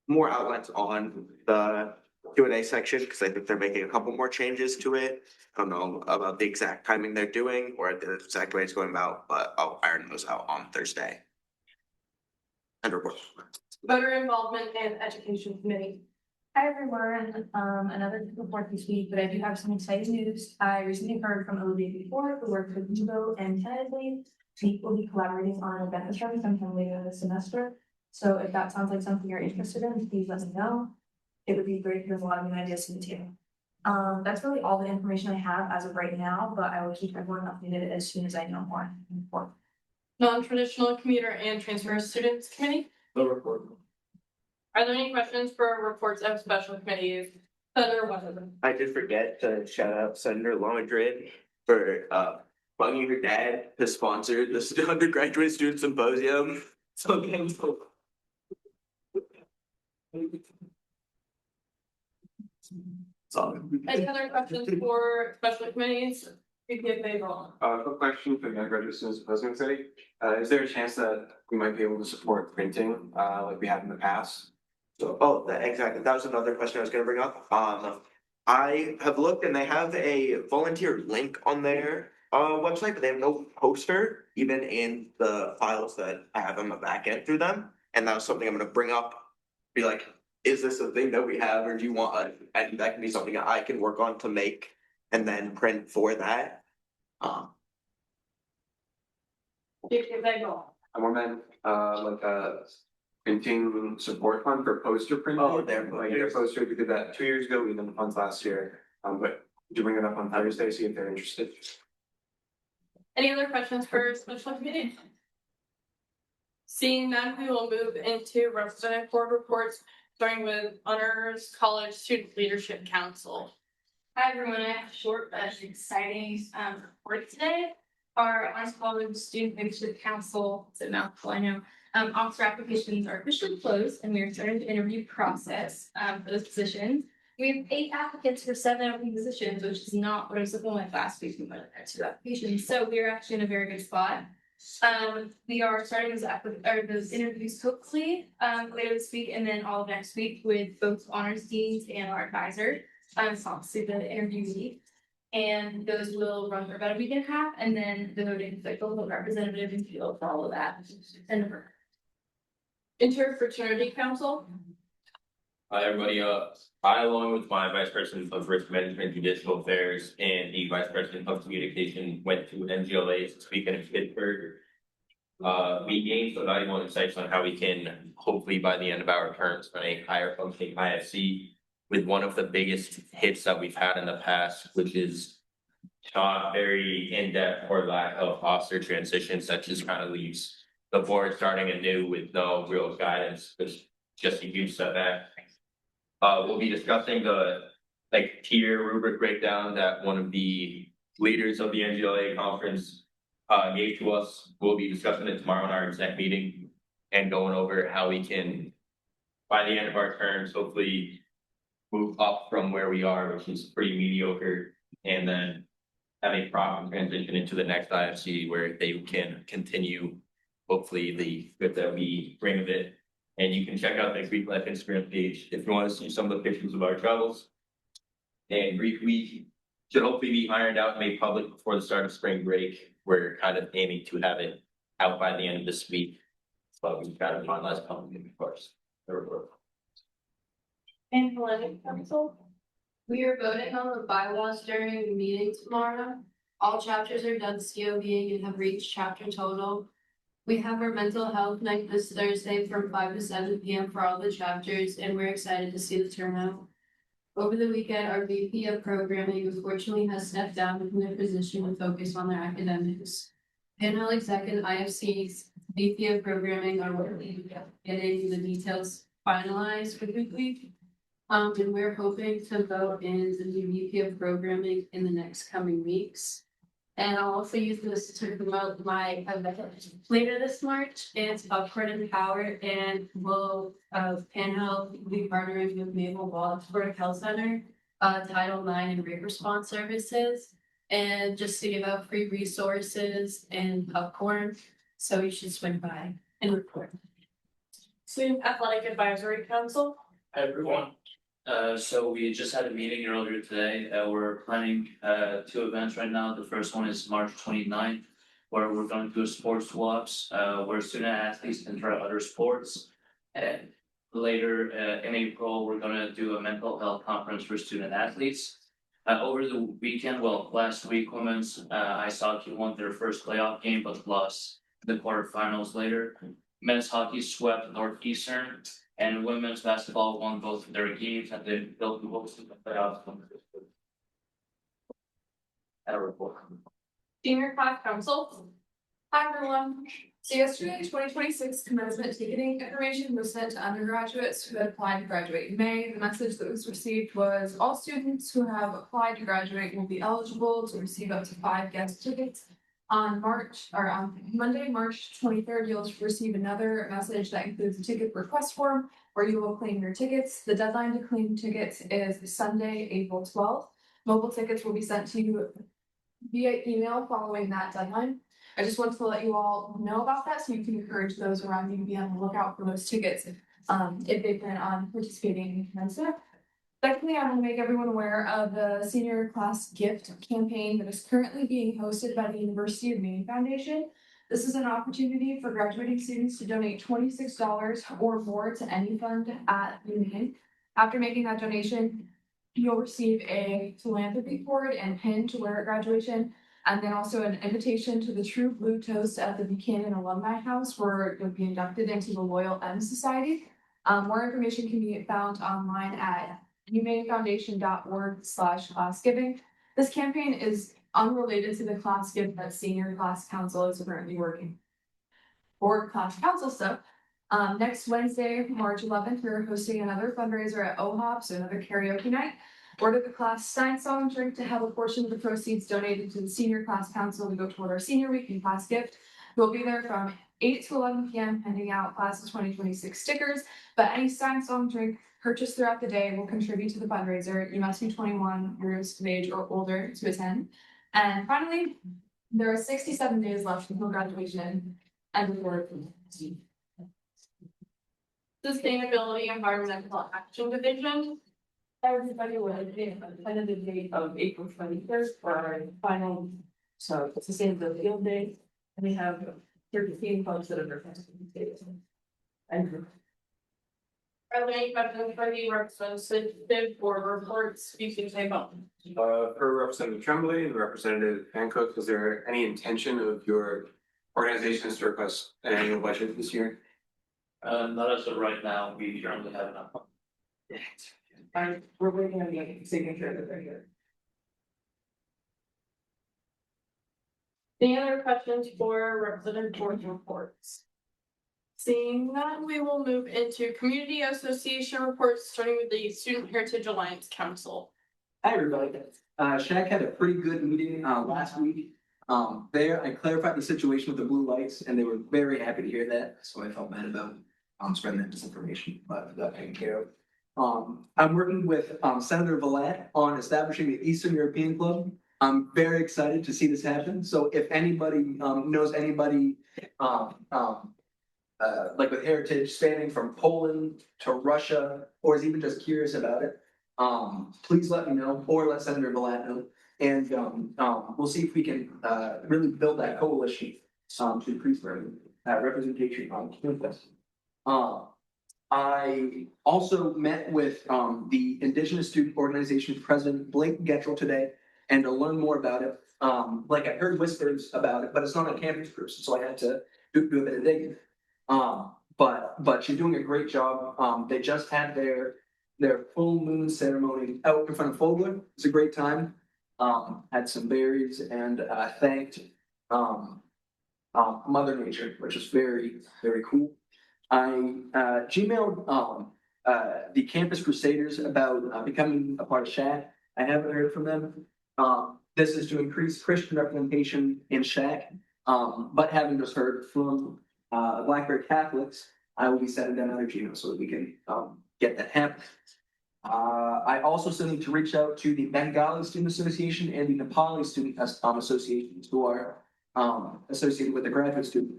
more outlets on the Q&A section, because I think they're making a couple more changes to it. I don't know about the exact timing they're doing or the exact way it's going about, but I'll iron those out on Thursday. And report. Voter involvement and education committee. Hi everyone, another report this week, but I do have some exciting news. I recently heard from OB4 who worked with Hugo and tentatively we will be collaborating on an event starting sometime later this semester. So if that sounds like something you're interested in, please let me know. It would be great. There's a lot of new ideas from the team. That's really all the information I have as of right now, but I will keep everyone updated as soon as I know more. Non-traditional commuter and transfer students committee. No report. Are there any questions for reports of special committees? Senator Washington. I did forget to shout out Senator Lamadrid for bugging her dad to sponsor the undergraduate student symposium. So again, Any other questions for special committees? BPA payroll. Quick question for the undergraduate students opposing city. Is there a chance that we might be able to support printing, like we have in the past? So, exactly, that was another question I was gonna bring up. I have looked and they have a volunteer link on their website, but they have no poster, even in the files that I have on the back end through them. And that was something I'm gonna bring up, be like, is this a thing that we have, or do you want, and that can be something I can work on to make and then print for that. BPA payroll. I want like a printing support fund for poster printing. Oh, there. Like a poster, we did that 2 years ago, we did the funds last year, but would you bring it up on Thursday, see if they're interested? Any other questions for special committee? Seeing none, we will move into representative board reports, starting with Honors College Student Leadership Council. Hi everyone, I have a short but exciting report today. Our Honors College Student Leadership Council, it's a mouthful, I know. Officer applications are officially closed and we are starting the interview process for those positions. We have 8 applicants for 7 open positions, which is not what I was looking like last week. We might have had 2 applications, so we are actually in a very good spot. We are starting those interviews hopefully later this week and then all of next week with both honors deans and our advisor. So obviously the interview week. And those will run for about a week and a half, and then the voting cycle, the representative and field for all of that. And Interfraternity Council. Hi, everybody. I, along with my Vice President of Risk Management, Judicial Affairs, and the Vice President of Communication, went to NGLA to speak in Pittsburgh. We gained some valuable insights on how we can, hopefully by the end of our terms, run a higher functioning IFC with one of the biggest hits that we've had in the past, which is not very in-depth or lack of officer transitions that just kind of leaves the board starting anew with no real guidance, which is just a huge setback. We'll be discussing the tier rubric breakdown that one of the leaders of the NGLA conference gave to us. We'll be discussing it tomorrow in our exec meeting and going over how we can, by the end of our terms, hopefully move up from where we are, which is pretty mediocre, and then have a proper transition into the next IFC where they can continue, hopefully, the good that we bring of it. And you can check out the Greek Life Instagram page if you want to see some of the pictures of our travels. And Greek Week should hopefully be ironed out and made public before the start of spring break. We're kind of aiming to have it out by the end of this week, but we've got to finalize public, of course. And Hellenic Council. We are voting on the bylaws during the meeting tomorrow. All chapters are done COVing and have reached chapter total. We have our mental health night this Thursday from 5 to 7 p.m. for all the chapters, and we're excited to see the turnout. Over the weekend, our VP of programming unfortunately has stepped down from their position to focus on their academics. Panel Exec and IFC's VP of programming are working getting the details finalized for the week. And we're hoping to vote in the new VP of programming in the next coming weeks. And I'll also use this to promote my event later this March. It's Upward Empowered, and we'll Panhandle will be partnering with Maple Wadsworth Health Center, Title IX and rape response services, and just to give out free resources and popcorn. So you should swing by and report. Student Athletic Advisory Council. Hi, everyone. So we just had a meeting earlier today. We're planning, 2 events right now. The first one is March 29th, where we're going to do sports swaps, where student athletes can try other sports. And later, in April, we're gonna do a mental health conference for student athletes. Over the weekend, well, last week, women's, ice hockey won their first playoff game, but lost the quarterfinals later. Men's hockey swept Northeastern. And women's basketball won both of their games and then they'll be hosting the playoffs. At a report. Senior Class Council. Hi, everyone. So yesterday, 2026 commencement ticketing information was sent to undergraduates who had applied to graduate in May. The message that was received was all students who have applied to graduate will be eligible to receive up to 5 guest tickets. On Monday, March 23rd, you'll receive another message that includes a ticket request form where you will claim your tickets. The deadline to claim tickets is Sunday, April 12th. Mobile tickets will be sent to you via email following that deadline. I just wanted to let you all know about that so you can encourage those around you to be on the lookout for those tickets if they plan on participating in commencement. Secondly, I want to make everyone aware of the senior class gift campaign that is currently being hosted by the University of Maine Foundation. This is an opportunity for graduating students to donate $26 or more to any fund at Maine. After making that donation, you'll receive a philanthropy cord and pin to wear at graduation, and then also an invitation to the True Blue Toast at the Buchanan Alumni House, where you'll be inducted into the Loyal M Society. More information can be found online at humanefoundation.org/classgiving. This campaign is unrelated to the class gift that senior class council is currently working for class council stuff. Next Wednesday, March 11th, we're hosting another fundraiser at OHOP, so another karaoke night. Order the class sign song drink to have a portion of the proceeds donated to the senior class council to go toward our senior week and class gift. We'll be there from 8 to 11 p.m. handing out class of 2026 stickers, but any sign song drink purchased throughout the day will contribute to the fundraiser. You must be 21 years of age or older to attend. And finally, there are 67 days left until graduation and before Sustainability Environmental Action Division. Everybody will have a tentative date of April 23rd for our final, so sustainability field day. And we have 13 folks that are requesting to take it. And Are there any questions for the representative board reports? You can say both. For Representative Tremblay and Representative Hancock, is there any intention of your organizations to request an annual budget this year? Not as of right now, we currently have enough. we're waiting on the signature that they're here. Any other questions for representative board reports? Seeing none, we will move into community association reports, starting with the Student Heritage Alliance Council. Hi, everybody. Shaq had a pretty good meeting last week. There, I clarified the situation with the blue lights, and they were very happy to hear that. So I felt bad about spreading that disinformation, but I got taken care of. I'm working with Senator Valette on establishing the Eastern European Club. I'm very excited to see this happen. So if anybody knows anybody like with heritage spanning from Poland to Russia, or is even just curious about it, please let me know, or let Senator Valette know. And we'll see if we can really build that coalition to increase representation on campus. I also met with the Indigenous Student Organization President Blake Getchell today, and to learn more about it. Like I heard whispers about it, but it's not a campus person, so I had to do a bit of digging. But she's doing a great job. They just had their full moon ceremony out in front of Fogler. It's a great time. Had some berries and thanked Mother Nature, which is very, very cool. I Gmailed the Campus Crusaders about becoming a part of SHAC. I haven't heard from them. This is to increase Christian representation in SHAC. But having just heard from Blackberry Catholics, I will be sending them another email so that we can get that happening. I also still need to reach out to the Bengali Student Association and the Nepali Student Associations who are associated with the graduate student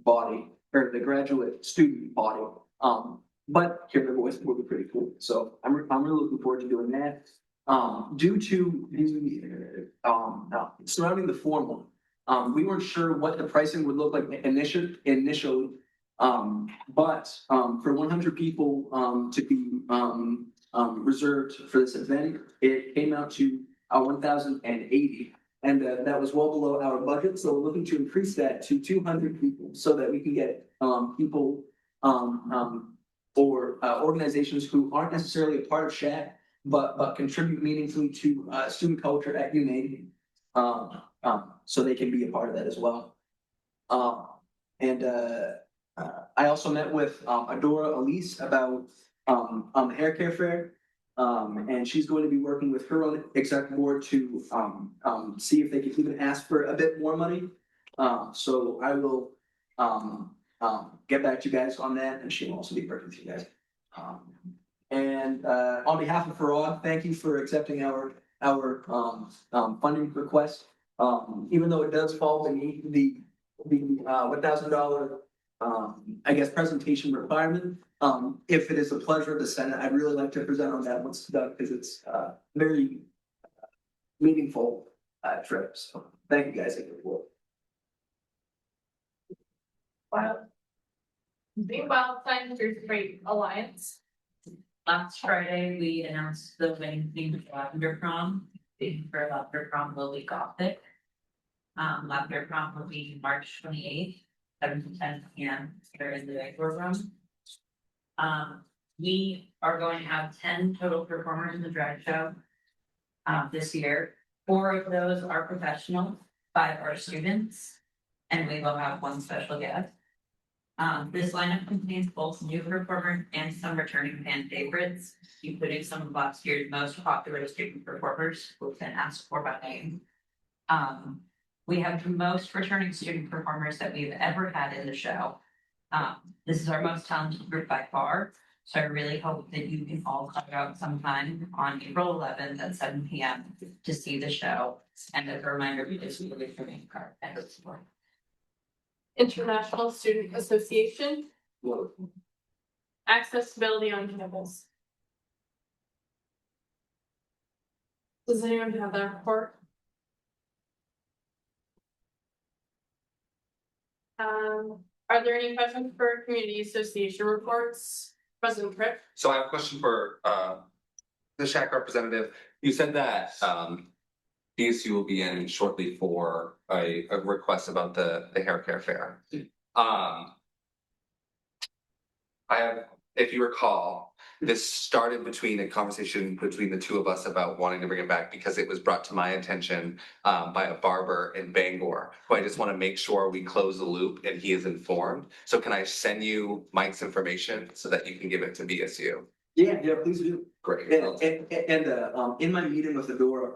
body or the graduate student body. But hearing their voice will be pretty cool. So I'm really looking forward to doing that. Due to the surrounding the formal, we weren't sure what the pricing would look like initially. But for 100 people to be reserved for this event, it came out to 1,080, and that was well below our budget. So we're looking to increase that to 200 people so that we can get people or organizations who aren't necessarily a part of SHAC, but contribute meaningfully to student culture at UMaine, so they can be a part of that as well. I also met with Adora Elise about the hair care fair. And she's going to be working with her own exec board to see if they can even ask for a bit more money. So I will get back to you guys on that, and she will also be working with you guys. And on behalf of Farad, thank you for accepting our funding request. Even though it does fall beneath the $1,000 I guess presentation requirement. If it is a pleasure of the Senate, I'd really like to present on that once it's done because it's very meaningful trip. So thank you guys. The Wildfire Great Alliance. Last Friday, we announced the winning theme for Lavender Prom. Theme for Lavender Prom will be Gothic. Lavender Prom will be March 28th, 7 to 10 p.m. here in the Banquet Room. We are going to have 10 total performers in the drag show this year. 4 of those are professional, 5 are students, and we will have 1 special guest. This lineup contains both new performers and some returning fan favorites, including some of last year's most popular student performers who have been asked for by name. We have the most returning student performers that we've ever had in the show. This is our most talented group by far, so I really hope that you can all come out sometime on April 11th at 7 p.m. to see the show. And as a reminder, we just really for main card and support. International Student Association. Accessibility on campus. Does anyone have that report? Are there any questions for community association reports? President Tripp? So I have a question for the SHAC representative. You said that DSU will be in shortly for a request about the hair care fair. I have, if you recall, this started between a conversation between the two of us about wanting to bring it back because it was brought to my attention by a barber in Bangor, who I just want to make sure we close the loop and he is informed. So can I send you Mike's information so that you can give it to BSU? Yeah, please do. Great. And in my meeting with Adora,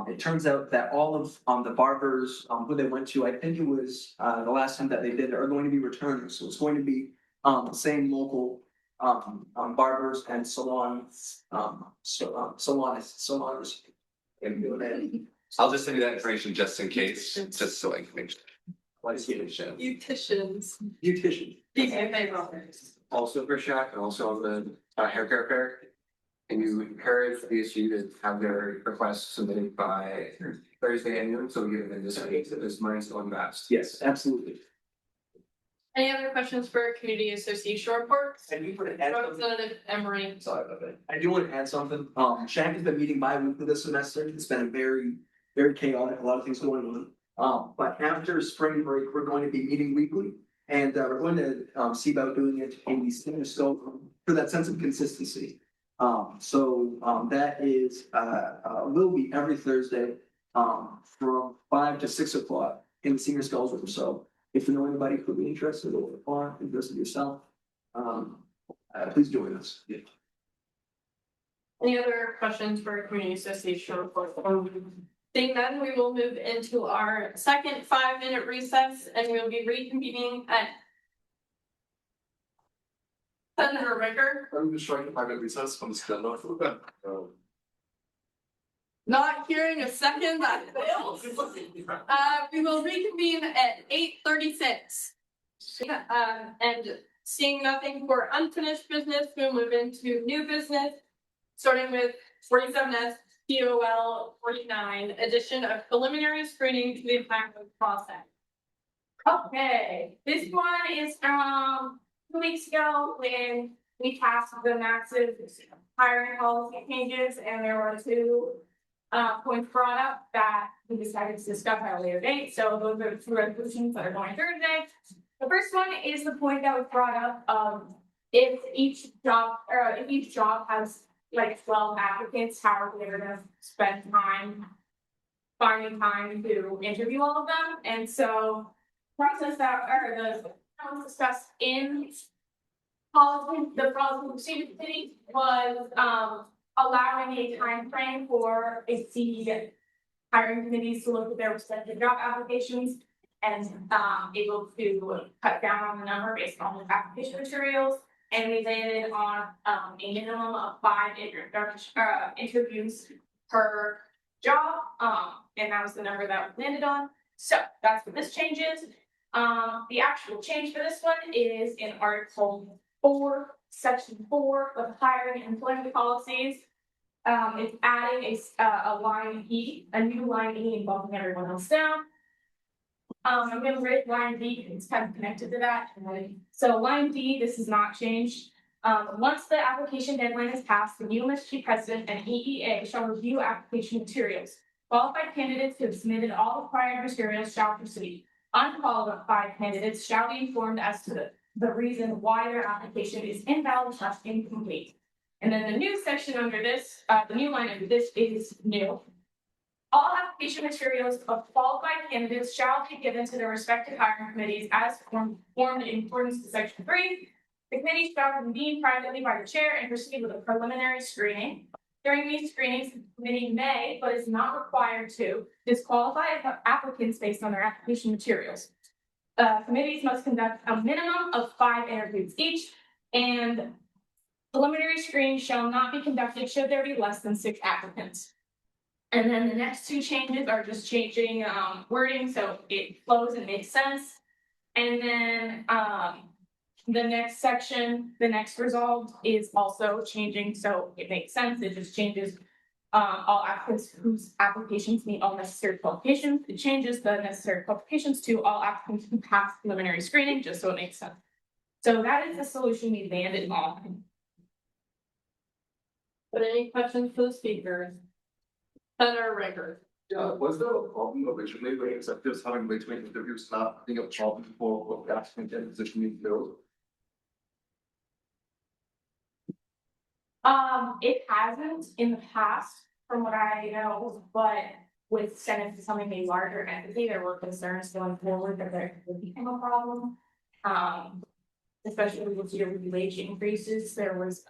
it turns out that all of the barbers who they went to, I think it was the last time that they did, are going to be returning. So it's going to be the same local barbers and salons. I'll just send you that information just in case, just so I can make sure. Beauticians. Also for SHAC and also on the hair care fair. And you encourage BSU to have their requests submitted by Thursday at noon, so we get them in this week, so this money's going fast. Yes, absolutely. Any other questions for community association reports? And you put an ad. Representative Emery. Sorry about that. I do want to add something. SHAC has been meeting bi-weekly this semester. It's been very, very chaotic, a lot of things going on. But after spring break, we're going to be meeting weekly. And we're going to see about doing it in the senior scope for that sense of consistency. That is will be every Thursday from 5 to 6 o'clock in the senior skulls room. So if you know anybody who would be interested or interested yourself, please join us. Yeah. Any other questions for community association report? Seeing none, we will move into our second 5-minute recess and we'll be reconvening at Senator Ricker. I'm just trying to find a recess from the agenda. Not hearing a second, that fails. We will reconvene at 8:36. And seeing nothing for unfinished business, we'll move into new business, starting with 47S POL 49, addition of preliminary screening to the hiring process. Okay, this one is from 2 weeks ago when we passed the massive hiring policy changes, and there were two points brought up that we decided to discuss at a later date. So those are the two resolutions that are going through today. The first one is the point that was brought up if each job has like 12 applicants, how are we gonna spend time finding time to interview all of them? And so process that the was discussed in policy, the policy procedure committee was allowing a time frame for exceed hiring committees to look at their respective job applications and able to cut down on the number based on the application materials. And we landed on a minimum of 5 interviews per job. And that was the number that we landed on. So that's what this change is. The actual change for this one is in Article 4, Section 4 of hiring and employment policies. It's adding a line E, a new line E, and bumping everyone else down. I'm going to read line D because it's kind of connected to that. So line D, this is not changed. Once the application deadline is passed, the UMSG president and EEA shall review application materials. Qualified candidates who have submitted all required materials shall proceed. Unqualified candidates shall be informed as to the reason why their application is invalid or incomplete. And then the new section under this, the new line under this is new. All application materials of qualified candidates shall be given to their respective hiring committees as formed in accordance with Section 3. The committee shall convene privately by the chair and proceed with a preliminary screening. During these screenings, the committee may, but is not required to, disqualify applicants based on their application materials. Committees must conduct a minimum of 5 interviews each, and preliminary screening shall not be conducted should there be less than 6 applicants. And then the next 2 changes are just changing wording so it flows and makes sense. And then the next section, the next resolved is also changing so it makes sense. It just changes all applicants whose applications meet all necessary qualifications. It changes the necessary qualifications to all applicants who pass preliminary screening, just so it makes sense. So that is the solution we landed on. But any questions for the speakers? Senator Ricker. Yeah, was there a problem originally with executives having way too many interviews, not being a problem for the applicant and position being filled? It hasn't in the past, from what I know, but with Senate becoming a larger entity, there were concerns going forward that there could become a problem. Especially with your wage increases, there was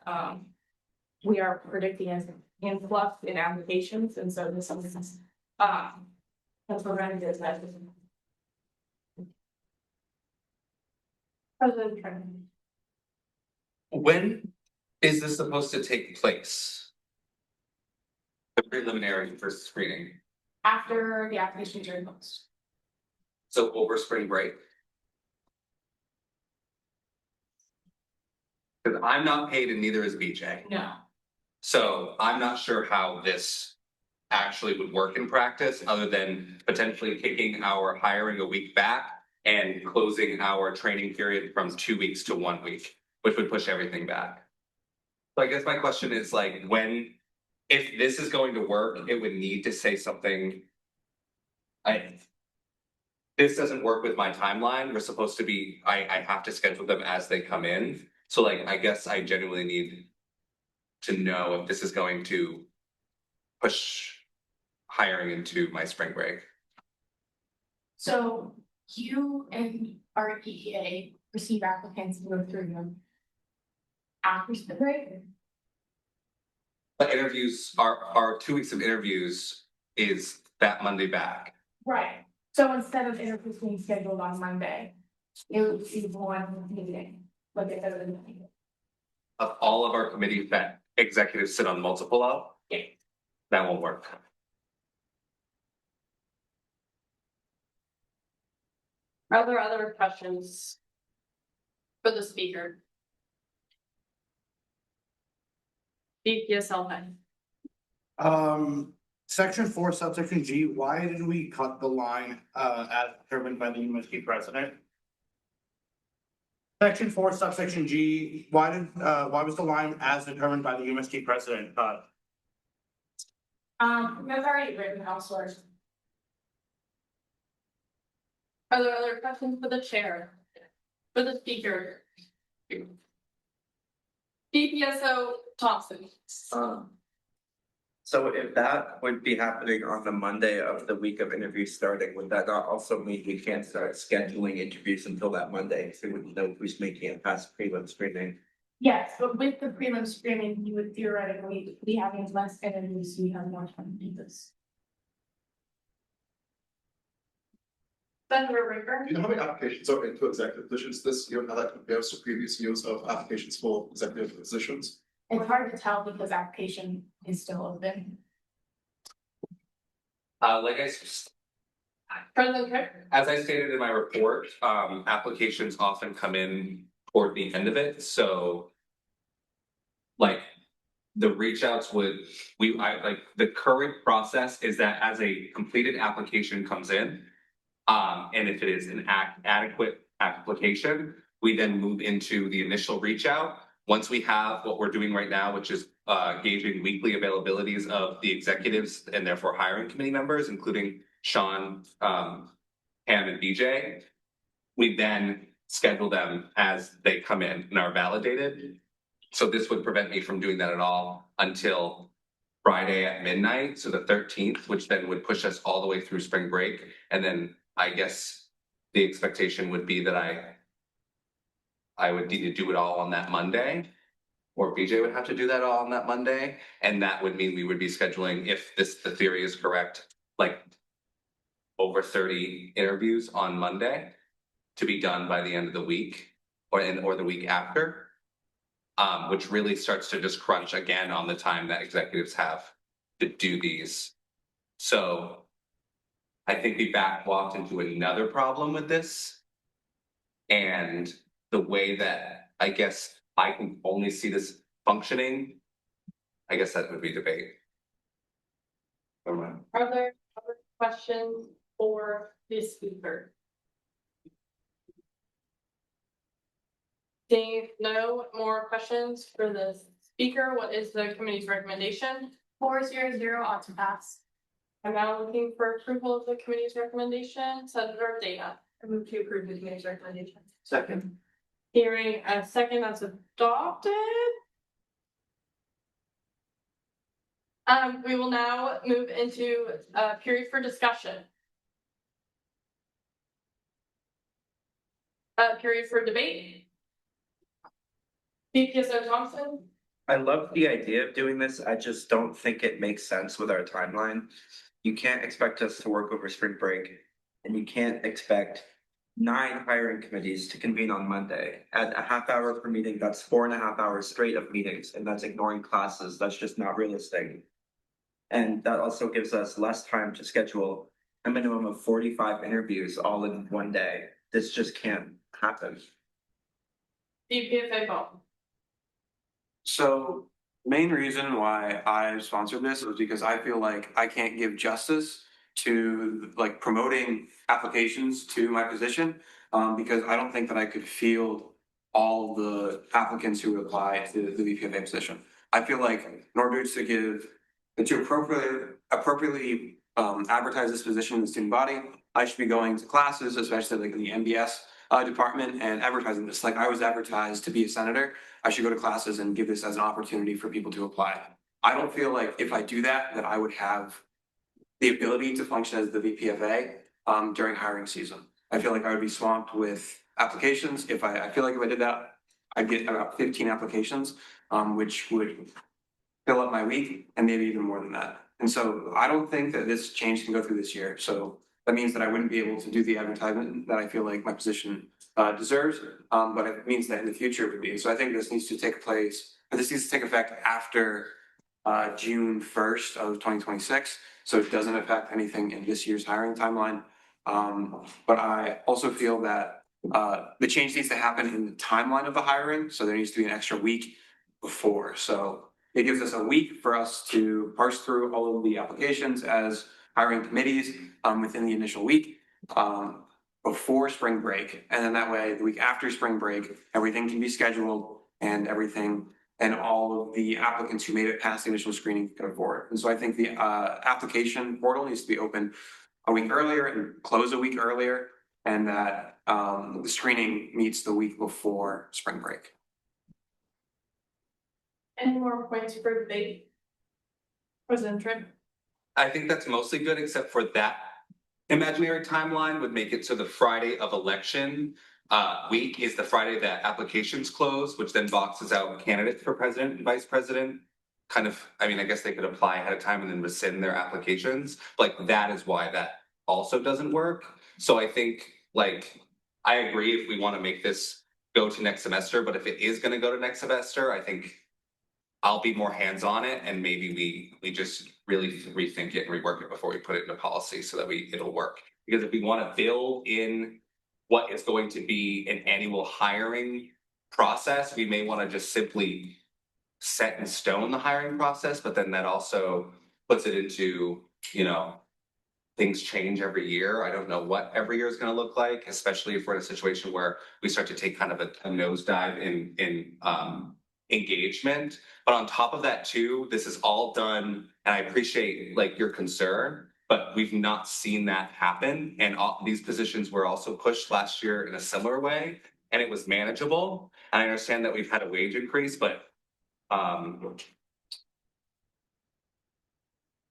we are predicting an influx in applications, and so this is that's prevented this. President Trent. When is this supposed to take place? The preliminary first screening, After the application during post. so over spring break? Cause I'm not paid and neither is BJ. No. So I'm not sure how this actually would work in practice, other than potentially kicking our hiring a week back and closing our training period from 2 weeks to 1 week, which would push everything back. So I guess my question is like, if this is going to work, it would need to say something. This doesn't work with my timeline. We're supposed to be, I have to schedule them as they come in. So like, I guess I genuinely need to know if this is going to push hiring into my spring break. So you and our EEA receive applicants and go through them after spring break? But interviews, our 2 weeks of interviews is that Monday back. Right, so instead of interviews being scheduled on Monday, it would be one meeting, like it does in the meeting. Of all of our committees that executives sit on multiple of. Yeah. That won't work. Are there other questions for the speaker? BPSL head. Section 4, subsection G, why did we cut the line, as determined by the UMSG president? Section 4, subsection G, why was the line as determined by the UMSG president cut? That's already written elsewhere. Are there other questions for the chair? For the speaker? BPSO Thompson. So if that would be happening on the Monday of the week of interviews starting, would that not also mean we can't start scheduling interviews until that Monday? So we wouldn't know who's making it past prelim screening. Yes, but with the prelim screening, you would theoretically be having less interviews, so you have more time to do this. Senator Ricker. Do you know how many applications are into executive positions this year, and how that compares to previous years of applications for executive positions? It's hard to tell because application is still open. Like President Cook. as I stated in my report, applications often come in toward the end of it, so. Like, the reach outs the current process is that as a completed application comes in. And if it is an adequate application, we then move into the initial reach out. Once we have what we're doing right now, which is gauging weekly availabilities of the executives and therefore hiring committee members, including Sean, Pam and BJ. We then schedule them as they come in and are validated. So this would prevent me from doing that at all until Friday at midnight, so the 13th, which then would push us all the way through spring break. And then I guess the expectation would be that I would need to do it all on that Monday. Or BJ would have to do that all on that Monday, and that would mean we would be scheduling, if the theory is correct, like over 30 interviews on Monday to be done by the end of the week or the week after. Which really starts to just crunch again on the time that executives have to do these. So I think we walked into another problem with this. And the way that I guess I can only see this functioning, I guess that would be debate. Are there other questions for the speaker? Seeing no more questions for the speaker, what is the committee's recommendation? 400 ought to pass. I'm now looking for approval of the committee's recommendation. Senator Dana. I move to approve the committee's recommendation. Second. Hearing a second that's adopted. We will now move into a period for discussion. A period for debate. BPSO Thompson. I love the idea of doing this, I just don't think it makes sense with our timeline. You can't expect us to work over spring break, and you can't expect 9 hiring committees to convene on Monday. At a half hour per meeting, that's 4.5 hours straight of meetings, and that's ignoring classes, that's just not realistic. And that also gives us less time to schedule a minimum of 45 interviews all in one day. This just can't happen. BPSA Paul. So main reason why I sponsored this was because I feel like I can't give justice to like promoting applications to my position. Because I don't think that I could field all the applicants who would apply to the VPFA position. I feel like in order to appropriately advertise this position in the student body, I should be going to classes, especially like in the MBS department, and advertising this. Like I was advertised to be a senator, I should go to classes and give this as an opportunity for people to apply. I don't feel like if I do that I would have the ability to function as the VPFA during hiring season. I feel like I would be swamped with applications. I feel like if I did that, I'd get about 15 applications, which would fill up my week and maybe even more than that. And so I don't think that this change can go through this year. So that means that I wouldn't be able to do the advertisement that I feel like my position deserves. But it means that in the future it would be. So I think this needs to take place, or this needs to take effect after June 1st of 2026. So it doesn't affect anything in this year's hiring timeline. But I also feel that the change needs to happen in the timeline of the hiring. So there needs to be an extra week before. So it gives us a week for us to parse through all of the applications as hiring committees within the initial week before spring break. And then that way, the week after spring break, everything can be scheduled and everything and all of the applicants who made it past the initial screening can go forward. And so I think the application portal needs to be open a week earlier and close a week earlier, and that the screening meets the week before spring break. Any more points for debate? President Trent? I think that's mostly good, except for that imaginary timeline would make it so the Friday of election week is the Friday that applications close, which then boxes out candidates for president and vice president. Kind of, I mean, I guess they could apply ahead of time and then rescind their applications. Like that is why that also doesn't work. So I think, like, I agree if we want to make this go to next semester, but if it is going to go to next semester, I think I'll be more hands on it, and maybe we just really rethink it and rework it before we put it into policy so that it'll work. Because if we want to build in what is going to be an annual hiring process, we may want to just simply set in stone the hiring process, but then that also puts it into, you know, things change every year. I don't know what every year is going to look like, especially if we're in a situation where we start to take kind of a nosedive in engagement. But on top of that too, this is all done, and I appreciate like your concern, but we've not seen that happen. And these positions were also pushed last year in a similar way, and it was manageable. And I understand that we've had a wage increase, but I'm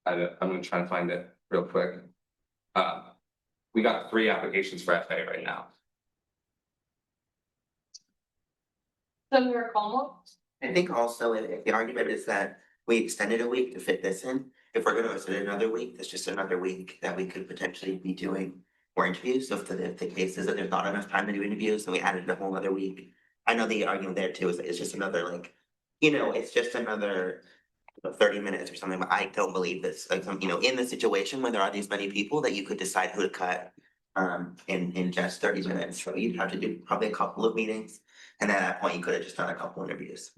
gonna try to find it real quick. We got 3 applications for FA right now. Senator Como? I think also if the argument is that we extended a week to fit this in, if we're gonna extend another week, that's just another week that we could potentially be doing more interviews. So if the case is that there's not enough time to do interviews, then we added a whole other week. I know the argument there too is that it's just another like, you know, it's just another 30 minutes or something, but I don't believe this, like, you know, in the situation when there are these many people that you could decide who to cut in just 30 minutes. So you'd have to do probably a couple of meetings, and at that point you could have just done a couple interviews.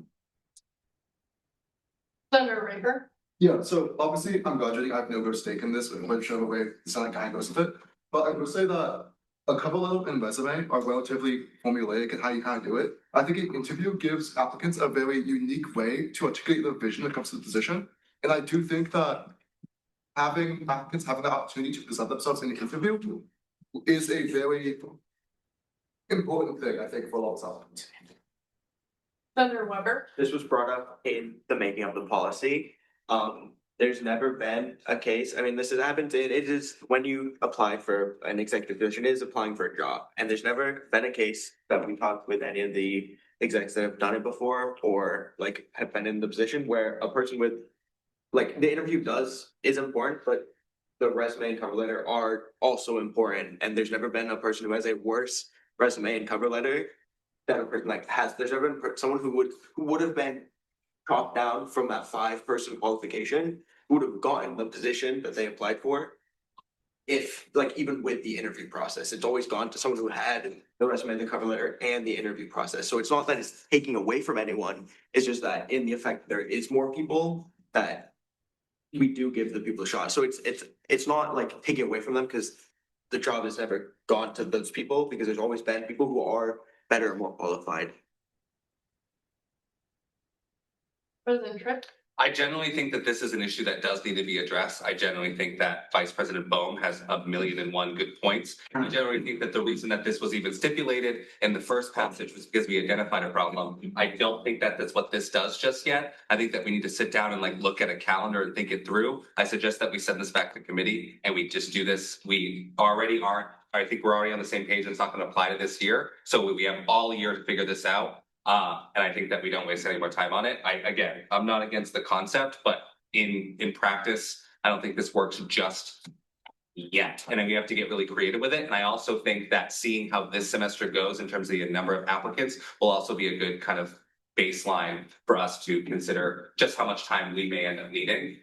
Senator Raker? Yeah, so obviously I'm graduating, I have no real stake in this, whichever way the Senate kind of goes with it. But I will say that a cover letter and resume are relatively formulaic in how you kind of do it. I think an interview gives applicants a very unique way to articulate their vision when it comes to the position. And I do think that having applicants having the opportunity to present themselves in the interview is a very important thing, I think, for a lot of applicants. Senator Weber? This was brought up in the making of the policy. There's never been a case, I mean, this has happened, it is when you apply for an executive position, it is applying for a job. And there's never been a case that we talked with any of the execs that have done it before or like have been in the position where a person with, like, the interview is important, but the resume and cover letter are also important. And there's never been a person who has a worse resume and cover letter than a person like there's never been someone who would have been chopped down from that 5-person qualification, who would have gotten the position that they applied for. If, like, even with the interview process, it's always gone to someone who had the resume, the cover letter, and the interview process. So it's not that it's taking away from anyone, it's just that in the effect there is more people that we do give the people a shot. So it's not like taking away from them, because the job has never gone to those people, because there's always been people who are better and more qualified. President Trent? I generally think that this is an issue that does need to be addressed. I generally think that Vice President Bohm has 1,000,001 good points. I generally think that the reason that this was even stipulated in the first passage was because we identified a problem. I don't think that that's what this does just yet. I think that we need to sit down and like look at a calendar and think it through. I suggest that we send this back to committee and we just do this. We already aren't, I think we're already on the same page. It's not going to apply to this year. So we have all year to figure this out. And I think that we don't waste any more time on it. I'm not against the concept, but in practice, I don't think this works just yet. And then we have to get really creative with it. And I also think that seeing how this semester goes in terms of the number of applicants will also be a good kind of baseline for us to consider just how much time we may end up needing.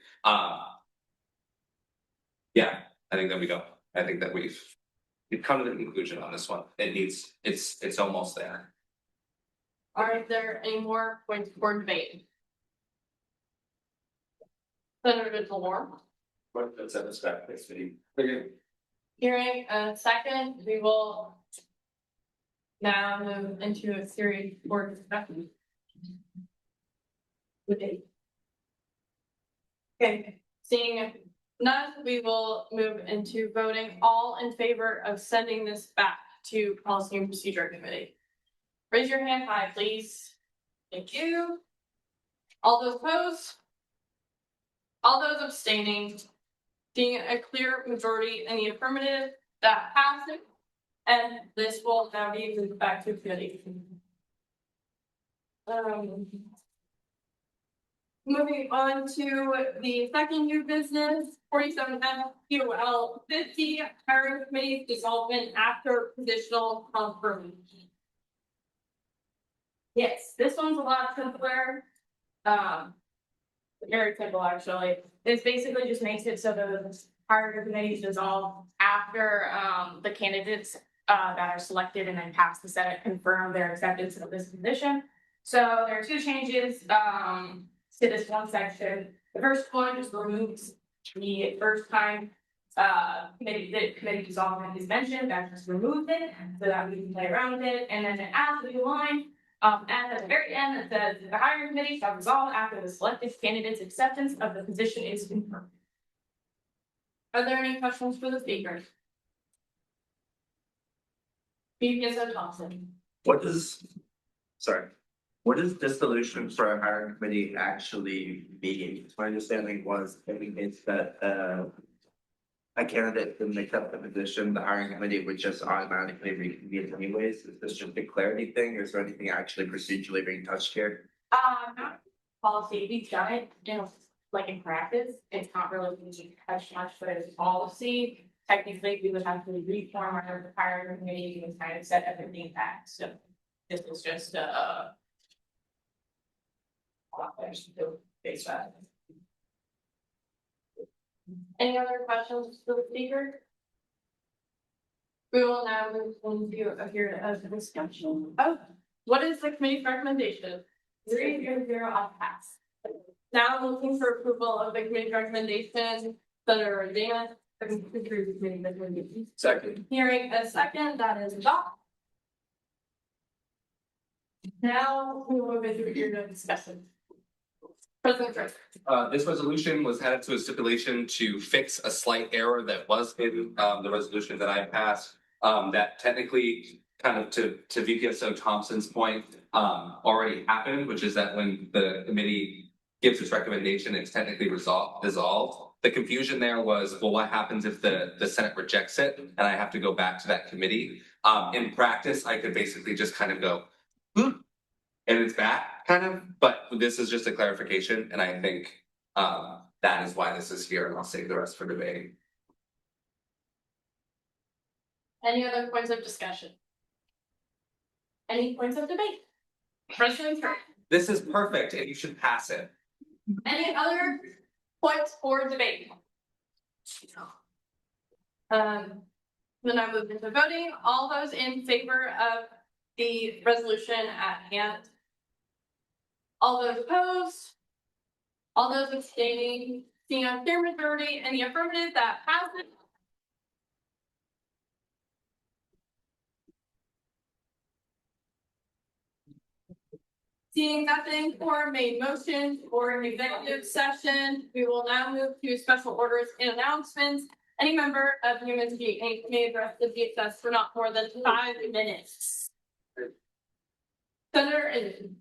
Yeah, I think that we go. I think that we've come to the conclusion on this one. It's almost there. Are there any more points for debate? Senator DeLore, Let's send this back next meeting. hearing a second, we will now move into a series for discussion. Okay, seeing none, we will move into voting. All in favor of sending this back to Policy and Procedure Committee? Raise your hand high, please. Thank you. All those opposed? All those abstaining? Seeing a clear majority in the affirmative, that passes. And this will now be moved back to committee. Moving on to the second new business, 47 FQL 50, hiring committee dissolvement after positional confirmation. Yes, this one's a lot simpler. Very simple, actually. This basically just makes it so the hiring committees dissolve after the candidates that are selected and then pass the Senate confirm their acceptance of this position. So there are two changes to this one section. The first one just removes the first time committee dissolvement is mentioned, that just removed it so that we can play around with it, and then it adds a new line. And at the very end, it says the hiring committee shall resolve after the selected candidate's acceptance of the position is confirmed. Are there any questions for the speaker? BPSO Thompson. What does dissolution for a hiring committee actually mean? My understanding was it means that a candidate didn't accept the position, the hiring committee would just automatically reconvene anyways. Is this just a clarity thing, or is there anything actually procedurally being touched here? Not policy, we've done it, like in practice, it's not really being touched much, but it's policy. Technically, we would have to reform our hiring committee and kind of set everything back, so this is just based on. Any other questions for the speaker? We will now move into a period of discussion. Oh, what is the committee's recommendation? 3-0 on pass. Now looking for approval of the committee's recommendation. Senator Dana, approve the committee recommendation. Second. Hearing a second, that is adopted. Now we will move into a period of discussion. President Trent. This resolution was added to a stipulation to fix a slight error that was in the resolution that I passed. That technically, kind of to VPSO Thompson's point, already happened, which is that when the committee gives its recommendation, it's technically dissolved. The confusion there was, well, what happens if the Senate rejects it and I have to go back to that committee? In practice, I could basically just kind of go, and it's back, kind of, but this is just a clarification, and I think that is why this is here, and I'll save the rest for debate. Any other points of discussion? Any points of debate? President Trent. This is perfect, and you should pass it. Any other points for debate? Then I move into voting. All those in favor of the resolution at hand? All those opposed? All those abstaining? Seeing a clear majority in the affirmative, that passes. Seeing nothing for main motions or executive session, we will now move to special orders and announcements. Any member of UMSG may address the DSS for not more than 5 minutes. Senator Inman.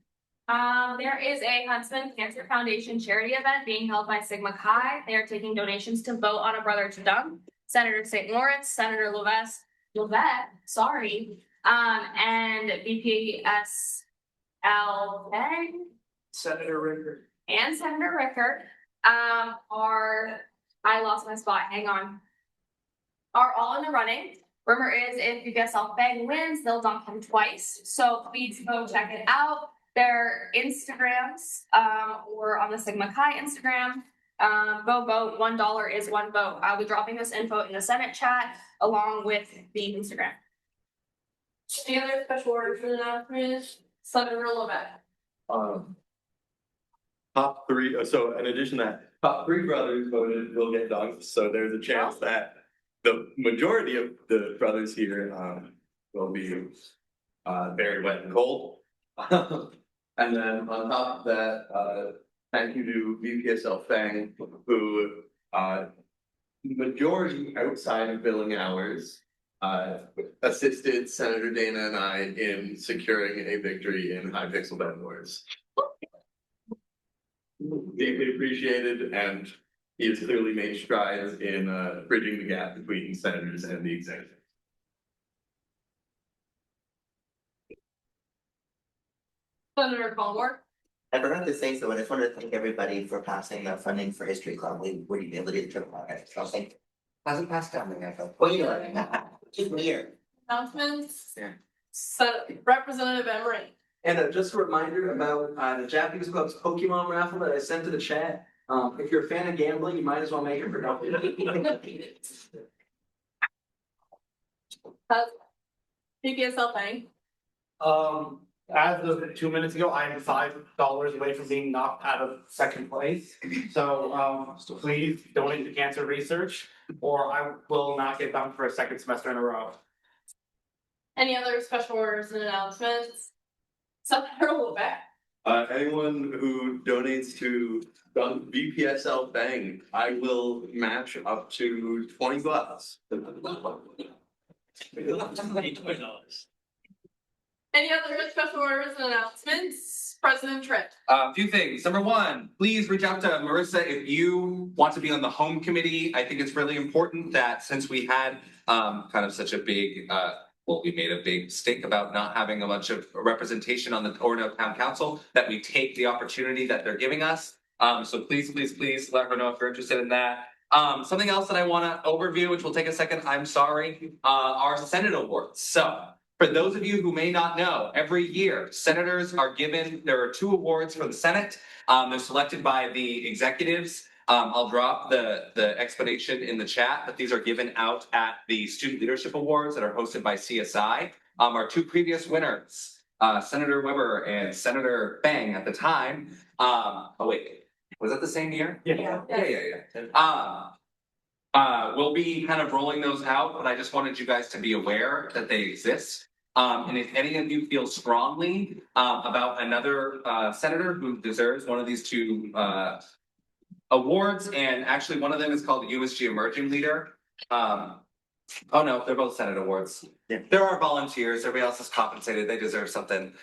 There is a Huntsman Cancer Foundation charity event being held by Sigma Chi. They are taking donations to Vote on a Brother to Dumb, Senator St. Lawrence, Senator Lovett, sorry, and BPS Al Bang, Senator Ricker. and Senator Ricker, I lost my spot, hang on. Are all in the running. Rumor is if UPSL Bang wins, they'll dunk him twice. So please go check it out. Their Instagrams, or on the Sigma Chi Instagram. Go vote. $1 is one vote. I'll be dropping this info in the Senate chat along with the Instagram. Any other special orders and announcements? Senator Levesque. Top three, so in addition to that, top three brothers voted will get dogs, so there's a chance that the majority of the brothers here, will be, very wet and cold. And then on top of that, thank you to VPSL Fang, who, majority outside of billing hours, assisted Senator Dana and I in securing a victory in high pixel bed wars. Deeply appreciated, and he has clearly made strides in bridging the gap between senators and the executive. Senator Palmer. I forgot to say so, but I just wanted to thank everybody for passing the funding for History Club. We were able to get the trip on it. So thank you. Hasn't passed down there, I thought. Well, you know, just weird. Announcements. Yeah. Representative Emery. And just a reminder about the Japanese Club's Pokemon raffle that I sent to the chat. If you're a fan of gambling, you might as well make it for nothing. PPSL Bang. As of 2 minutes ago, I am $5 away from being knocked out of second place. So, please donate to cancer research, or I will not get dumped for a second semester in a row. Any other special orders and announcements? Senator Levesque. Anyone who donates to VPSL Bang, I will match up to $20. Any other special orders and announcements? President Tripp. A few things. Number one, please reach out to Marissa if you want to be on the home committee. I think it's really important that since we had kind of such a big we made a big stink about not having a bunch of representation on the Orono Town Council, that we take the opportunity that they're giving us. So please let her know if you're interested in that. Something else that I want to overview, which will take a second, I'm sorry, our Senate awards. So for those of you who may not know, every year senators are given, there are 2 awards for the Senate. They're selected by the executives. I'll drop the explanation in the chat, but these are given out at the Student Leadership Awards that are hosted by CSI. Our 2 previous winners, Senator Weber and Senator Bang at the time. Was that the same year? Yeah. We'll be kind of rolling those out, but I just wanted you guys to be aware that they exist. And if any of you feel strongly about another senator who deserves one of these 2 awards, and actually one of them is called the UMSG Emerging Leader. Oh no, they're both Senate awards. Yeah. There are volunteers, everybody else is compensated, they deserve something.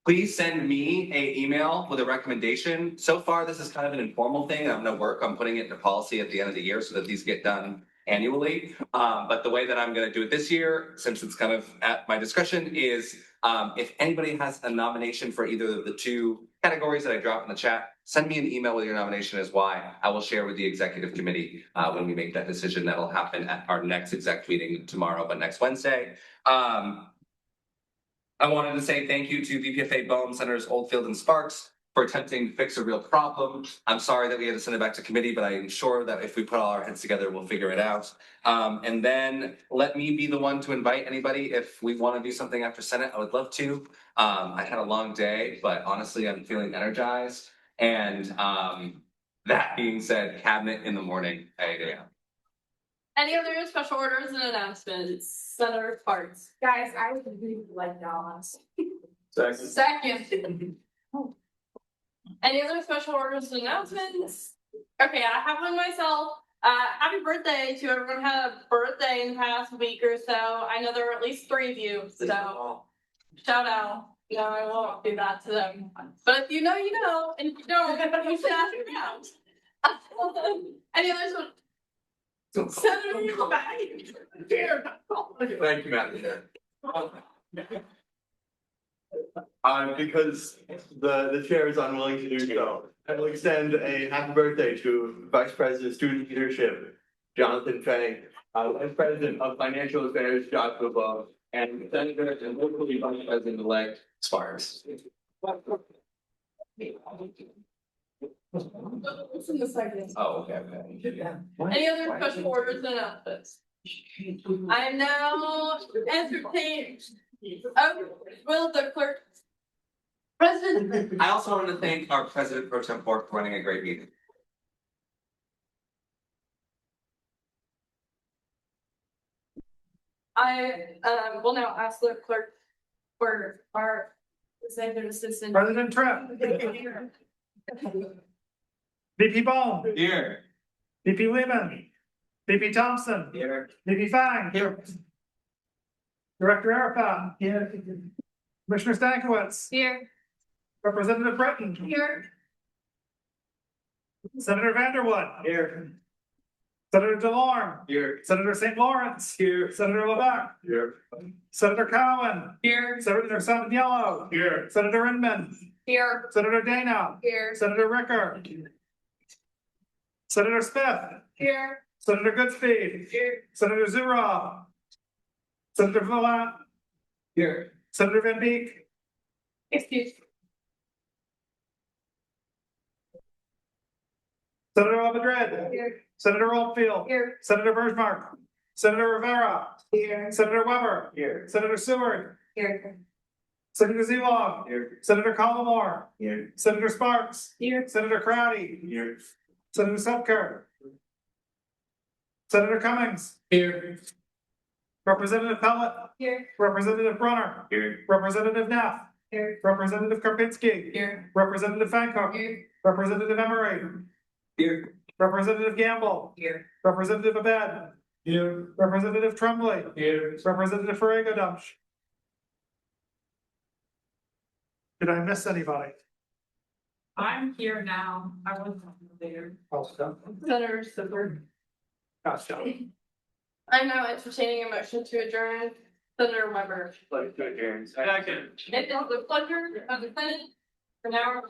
Please send me an email with a recommendation. So far, this is kind of an informal thing. I'm gonna work on putting it into policy at the end of the year so that these get done annually. But the way that I'm gonna do it this year, since it's kind of at my discretion, is if anybody has a nomination for either of the 2 categories that I dropped in the chat, send me an email with your nomination as why. I will share with the executive committee when we make that decision. That'll happen at our next exec meeting tomorrow, but next Wednesday. I wanted to say thank you to VPFA Bohm, Senators Oldfield and Sparks for attempting to fix a real problem. I'm sorry that we had to send it back to committee, but I'm sure that if we put all our heads together, we'll figure it out. And then let me be the one to invite anybody if we want to do something after Senate. I would love to. I had a long day, but honestly, I'm feeling energized. And that being said, cabinet in the morning at 8 a.m. Any other special orders and announcements? Senator Parks. Guys, I would really like dollars. Second. Any other special orders and announcements? Okay, I have one myself. Happy birthday to everyone who had a birthday in the past week or so. I know there were at least 3 of you, so shout out. No, I won't do that to them. But if you know, you know, and if you don't, you should ask around. Any others? Senator, you're back. Thank you, Madam Chair. Because the chair is unwilling to do so, I will extend a happy birthday to Vice President Student Leadership, Jonathan Fang, Vice President of Financial Affairs, Joshua Love, and Senator and locally Vice President-elect Sparks. What's in the second? Oh, okay. Any other special orders and announcements? I am now entertained. Oh, will the clerk? President. I also want to thank our President Pro Tempore for running a great meeting. I will now ask the clerk for our executive assistant. President Tripp. VP Bone. Here. VP Lehman. VP Thompson. Here. VP Fang. Here. Director Arapat. Here. Commissioner Stankiewicz. Here. Representative Britton. Here. Senator Vanderwood. Here. Senator DeLorme. Here. Senator St. Lawrence. Here. Senator Lebec. Here. Senator Cowan. Here. Senator Yellow. Here. Senator Inman. Here. Senator Dana. Here. Senator Ricker. Senator Smith. Here. Senator Goodspeed. Here. Senator Zurab. Senator Villat. Here. Senator Van Beek. Excuse. Senator LaMadrid. Here. Senator Oldfield. Here. Senator Bergmark. Senator Rivera. Here. Senator Weber. Here. Senator Seward. Here. Senator Zilog. Here. Senator Collmore. Here. Senator Sparks. Here. Senator Crowdy. Here. Senator Subker. Senator Cummings. Here. Representative Pellet. Here. Representative Brunner. Here. Representative Neff. Here. Representative Karpinski. Here. Representative Fancock. Here. Representative Emery. Here. Representative Gamble. Here. Representative Abed. Here. Representative Tremblay. Here. Representative Farrago Dumch. Did I miss anybody? I'm here now. I wasn't there. Senator Sippert. Gotcha. I'm now entertaining a motion to adjourn. Senator Weber. Like to adjourn. It is the pleasure of the Senate for now.